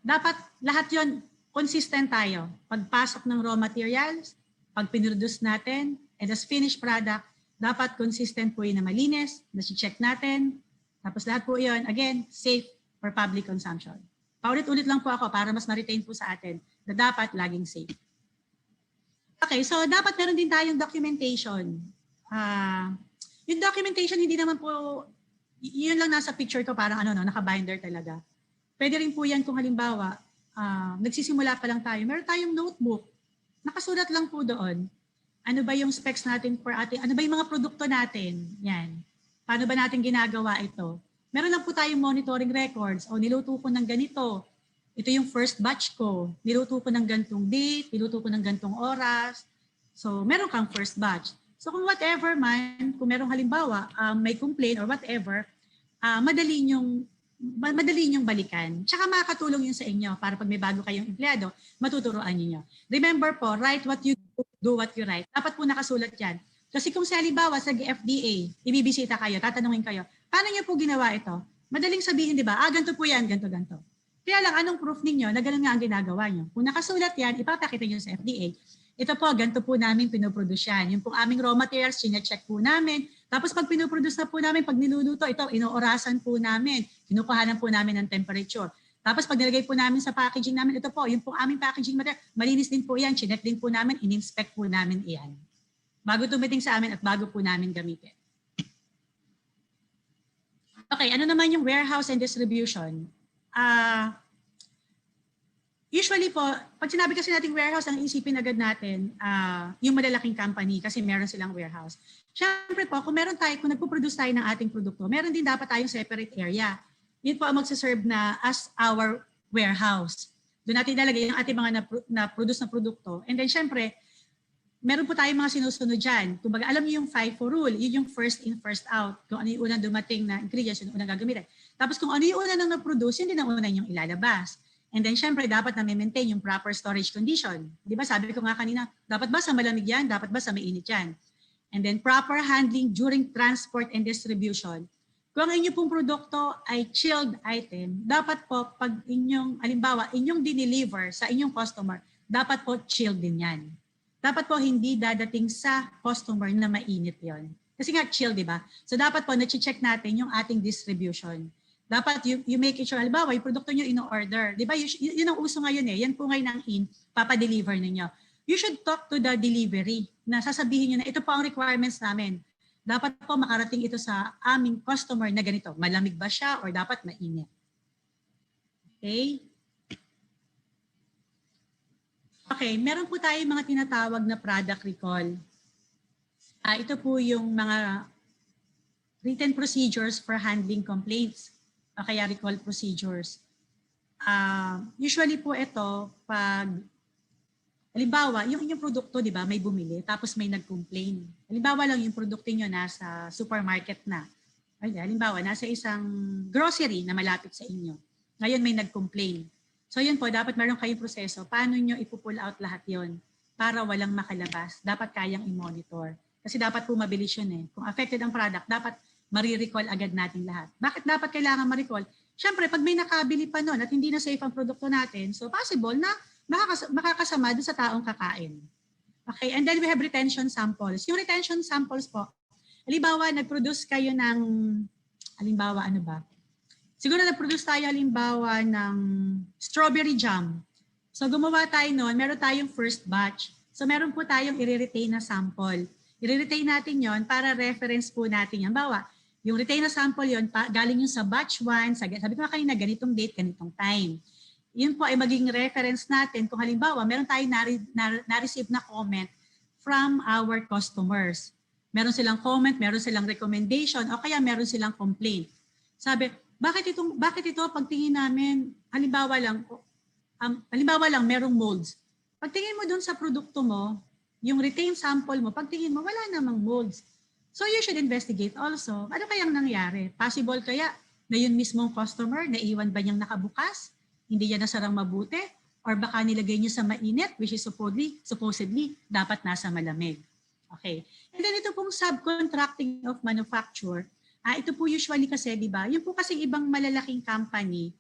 dapat lahat yon consistent tayo. Pagpasok ng raw materials, pag pinroduce natin, and as finished product, dapat consistent po yun na malinis, na-check natin. Tapos lahat po yun, again, safe for public consumption. Paulit-ulit lang po ako para mas ma-retain po sa atin na dapat laging safe. Okay, so dapat meron din tayong documentation. Yung documentation, hindi naman po, yun lang nasa picture ko, parang naka-binder talaga. Pwede rin po yan kung halimbawa, nagsisimula pa lang tayo. Meron tayong notebook. Nakasulat lang po doon. Ano ba yung specs natin for ating, ano ba yung mga produkto natin? Yan. Paano ba natin ginagawa ito? Meron lang po tayong monitoring records. O niluto ko ng ganito. Ito yung first batch ko. Niluto ko ng gantong date, niluto ko ng gantong oras. So, meron kang first batch. So, kung whatever man, kung merong halimbawa, may complaint or whatever, madali niyong balikan. Tsaka makakatulong yun sa inyo para pag may bago kayong empleyado, matuturoan niyo. Remember po, write what you do what you write. Dapat po nakasulat yan. Kasi kung sa halimbawa sa FDA, ibibisita kayo, tatanungin kayo, paano niyo po ginawa ito? Madaling sabihin, di ba? Ganito po yan, ganito. Kaya lang, anong proof ninyo na ganun nga ang ginagawa niyo? Kung nakasulat yan, ipapakita niyo sa FDA. Ito po, ganito po namin pinoproduce yan. Yung pong aming raw materials, chinecheck po namin. Tapos pag pinoproduce na po namin, pag niluluto, ito, inoorasan po namin. Kinukuhanan po namin ng temperature. Tapos pag nilagay po namin sa packaging namin, ito po, yung pong aming packaging material, malinis din po yan, chinek din po namin, in-inspect po namin iyan. Bago tumiting sa amin at bago po namin gamitin. Okay, ano naman yung warehouse and distribution? Usually po, pag sinabi kasi nating warehouse, ang isipin agad natin yung malalaking company kasi meron silang warehouse. Siyempre po, kung nagpo-produce tayo ng ating produkto, meron din dapat tayong separate area. Yun po ang magsaserve na as our warehouse. Doon natin ilalagay yung ating mga na-produce na produkto. And then siyempre, meron po tayong mga sinusunod dyan. Kung alam niyo yung FIFO rule, yun yung first in, first out. Kung ano yung unang dumating na ingredients, yun yung unang gagamitin. Tapos kung ano yung unang na-produce, yun din ang unang yung ilalabas. And then syempre, dapat na-maintain yung proper storage condition. Di ba, sabi ko nga kanina, dapat ba sa malamig yan? Dapat ba sa mainit yan? And then proper handling during transport and distribution. Kung ang inyong pong produkto ay chilled item, dapat po pag inyong dineliver sa inyong customer, dapat po chilled din yan. Dapat po hindi dadating sa customer na mainit yon. Kasi nga chill, di ba? So dapat po na-check natin yung ating distribution. Dapat you make it sure, halimbawa, yung produkto nyo in-order. Di ba? Yun ang uso ngayon eh. Yan po ngayon ang papadeliver ninyo. You should talk to the delivery na sasabihin nyo na ito po ang requirements namin. Dapat po makarating ito sa aming customer na ganito. Malamig ba siya or dapat mainit? Okay? Okay, meron po tayong mga tinatawag na product recall. Ito po yung mga written procedures for handling complaints o kaya recall procedures. Usually po ito, pag halimbawa, yung inyong produkto, di ba, may bumili, tapos may nag-complain. Halimbawa lang yung produkto nyo nasa supermarket na. Halimbawa, nasa isang grocery na malapit sa inyo. Ngayon may nag-complain. So yun po, dapat meron kayong proseso. Paano nyo ipupull out lahat yon para walang makalabas? Dapat kayang i-monitor. Kasi dapat po mabilis yun eh. Kung affected ang product, dapat marirecall agad natin lahat. Bakit dapat kailangan ma-recall? Siyempre, pag may nakabili pa nun at hindi na safe ang produkto natin, so possible na makakasama dun sa taong kakain. Okay, and then we have retention samples. Yung retention samples po, halimbawa, nag-produce kayo ng, halimbawa, ano ba? Siguro nag-produce tayo halimbawa ng strawberry jam. So gumawa tayo noon, meron tayong first batch. So meron po tayong i-retain na sample. I-retain natin yon para reference po natin yan. Bawa, yung retain na sample yon galing yung sa batch 1, sabi ko nga kanina, ganitong date, ganitong time. Yun po ay maging reference natin kung halimbawa meron tayong na-receive na comment from our customers. Meron silang comment, meron silang recommendation, o kaya meron silang complaint. Sabi, bakit ito pagtingin namin, halimbawa lang merong molds. Pagtingin mo dun sa produkto mo, yung retain sample mo, pagtingin mo, wala namang molds. So you should investigate also. Ano kayang nangyari? Possible kaya na yun mismong customer, naiwan ba niyang nakabukas? hindi yan nasarang mabuti, or baka nilagay nyo sa mainit, which is supposedly dapat nasa malamig. Okay. And then ito pong subcontracting of manufacture, ito po usually kasi, di ba, yung po kasi ibang malalaking company,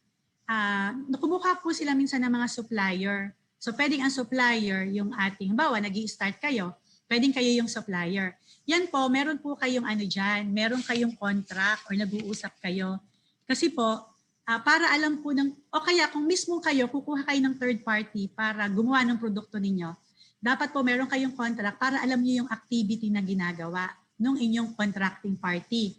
kumuha po sila minsan ng mga supplier. So pwedeng ang supplier yung ating, bawa nag-i-start kayo, pwedeng kayo yung supplier. Yan po, meron po kayong ano dyan, meron kayong contract or nag-uusap kayo. Kasi po, para alam po ng, o kaya kung mismo kayo, kukuha kayo ng third party para gumawa ng produkto ninyo, dapat po meron kayong contract para alam niyo yung activity na ginagawa ng inyong contracting party.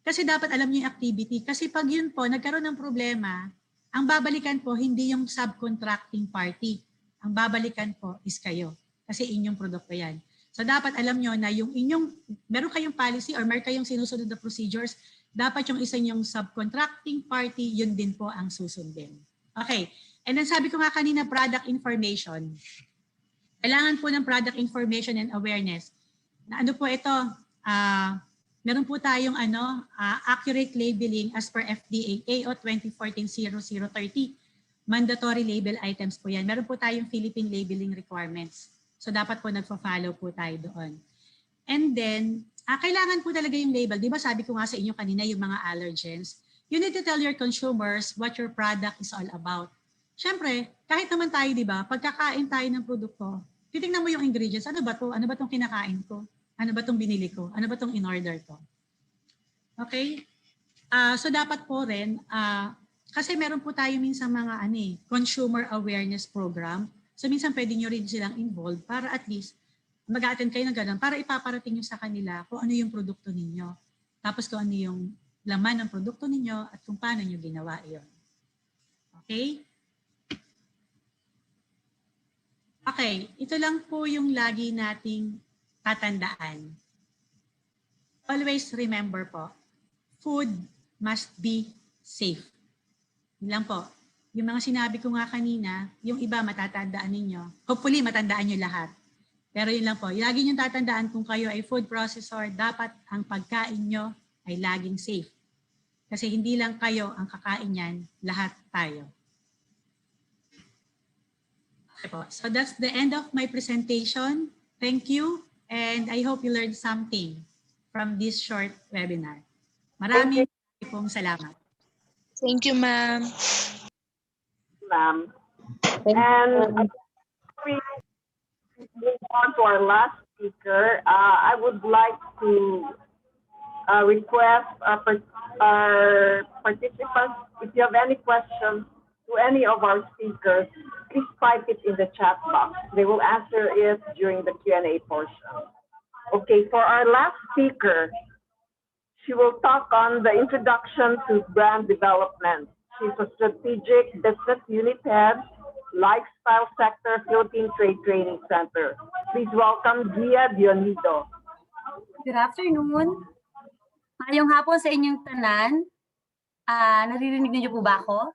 Kasi dapat alam niyo yung activity. Kasi pag yun po, nagkaroon ng problema, ang babalikan po hindi yung subcontracting party. Ang babalikan po is kayo. Kasi inyong produkto yan. So dapat alam nyo na yung inyong, meron kayong policy or meron kayong sinusunod na procedures, dapat yung isa yung subcontracting party, yun din po ang susundin. Okay. And then sabi ko nga kanina, product information. Kailangan po ng product information and awareness. Na ano po ito? Meron po tayong accurate labeling as per FDA AO 2014-0030. Mandatory label items po yan. Meron po tayong Philippine labeling requirements. So dapat po nagpa-follow po tayo doon. And then, kailangan po talaga yung label. Di ba sabi ko nga sa inyo kanina yung mga allergens. You need to tell your consumers what your product is all about. Siyempre, kahit naman tayo, di ba, pagkakain tayo ng produkto, titingnan mo yung ingredients. Ano ba to? Ano ba tong kinakain ko? Ano ba tong binili ko? Ano ba tong in-order ko? Okay? So dapat po rin, kasi meron po tayo minsan mga consumer awareness program. So minsan pwede nyo rin silang involved para at least mag-attend kayo ng ganun para ipaparating nyo sa kanila kung ano yung produkto ninyo. Tapos kung ano yung laman ng produkto ninyo at kung paano nyo ginawa yun. Okay? Okay, ito lang po yung lagi nating tatandaan. Always remember po, food must be safe. Yun lang po. Yung mga sinabi ko nga kanina, yung iba matatandaan ninyo. Hopefully, matandaan nyo lahat. Pero yun lang po. Lagi nyo tatandaan kung kayo ay food processor, dapat ang pagkain nyo ay laging safe. Kasi hindi lang kayo ang kakain yan, lahat tayo. Okay po. So that's the end of my presentation. Thank you. And I hope you learned something from this short webinar. Maraming pong salamat. Thank you, ma'am. Ma'am. And we move on to our last speaker. I would like to request our participants, if you have any questions to any of our speakers, please type it in the chat box. They will answer it during the Q&A portion. Okay, for our last speaker, she will talk on the introduction to brand development. She's a strategic business unit head, lifestyle sector, Philippine Trade Training Center. Please welcome Gia Dionido. Good afternoon. Ngayong hapon sa inyong tanan. Naririnig niyo po ba ako?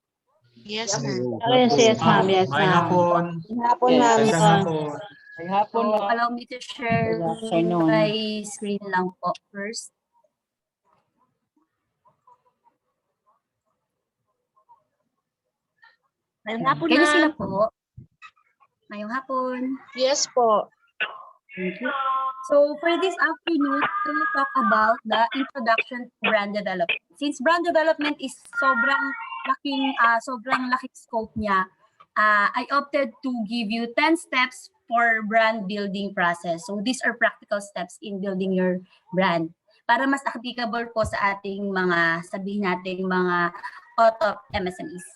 Yes, ma'am. Yes, ma'am. Yes, May ma'am. hapon. Hapon, ma'am. Magandang hapon. May hapon, So, ma'am. allow me to share Good afternoon. my screen lang po first. Ngayong hapon, Can you see ma'am. na po? Ngayong hapon. Yes po. Thank you. So for this afternoon, I will talk about the introduction to brand development. Since brand development is sobrang laking scope niya, I opted to give you 10 steps for brand building process. So these are practical steps in building your brand para mas applicable po sa ating mga, sabihin natin, mga OTOP MSMEs.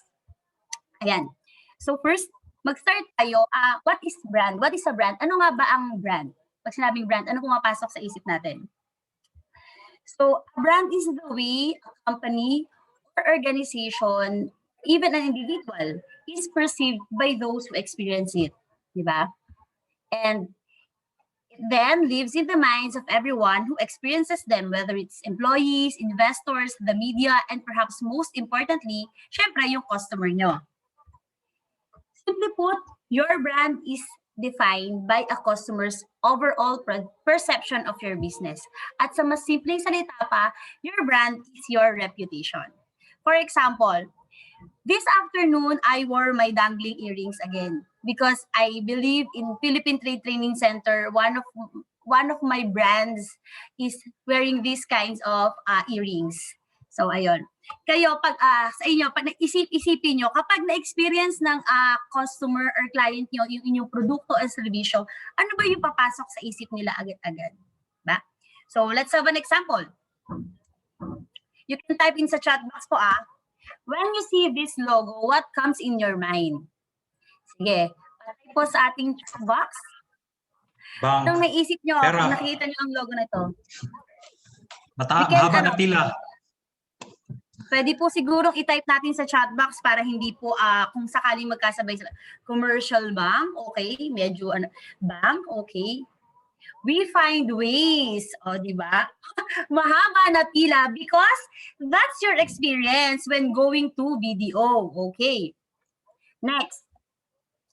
Ayan. So first, mag-start tayo. What is brand? What is a brand? Ano nga ba ang brand? Pag sinabing brand, ano pumapasok sa isip natin? So, a brand is the way a company or organization, even an individual, is perceived by those who experience it. Diba? And it then lives in the minds of everyone who experiences them, whether it's employees, investors, the media, and perhaps most importantly, syempre yung customer nyo. Simply put, your brand is defined by a customer's overall perception of your business. At sa mas simpleng salita pa, your brand is your reputation. For example, This afternoon, I wore my dangling earrings again because I believe in Philippine Trade Training Center. One of my brands is wearing these kinds of earrings. So ayun. Kayo sa inyo pag isipin nyo kapag na-experience ng customer or client nyo yung inyong produkto o serbisyo, ano ba yung papasok sa isip nila agad-agad? Ba? So let's have an example. You can type in sa chat box po when you see this logo, what comes in your mind? Sige, patay po sa ating chat box. Bank. Anong naisip nyo Pera. kung nakikita nyo ang logo na ito? Mahaba na pila. Pwede po sigurong i-type natin sa chat box para hindi po kung sakaling magkasabay sila. Commercial bank, okay. Medyo bank, okay. We find ways, di ba? Mahaba na pila because that's your experience when going to BDO. Okay. Next.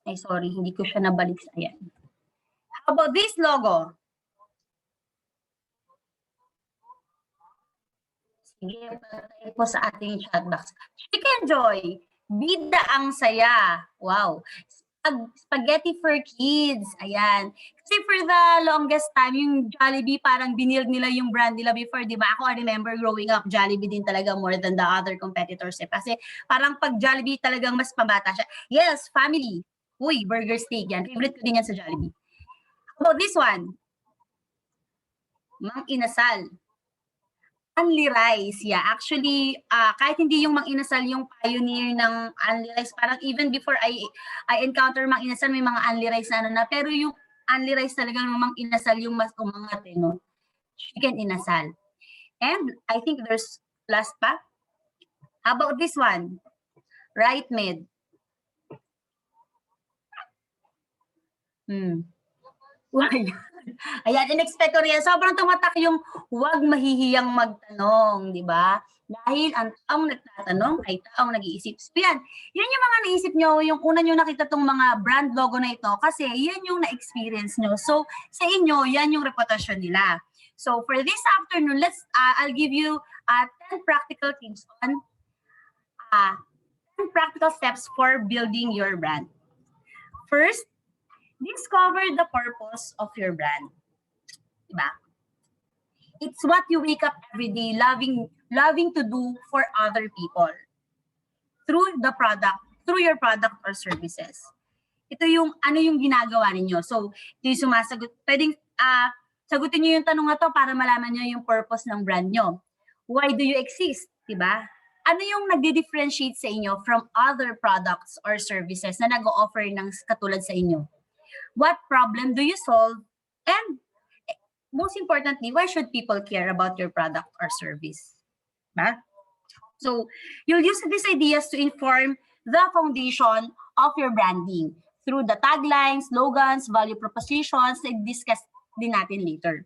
Ay, sorry, hindi ko siya nabalik. Ayan. How about this logo? Sige, patay po sa ating chat box. Chicken Joy, bida ang saya. Wow. Spaghetti for kids. Ayan. Kasi for the longest time, yung Jollibee, parang binild nila yung brand nila before, di ba? Ako, I remember growing up, Jollibee din talaga more than the other competitors. Kasi parang pag Jollibee talagang mas pambata siya. Yes, family. Uy, burger steak yan. Favorite ko din yan sa Jollibee. How about this one? Mang Inasal. Only rice, yeah. Actually, kahit hindi yung Mang Inasal yung pioneer ng only rice, parang even before I encounter Mang Inasal, may mga only rice na pero yung only rice talaga ng Mang Inasal yung mas umangat, no? Chicken Inasal. And I think there's last pa. How about this one? Right mid. Ayan, in-expect ko rin. Sobrang tumatak yung huwag mahihiyang magtanong, di ba? Dahil ang taong nagtatanong ay taong nag-iisip. So yan yung mga naisip nyo, yung una nyo nakita tong mga brand logo na ito, kasi yan yung na-experience nyo. So sa inyo, yan yung reputasyon nila. So for this afternoon, I'll give you 10 practical tips on 10 practical steps for building your brand. First, discover the purpose of your brand. Diba? It's what you wake up every day loving to do for other people through your product or services. Ito yung ano yung ginagawa ninyo. So, ito yung sumasagot. Pwedeng sagutin niyo yung tanong na to para malaman niyo yung purpose ng brand nyo. Why do you exist? Diba? Ano yung nagdi-differentiate sa inyo from other products or services na nag-o-offer ng katulad sa inyo? What problem do you solve? And most importantly, why should people care about your product or service? Right? So you'll use these ideas to inform the foundation of your branding through the taglines, slogans, value propositions na discuss din natin later.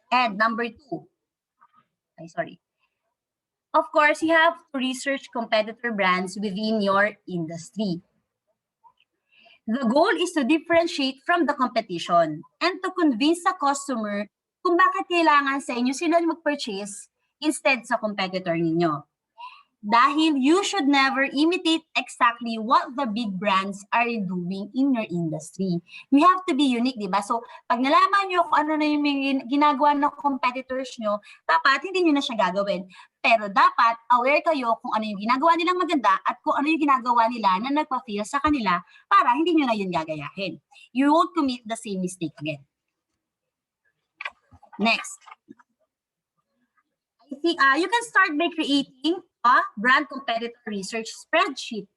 And number 2. Of course, you have to research competitor brands within your industry. The goal is to differentiate from the competition and to convince the customer kung bakit kailangan sa inyo sila mag-purchase instead sa competitor ninyo. Dahil you should never imitate exactly what the big brands are doing in your industry. You have to be unique, di ba? So, pag nalaman nyo kung ano na yung ginagawa ng competitors nyo, dapat hindi nyo na siya gagawin. Pero dapat aware kayo kung ano yung ginagawa nilang maganda at kung ano yung ginagawa nila na nagpa-feel sa kanila para hindi nyo na yun gagayahin. You won't commit the same mistake again. Next. I think you can start by creating a brand competitor research spreadsheet.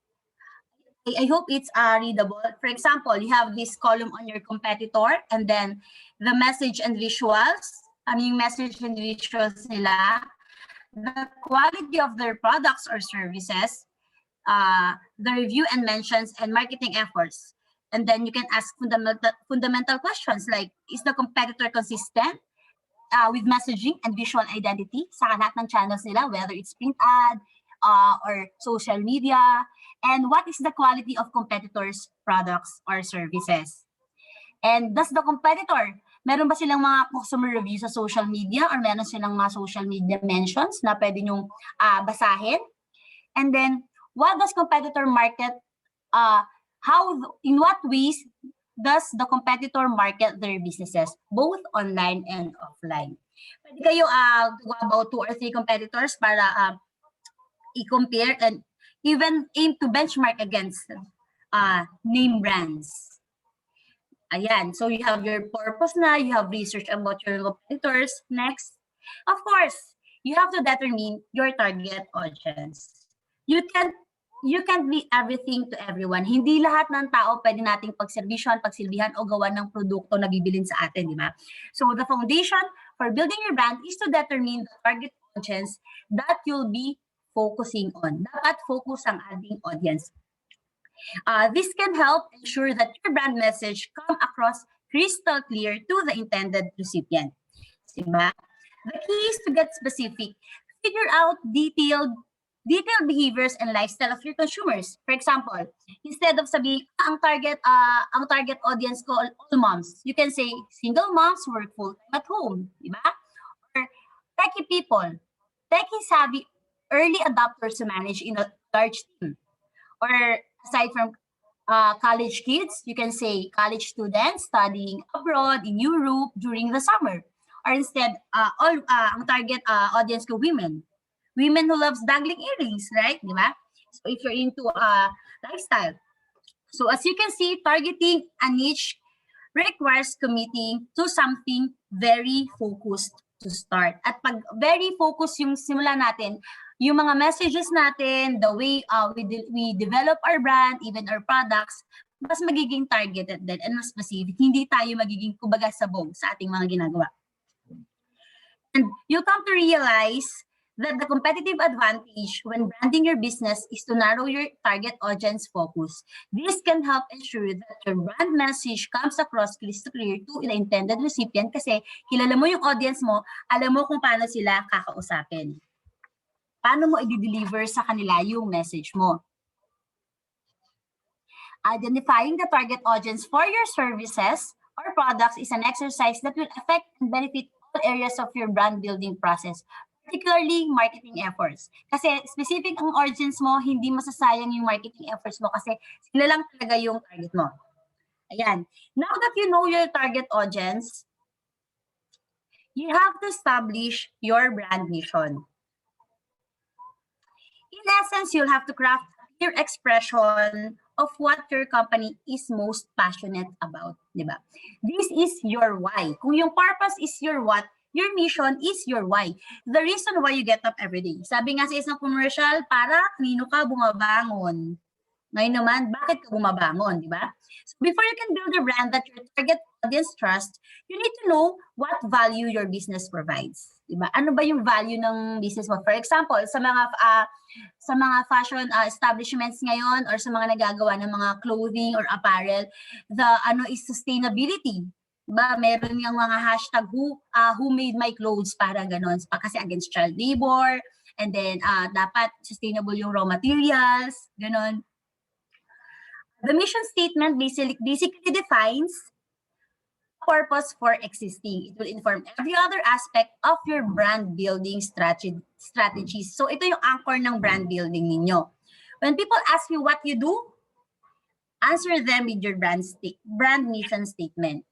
I hope it's readable. For example, you have this column on your competitor and then the message and visuals. Ano yung message and visuals nila? The quality of their products or services, the review and mentions and marketing efforts. And then you can ask fundamental questions like, is the competitor consistent with messaging and visual identity sa lahat ng channels nila, whether it's print ad or social media, and what is the quality of competitors' products or services. And does the competitor, meron ba silang mga customer reviews sa social media or meron silang mga social media mentions na pwede nyong basahin? And then, what does competitor market, in what ways does the competitor market their businesses, both online and offline? Pwede kayo go about 2 or 3 competitors para i-compare and even aim to benchmark against name brands. Ayan, so you have your purpose na, you have research about your competitors. Next, of course, you have to determine your target audience. You can't be everything to everyone. Hindi lahat ng tao pwede nating pagsilbihan o gawa ng produkto na bibilin sa atin, di ba? So the foundation for building your brand is to determine the target audience that you'll be focusing on. Dapat focus ang ating audience. This can help ensure that your brand message come across crystal clear to the intended recipient. Diba? The key is to get specific. Figure out detailed behaviors and lifestyle of your consumers. For example, instead of sabihin, ang target audience ko all moms, you can say single moms work full-time at home. Diba? Or techie people, techie savvy early adopters to manage in a large team. Or aside from college kids, you can say college students studying abroad in Europe during the summer. Or instead, ang target audience ko women. Women who loves dangling earrings, right? Diba? So if you're into lifestyle. So as you can see, targeting a niche requires committing to something very focused to start. At pag very focused yung simula natin, yung mga messages natin, the way we develop our brand, even our products, mas magiging targeted din and mas specific. Hindi tayo magiging kumbaga sabog sa ating mga ginagawa. And you'll come to realize that the competitive advantage when branding your business is to narrow your target audience focus. This can help ensure that your brand message comes across crystal clear to the intended recipient kasi kilala mo yung audience mo, alam mo kung paano sila kakausapin. Paano mo i-deliver sa kanila yung message mo. Identifying the target audience for your services or products is an exercise that will affect and benefit all areas of your brand building process, particularly marketing efforts. Kasi specific ang audience mo, hindi masasayang yung marketing efforts mo kasi sila lang talaga yung target mo. Ayan. Now that you know your target audience, you have to establish your brand mission. In essence, you'll have to craft your expression of what your company is most passionate about, di ba? This is your why. Kung yung purpose is your what, your mission is your why. The reason why you get up every day. Sabi nga sa isang commercial, para kanino ka bumabangon. Ngayon naman, bakit ka bumabangon, di ba? So before you can build a brand that your target audience trust, you need to know what value your business provides. Di ba? Ano ba yung value ng business mo? For example, sa mga fashion establishments ngayon or sa mga nagagawa ng mga clothing or apparel, the is sustainability. Diba? Meron yung mga hashtag who made my clothes, para ganon. Kasi against child labor, and then dapat sustainable yung raw materials, ganon. The mission statement basically defines purpose for existing. It will inform every other aspect of your brand building strategies. So ito yung anchor ng brand building ninyo. When people ask you what you do, answer them with your brand mission statement.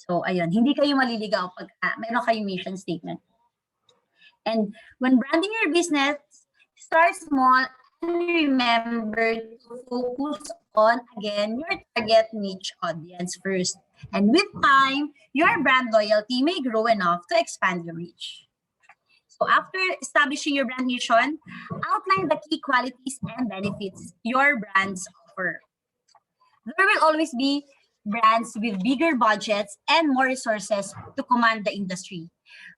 So ayun, hindi kayo maliligaw pag meron kayong mission statement. And when branding your business, start small and remember to focus on, again, your target niche audience first. And with time, your brand loyalty may grow enough to expand your reach. So after establishing your brand mission, outline the key qualities and benefits your brands offer. There will always be brands with bigger budgets and more resources to command the industry.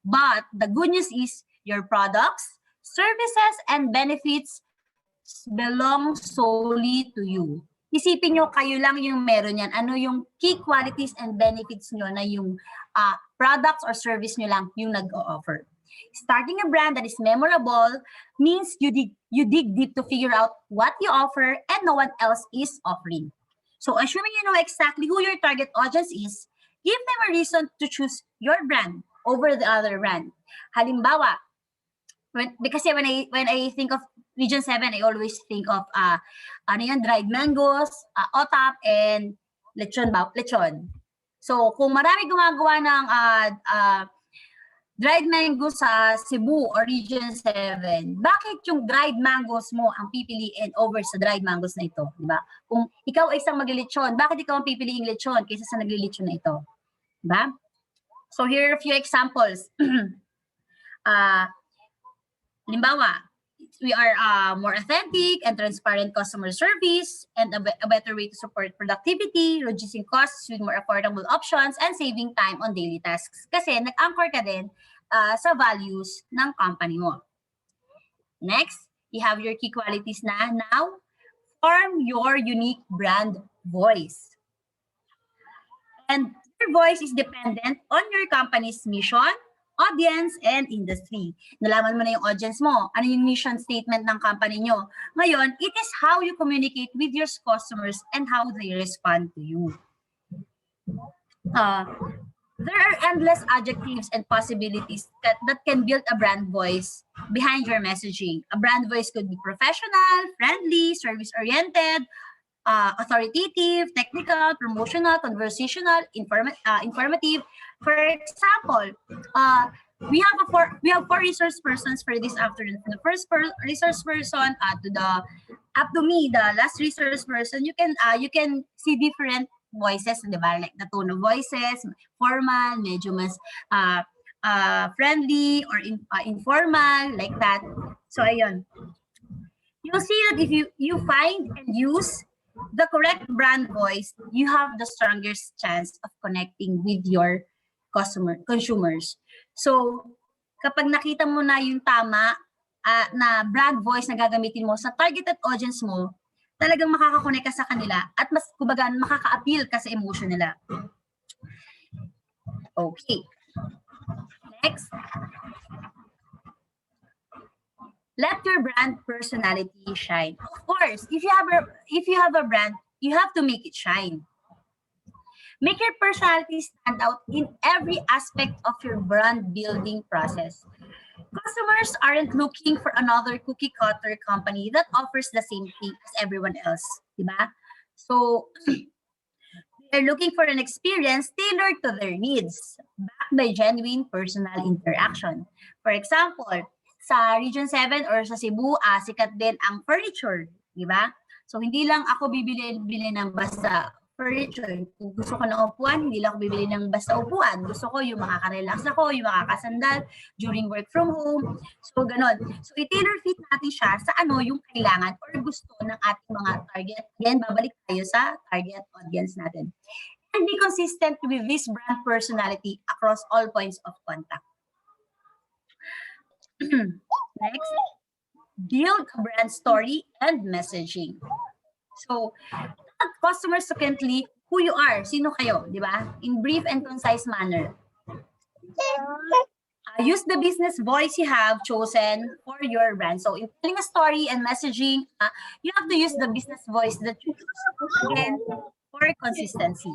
But the good news is your products, services, and benefits belong solely to you. Isipin nyo, kayo lang yung meron yan. Ano yung key qualities and benefits nyo na yung products or service nyo lang yung nag-o-offer. Starting a brand that is memorable means you dig deep to figure out what you offer and no one else is offering. So assuming you know exactly who your target audience is, give them a reason to choose your brand over the other brand. Halimbawa, when I think of Region 7, I always think of dried mangoes, OTOP, and lechon. So, kung marami gumagawa ng dried mangoes sa Cebu or Region 7, bakit yung dried mangoes mo ang pipiliin over sa dried mangoes na ito? Diba? Kung ikaw ay isang maglilitsyon, bakit ikaw ang pipiliing lechon kaysa sa naglilitsyon na ito? Diba? So here are a few examples. Limbawa, we are more authentic and transparent customer service and a better way to support productivity, reducing costs with more affordable options, and saving time on daily tasks. Kasi nag-anchor ka din sa values ng company mo. Next, you have your key qualities na. Now, form your unique brand voice. And your voice is dependent on your company's mission, audience, and industry. Nalaman mo na yung audience mo. Ano yung mission statement ng company nyo? Ngayon, it is how you communicate with your customers and how they respond to you. There are endless adjectives and possibilities that can build a brand voice behind your messaging. A brand voice could be professional, friendly, service-oriented, authoritative, technical, promotional, conversational, informative. For example, we have four resource persons for this afternoon. From the first resource person up to me, the last resource person, you can see different voices, diba? Like the tone of voices, formal, medyo mas friendly or informal, like that. So ayun. You'll see that if you find and use the correct brand voice, you have the strongest chance of connecting with your consumers. So, kapag nakita mo na yung tama na brand voice na gagamitin mo sa targeted audience mo, talagang makakakonect ka sa kanila at mas kumbaga makaka-appeal ka sa emotion nila. Okay. Next. Let your brand personality shine. Of course, if you have a brand, you have to make it shine. Make your personality stand out in every aspect of your brand building process. Customers aren't looking for another cookie cutter company that offers the same thing as everyone else, diba? So they're looking for an experience tailored to their needs, backed by genuine personal interaction. For example, sa Region 7 or sa Cebu, sikat din ang furniture, di ba? So, hindi lang ako bibili ng basta furniture. Kung gusto ko ng upuan, hindi lang ako bibili ng basta upuan. Gusto ko yung makaka-relax ako, yung makakasandal during work from home. So, ganon. So, i-tailor fit natin siya sa ano yung kailangan or gusto ng ating mga target. Again, babalik tayo sa target audience natin. And be consistent with this brand personality across all points of contact. Next, build a brand story and messaging. So, tell customers secondly who you are, sino kayo, di ba? In brief and concise manner. Use the business voice you have chosen for your brand. So, in telling a story and messaging, you have to use the business voice that you choose. Again, for consistency.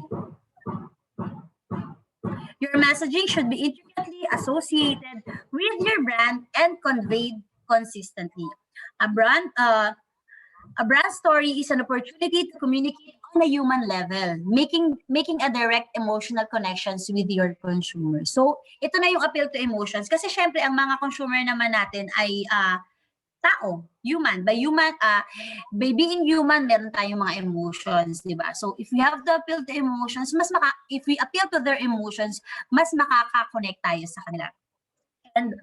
Your messaging should be intricately associated with your brand and conveyed consistently. A brand story is an opportunity to communicate on a human level, making a direct emotional connections with your consumers. So, ito na yung appeal to emotions. Kasi syempre, ang mga consumer naman natin ay tao, human. By being human, meron tayong mga emotions, di ba? So, if we have to appeal to emotions, if we appeal to their emotions, mas makaka-connect tayo sa kanila. And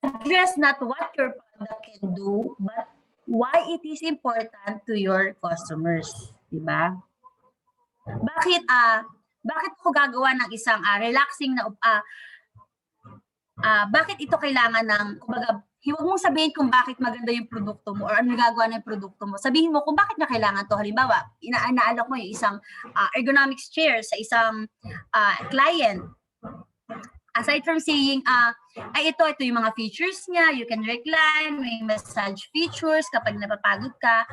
address not what your product can do, but why it is important to your customers, di ba? Bakit ko gagawa ng isang relaxing na bakit ito kailangan ng, kumbaga, huwag mong sabihin kung bakit maganda yung produkto mo or ano gagawa ng produkto mo. Sabihin mo kung bakit niya kailangan to. Halimbawa, inaalok mo yung isang ergonomics chair sa isang client. Aside from saying, ito yung mga features niya, you can recline, may massage features kapag napapagod ka.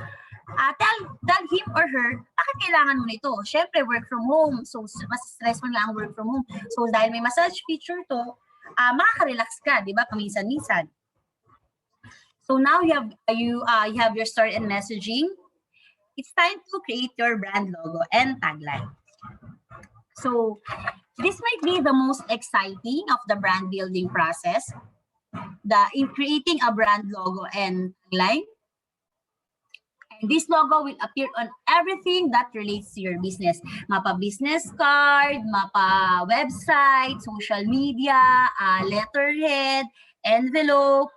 Tell him or her, bakit kailangan mo nito? Siyempre, work from home. So, mas stressful lang ang work from home. So, dahil may massage feature to, makaka-relax ka, di ba? Paminsan-minsan. So now you have your story and messaging. It's time to create your brand logo and tagline. So this might be the most exciting of the brand building process, in creating a brand logo and tagline. And this logo will appear on everything that relates to your business. Mapa business card, mapa website, social media, letterhead, envelope.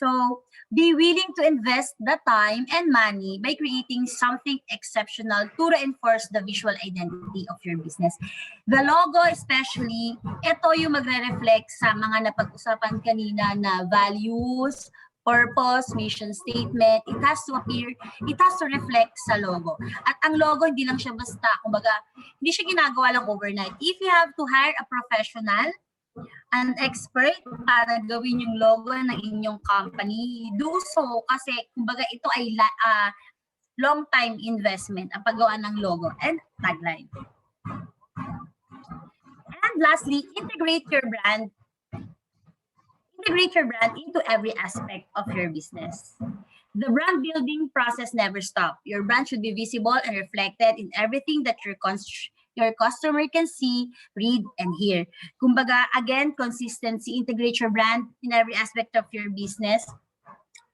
So be willing to invest the time and money by creating something exceptional to reinforce the visual identity of your business. The logo especially, ito yung magre-reflect sa mga napag-usapan kanina na values, purpose, mission statement. It has to appear, it has to reflect sa logo. At ang logo, hindi lang siya basta, kumbaga, hindi siya ginagawa lang overnight. If you have to hire a professional, an expert para gawin yung logo ng inyong company, do so kasi kumbaga ito ay long time investment ang paggawa ng logo and tagline. And lastly, integrate your brand into every aspect of your business. The brand building process never stops. Your brand should be visible and reflected in everything that your customer can see, read, and hear. Kumbaga, again, consistency, integrate your brand in every aspect of your business.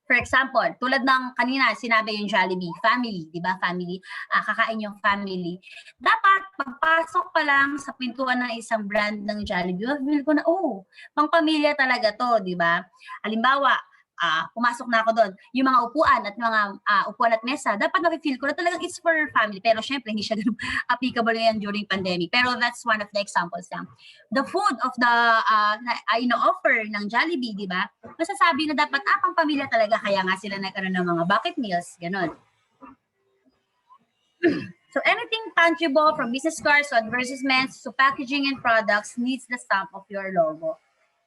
For example, tulad ng kanina, sinabi yung Jollibee, family, di ba? Family, kakain yung family. Dapat, pagpasok pa lang sa pintuan ng isang brand ng Jollibee, feel ko na, pang pamilya talaga to, di ba? Halimbawa, pumasok na ako doon, yung mga upuan at mesa, dapat na-feel ko na talagang it's for family. Pero syempre, hindi siya ganun applicable yan during pandemic. Pero that's one of the examples lang. The food of the offer ng Jollibee, di ba? Masasabi na dapat, pang pamilya talaga, kaya nga sila nagkaroon ng mga bucket meals, ganun. So anything tangible from business cards to advertisements to packaging and products needs the stamp of your logo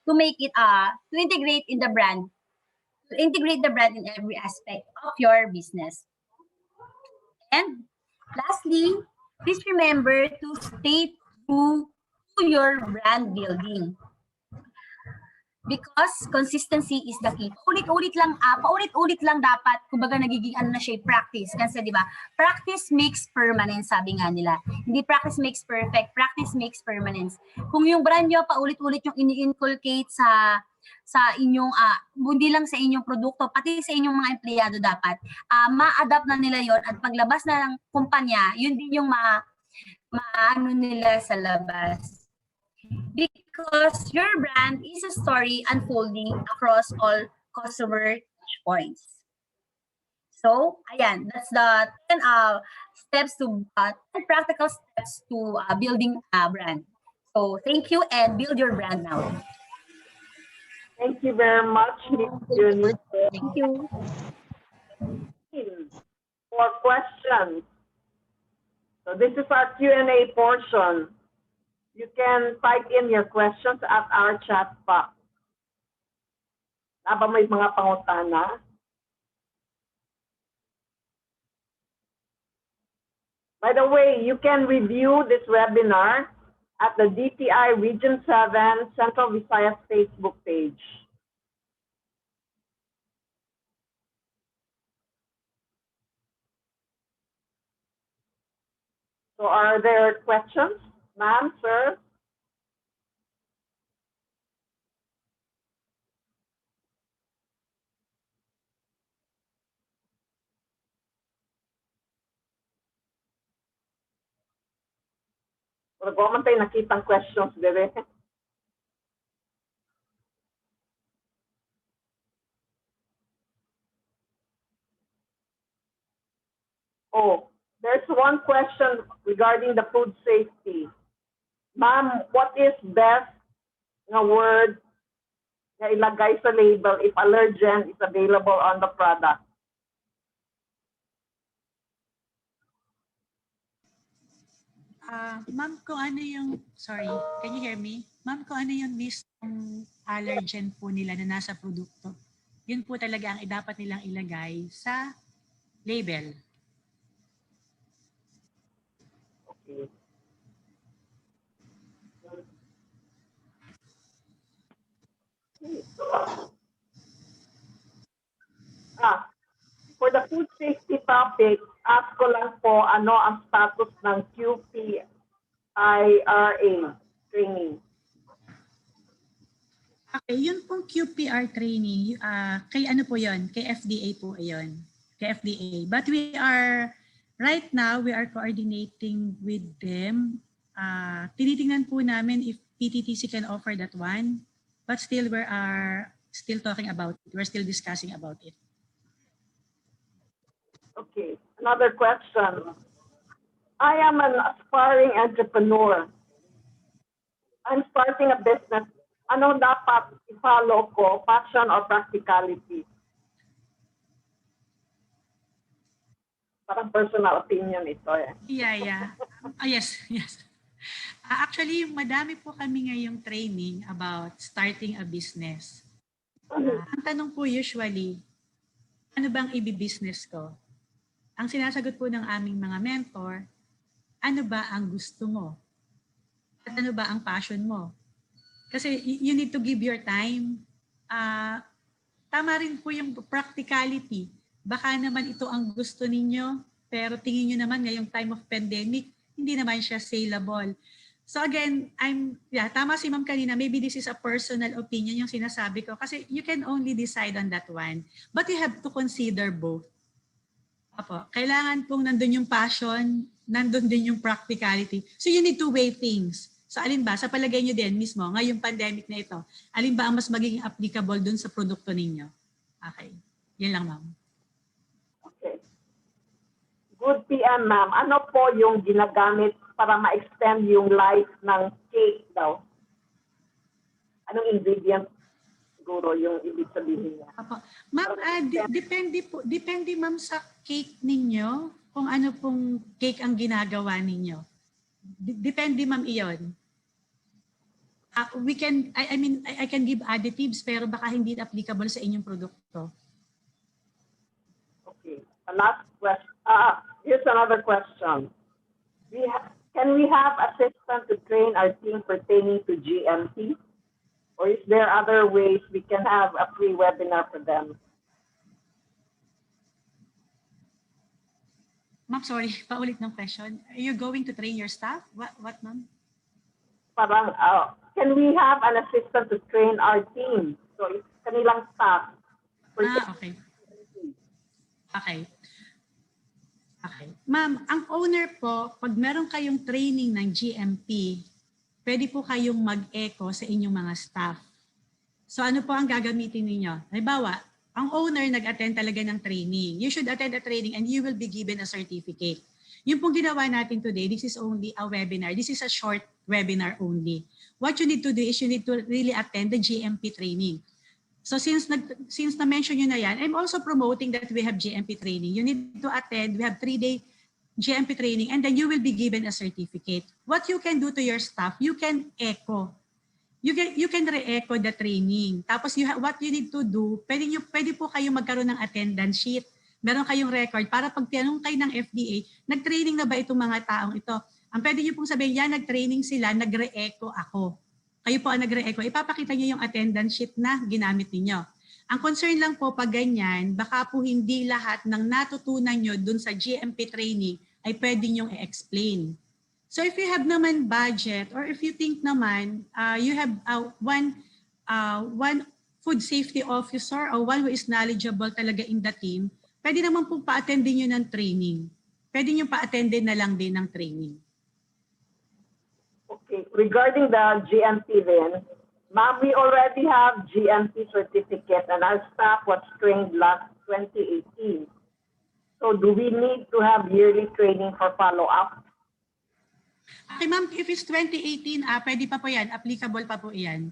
to make it, to integrate the brand in every aspect of your business. And lastly, please remember to stay true to your brand building. Because consistency is the key. Paulit-ulit lang dapat, kumbaga nagiging na siya, practice. Kasi di ba, practice makes permanent, sabi nga nila. Hindi practice makes perfect, practice makes permanence. Kung yung brand nyo paulit-ulit yung ini-inculcate sa inyong, hindi lang sa inyong produkto, pati sa inyong mga empleyado dapat, ma-adapt na nila yon at paglabas na ng kumpanya, yun din yung maano nila sa labas. Because your brand is a story unfolding across all customer points. So, ayan, that's the 10 steps to 10 practical steps to building a brand. So, thank you and build your brand now. Thank you very much, Ms. Eunice. Thank you. For questions. So this is our Q&A portion. You can type in your questions at our chat box. Aba may mga pangutana? By the way, you can review this webinar at the DTI Region 7 Central Visayas Facebook page. So are there questions, ma'am, sir? Wala ko man tayo nakitang questions dire. Oh, there's one question regarding the food safety. Ma'am, what is best na word na ilagay sa label if allergen is available on the product? Ma'am, kung ano yung, sorry, can you hear me? Ma'am, kung ano yung mismong allergen po nila na nasa produkto, yun po talaga ang dapat nilang ilagay sa label. Okay. food safety topic, ask ko lang po ano ang status ng QPIRA training. Okay, yun pong QPR training, kay ano po yun? Kay FDA po yun. Kay FDA. But right now, we are coordinating with them. Tinitingnan po namin if PTTC can offer that one. But still, we are still talking about it. We're still discussing about it. Okay, another question. I am an aspiring entrepreneur. I'm starting a business. Ano dapat i-follow ko, passion or practicality? Parang personal opinion ito eh. Yeah. Yes. Actually, madami po kami ngayong training about starting a business. Ang tanong po usually, ano bang i-business ko? Ang sinasagot po ng aming mga mentor, ano ba ang gusto mo? At ano ba ang passion mo? Kasi you need to give your time. Tama rin po yung practicality. Baka naman ito ang gusto ninyo, pero tingin nyo naman ngayong time of pandemic, hindi naman siya saleable. So again, tama si ma'am kanina, maybe this is a personal opinion yung sinasabi ko kasi you can only decide on that one. But you have to consider both. Apo, kailangan pong nandun yung passion, nandun din yung practicality. So you need to weigh things. So alin ba, sa palagay nyo din mismo, ngayong pandemic na ito, alin ba ang mas magiging applicable dun sa produkto ninyo? Okay, yun lang ma'am. Okay. Good PM, ma'am. Ano po yung ginagamit para ma-extend yung life ng cake daw? Anong ingredient siguro yung ibig sabihin niya? Ma'am, depende ma'am sa cake ninyo kung ano pong cake ang ginagawa ninyo. Depende ma'am iyon. I can give additives pero baka hindi applicable sa inyong produkto. Okay. Last question. Here's another question. Can we have assistance to train our team pertaining to GMP? Or is there other ways we can have a free webinar for them? Ma'am, sorry, paulit ng question. Are you going to train your staff? What ma'am? Parang, can we have an assistant to train our team? So, it's kanilang staff. Okay. Ma'am, ang owner po, pag meron kayong training ng GMP, pwede po kayong mag-echo sa inyong mga staff. So ano po ang gagamitin ninyo? Halimbawa, ang owner nag-attend talaga ng training. You should attend a training and you will be given a certificate. Yung pong ginawa natin today, this is only a webinar. This is a short webinar only. What you need to do is you need to really attend the GMP training. So since na-mention nyo na yan, I'm also promoting that we have GMP training. You need to attend. We have 3-day GMP training and then you will be given a certificate. What you can do to your staff, you can echo. You can re-echo the training. Tapos what you need to do, pwede po kayo magkaroon ng attendance sheet. Meron kayong record para pag tinanong kayo ng FDA, nag-training na ba itong mga taong ito? Ang pwede nyo pong sabihin, yan, nag-training sila, nag-re-echo ako. Kayo po ang nagre-echo, ipapakita nyo yung attendance sheet na ginamit ninyo. Ang concern lang po pag ganyan, baka po hindi lahat ng natutunan nyo dun sa GMP training ay pwede nyong i-explain. So if you have naman budget or if you think naman you have one food safety officer or one who is knowledgeable talaga in the team, pwede naman po pa-attendin nyo ng training. Pwede nyo pa-attendin na lang din ng training. Okay, regarding the GMP then, ma'am, we already have GMP certificate and our staff was trained last 2018. So do we need to have yearly training for follow-up? Okay ma'am, if it's 2018, pwede pa po yan, applicable pa po yan.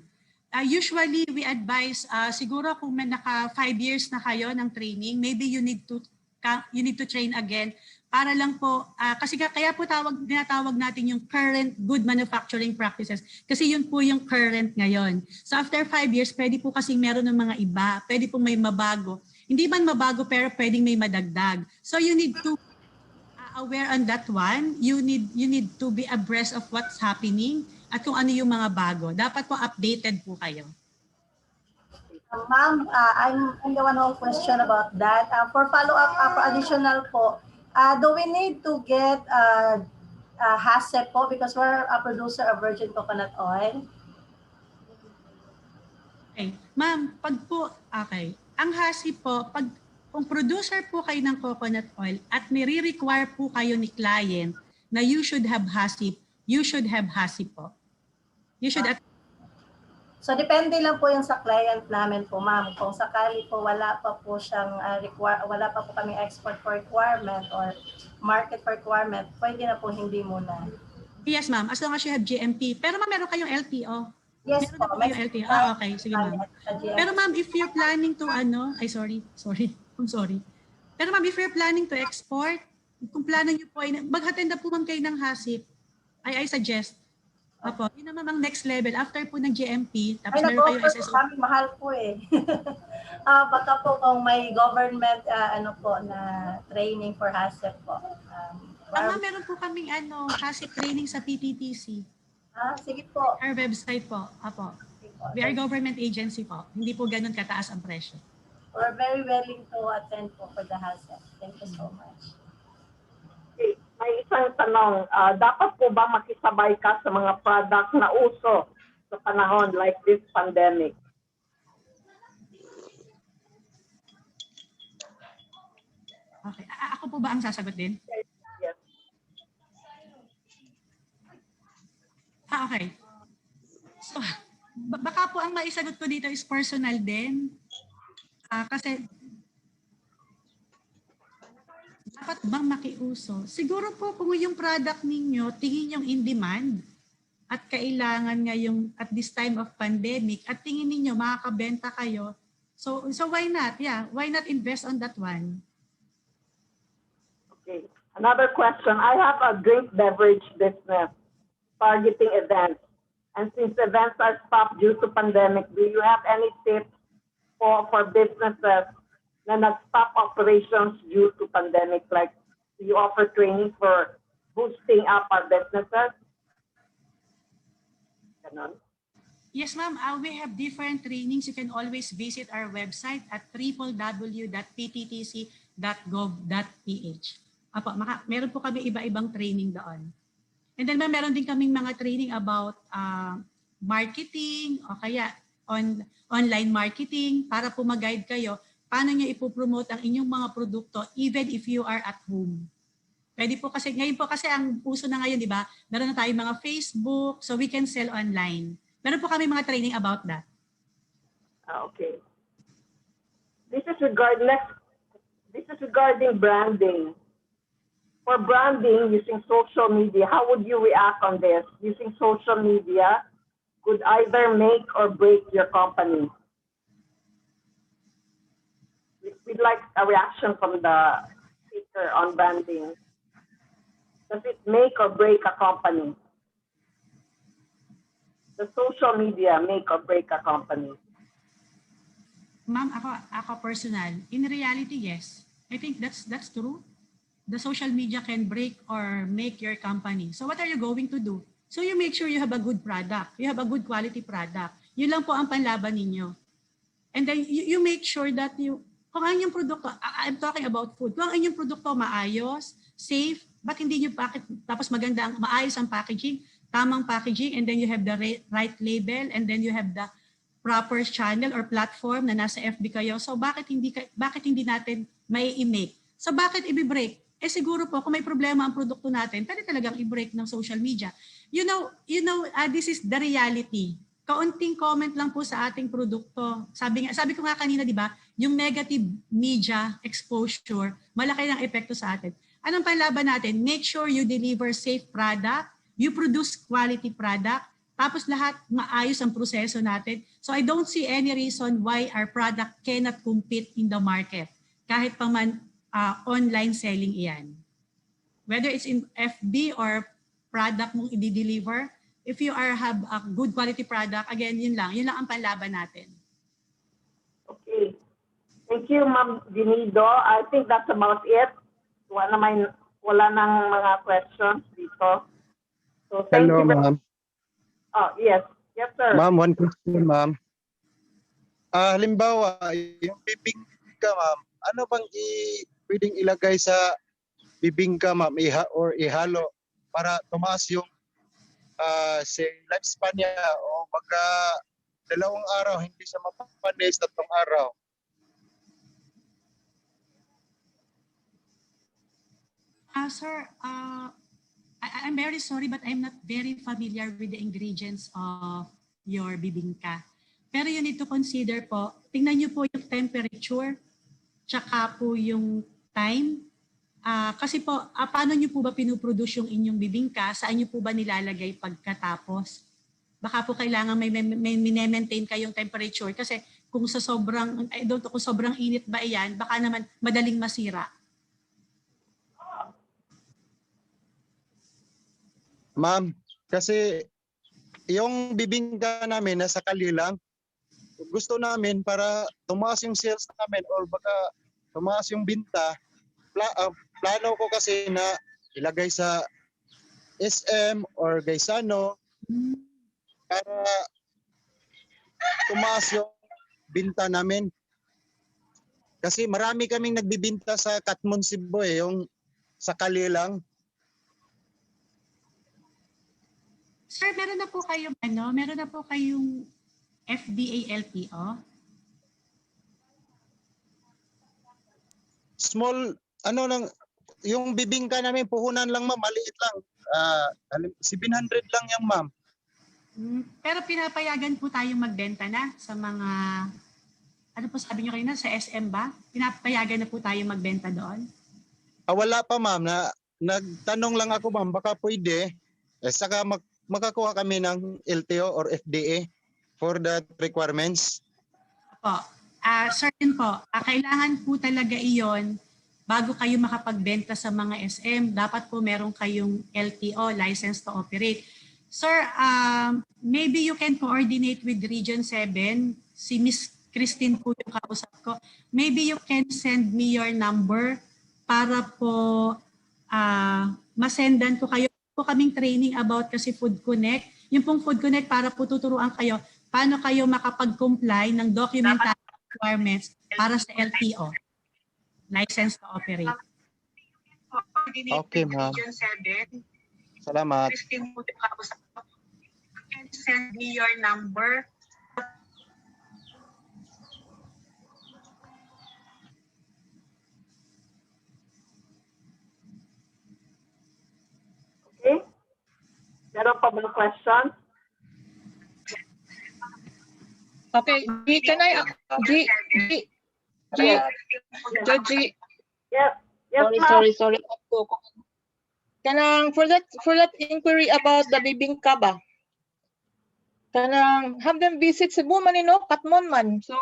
Usually, we advise, siguro kung may naka 5 years na kayo ng training, maybe you need to train again para lang po, kasi kaya po tinatawag natin yung current good manufacturing practices kasi yun po yung current ngayon. So after 5 years, pwede po kasi meron ng mga iba, pwede po may mabago. Hindi man mabago pero pwedeng may madagdag. So you need to aware on that one. You need to be abreast of what's happening at kung ano yung mga bago. Dapat po updated po kayo. Ma'am, I'm the one who question about that. For follow-up, for additional po, do we need to get HACCP po because we're a producer of virgin coconut oil? Okay. Ma'am, okay. Ang HACCP po, kung producer po kayo ng coconut oil at nire-require po kayo ni client na you should have HACCP, you should have HACCP po. You should So depende lang po yung sa client namin po, ma'am. Kung sakali po wala pa po siyang wala pa po kami export for requirement or market for requirement, pwede na po hindi muna. Yes, ma'am. As long as you have GMP. Pero ma'am, meron kayong LTO. Yes meron po. na po kayong LTO. Okay. Sige, ma'am. Pero ma'am, if you're planning to sorry. I'm sorry. Pero ma'am, if you're planning to export, kung plano nyo po, maghatid na po ma'am kayo ng HACCP. I suggest. Opo, yun naman ang next level. After po ng GMP, tapos meron kayong SSO. Kami, mahal po eh. Baka po kung may government na training for HACCP po. Meron po kaming HACCP training sa PTTC. Sige po. Our website po. Apo. We are government agency po. Hindi po ganun kataas ang presyo. We're very willing to attend po for the HACCP. Thank you so much. May isang tanong, dapat po ba makisabay ka sa mga product na uso sa panahon like this pandemic? Okay. Ako po ba ang sasagot din? Yes. Okay. So, baka po ang maisagot ko dito is personal din. Kasi dapat bang makiuso? Siguro po kung yung product ninyo, tingin yung in demand at kailangan ngayong at this time of pandemic at tingin ninyo makakabenta kayo. So why not? Yeah, why not invest on that one? Okay. Another question. I have a drink beverage business targeting events. And since events are stopped due to pandemic, do you have any tips for businesses na nag-stop operations due to pandemic? Like, do you offer training for boosting up our businesses? Ganon. Yes, ma'am. We have different trainings. You can always visit our website at www.pttc.gov.ph. Apo, meron po kami iba-ibang training doon. And then meron din kaming mga training about marketing o kaya online marketing para po mag-guide kayo paano nyo ipopromote ang inyong mga produkto even if you are at home. Pwede po kasi, ngayon po kasi ang uso na ngayon, di ba? Meron na tayong mga Facebook, so we can sell online. Meron po kami mga training about that. Okay. This is regarding branding. For branding using social media, how would you react on this? Using social media could either make or break your company. We'd like a reaction from the speaker on branding. Does it make or break a company? The social media make or break a company? Ma'am, ako personal, in reality, yes. I think that's true. The social media can break or make your company. So what are you going to do? So you make sure you have a good product. You have a good quality product. Yun lang po ang panlaban ninyo. And then you make sure that kung ang inyong produkto, I'm talking about food, kung ang inyong produkto maayos, safe, ba't hindi nyo tapos maganda, maayos ang packaging, tamang packaging, and then you have the right label, and then you have the proper channel or platform na nasa FB kayo. So bakit hindi natin may i-make? So bakit i-break? Siguro po kung may problema ang produkto natin, pwede talagang i-break ng social media. You know, this is the reality. Kaunting comment lang po sa ating produkto. Sabi ko nga kanina, di ba, yung negative media exposure, malaki ng epekto sa atin. Anong panlaban natin? Make sure you deliver safe product, you produce quality product, tapos lahat maayos ang proseso natin. So I don't see any reason why our product cannot compete in the market. Kahit pa man online selling iyan. Whether it's in FB or product mong i-deliver, if you have a good quality product, again, yun lang ang panlaban natin. Okay. Thank you, Ma'am Dinido. I think that's about it. Wala nang mga questions dito. So thank Hello, you. ma'am. Oh, yes. Yes, sir. Ma'am, one question, ma'am. Halimbawa, yung bibingka, ma'am, ano bang pwedeng ilagay sa bibingka, ma'am, or ihalo para tumaas yung say lifespan niya o baka 2 araw hindi siya mapapanis, 3 araw. Sir, I'm very sorry but I'm not very familiar with the ingredients of your bibingka. Pero you need to consider po, tingnan niyo po yung temperature, tsaka po yung time. Kasi po, paano niyo po ba pinuproduce yung inyong bibingka? Saan niyo po ba nilalagay pagkatapos? Baka po kailangan may maintain kayong temperature kasi kung sa sobrang, kung sobrang init ba iyan, baka naman madaling masira. Ma'am, kasi yung bibingka namin nasa kali lang, gusto namin para tumaas yung sales namin or baka tumaas yung binta, plano ko kasi na ilagay sa SM or Gaisano para tumaas yung binta namin. Kasi marami kaming nagbibinta sa Katmon, Cebu yung sa kali lang. Sir, meron na po kayong FDA LTO? Small, yung bibingka namin, puhunan lang ma'am, maliit lang. 700 lang yung ma'am. Pero pinapayagan po tayong magbenta na sa mga, ano po sabi nyo kanina, sa SM ba? Pinapayagan na po tayong magbenta doon? Wala pa ma'am, nagtanong lang ako ma'am, baka pwede. Saka makakuha kami ng LTO or FDA for that requirements. Po. Certain po, kailangan po talaga iyon bago kayo makapagbenta sa mga SM. Dapat po meron kayong LTO, License to Operate. Sir, maybe you can coordinate with Region 7. Si Miss Christine po yung kausap ko. Maybe you can send me your number para po masendan ko kayo po kaming training about kasi Food Connect. Yung pong Food Connect para po tuturuan kayo paano kayo makapag-comply ng documentation requirements para sa LTO, License to Operate. Okay, ma'am. Salamat. Send me your number. Okay? Meron pa bang question? Okay, can I, Judge? Yes. Yes, Sorry. Kanang for that inquiry about the bibingka ba? Kanang have them visit Cebu man Katmon man. So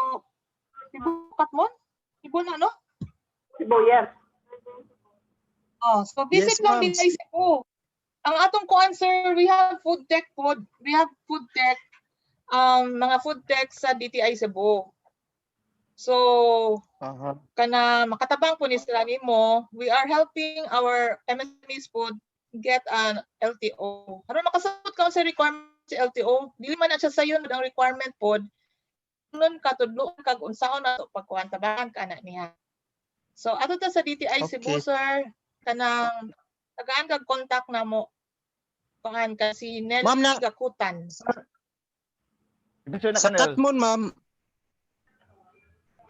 Cebu Katmon? Cebu na no? Cebu, yes. So visit Yes, lang ma'am. din sa Cebu. Ang atong kuan sir, we have food tech pod. We have food tech mga food tech sa DTI Cebu. So kana makatabang po ni sila nimo, we are helping our MSMEs food get an LTO. Aron makasabot ka sa requirement sa LTO, dili man na siya sayon ang requirement pod. Nun ka tudloon kag unsaon nato pagkuan tabangan kana niya. So ato ta sa DTI Cebu sir, kanang tagaan kag contact namo. Kuan ka si Nelly Gakutan. Sa Katmon, ma'am.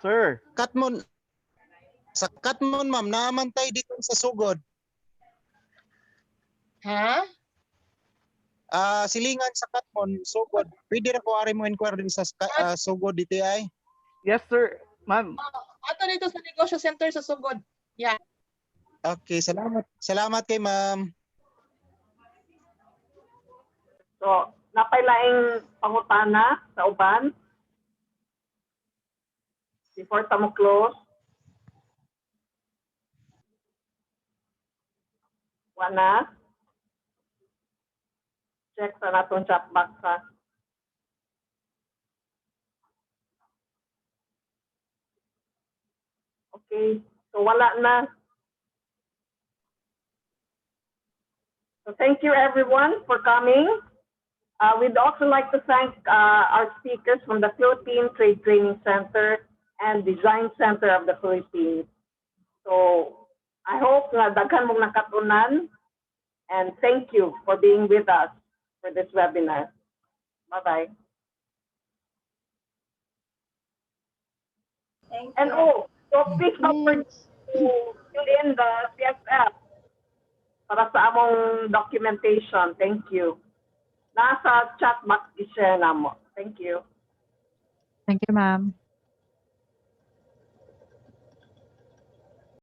Sir. Sa Katmon, ma'am, naamantay dito sa Sugod. Ha? Silingan sa Katmon, Sugod. Pwede na ko ari mo inquire din sa Sugod DTI? Yes, sir. Ma'am. Ato dito sa negosyo center sa Sugod. Yeah. Okay, salamat. Salamat kay ma'am. So, napailaing pangutana sa uban before ta mo close. Wana. Check sa natong chat box ha. Okay. So, wala na. So, thank you everyone for coming. We'd also like to thank our speakers from the Philippine Trade Training Center and Design Center of the Philippines. So I hope na daghan mong nakatunan, and thank you for being with us for this webinar. Bye-bye. Thank And you. so please don't forget to fill in the CSF para sa among documentation. Thank you. Nasa chat box i-share na mo. Thank you. Thank you, ma'am.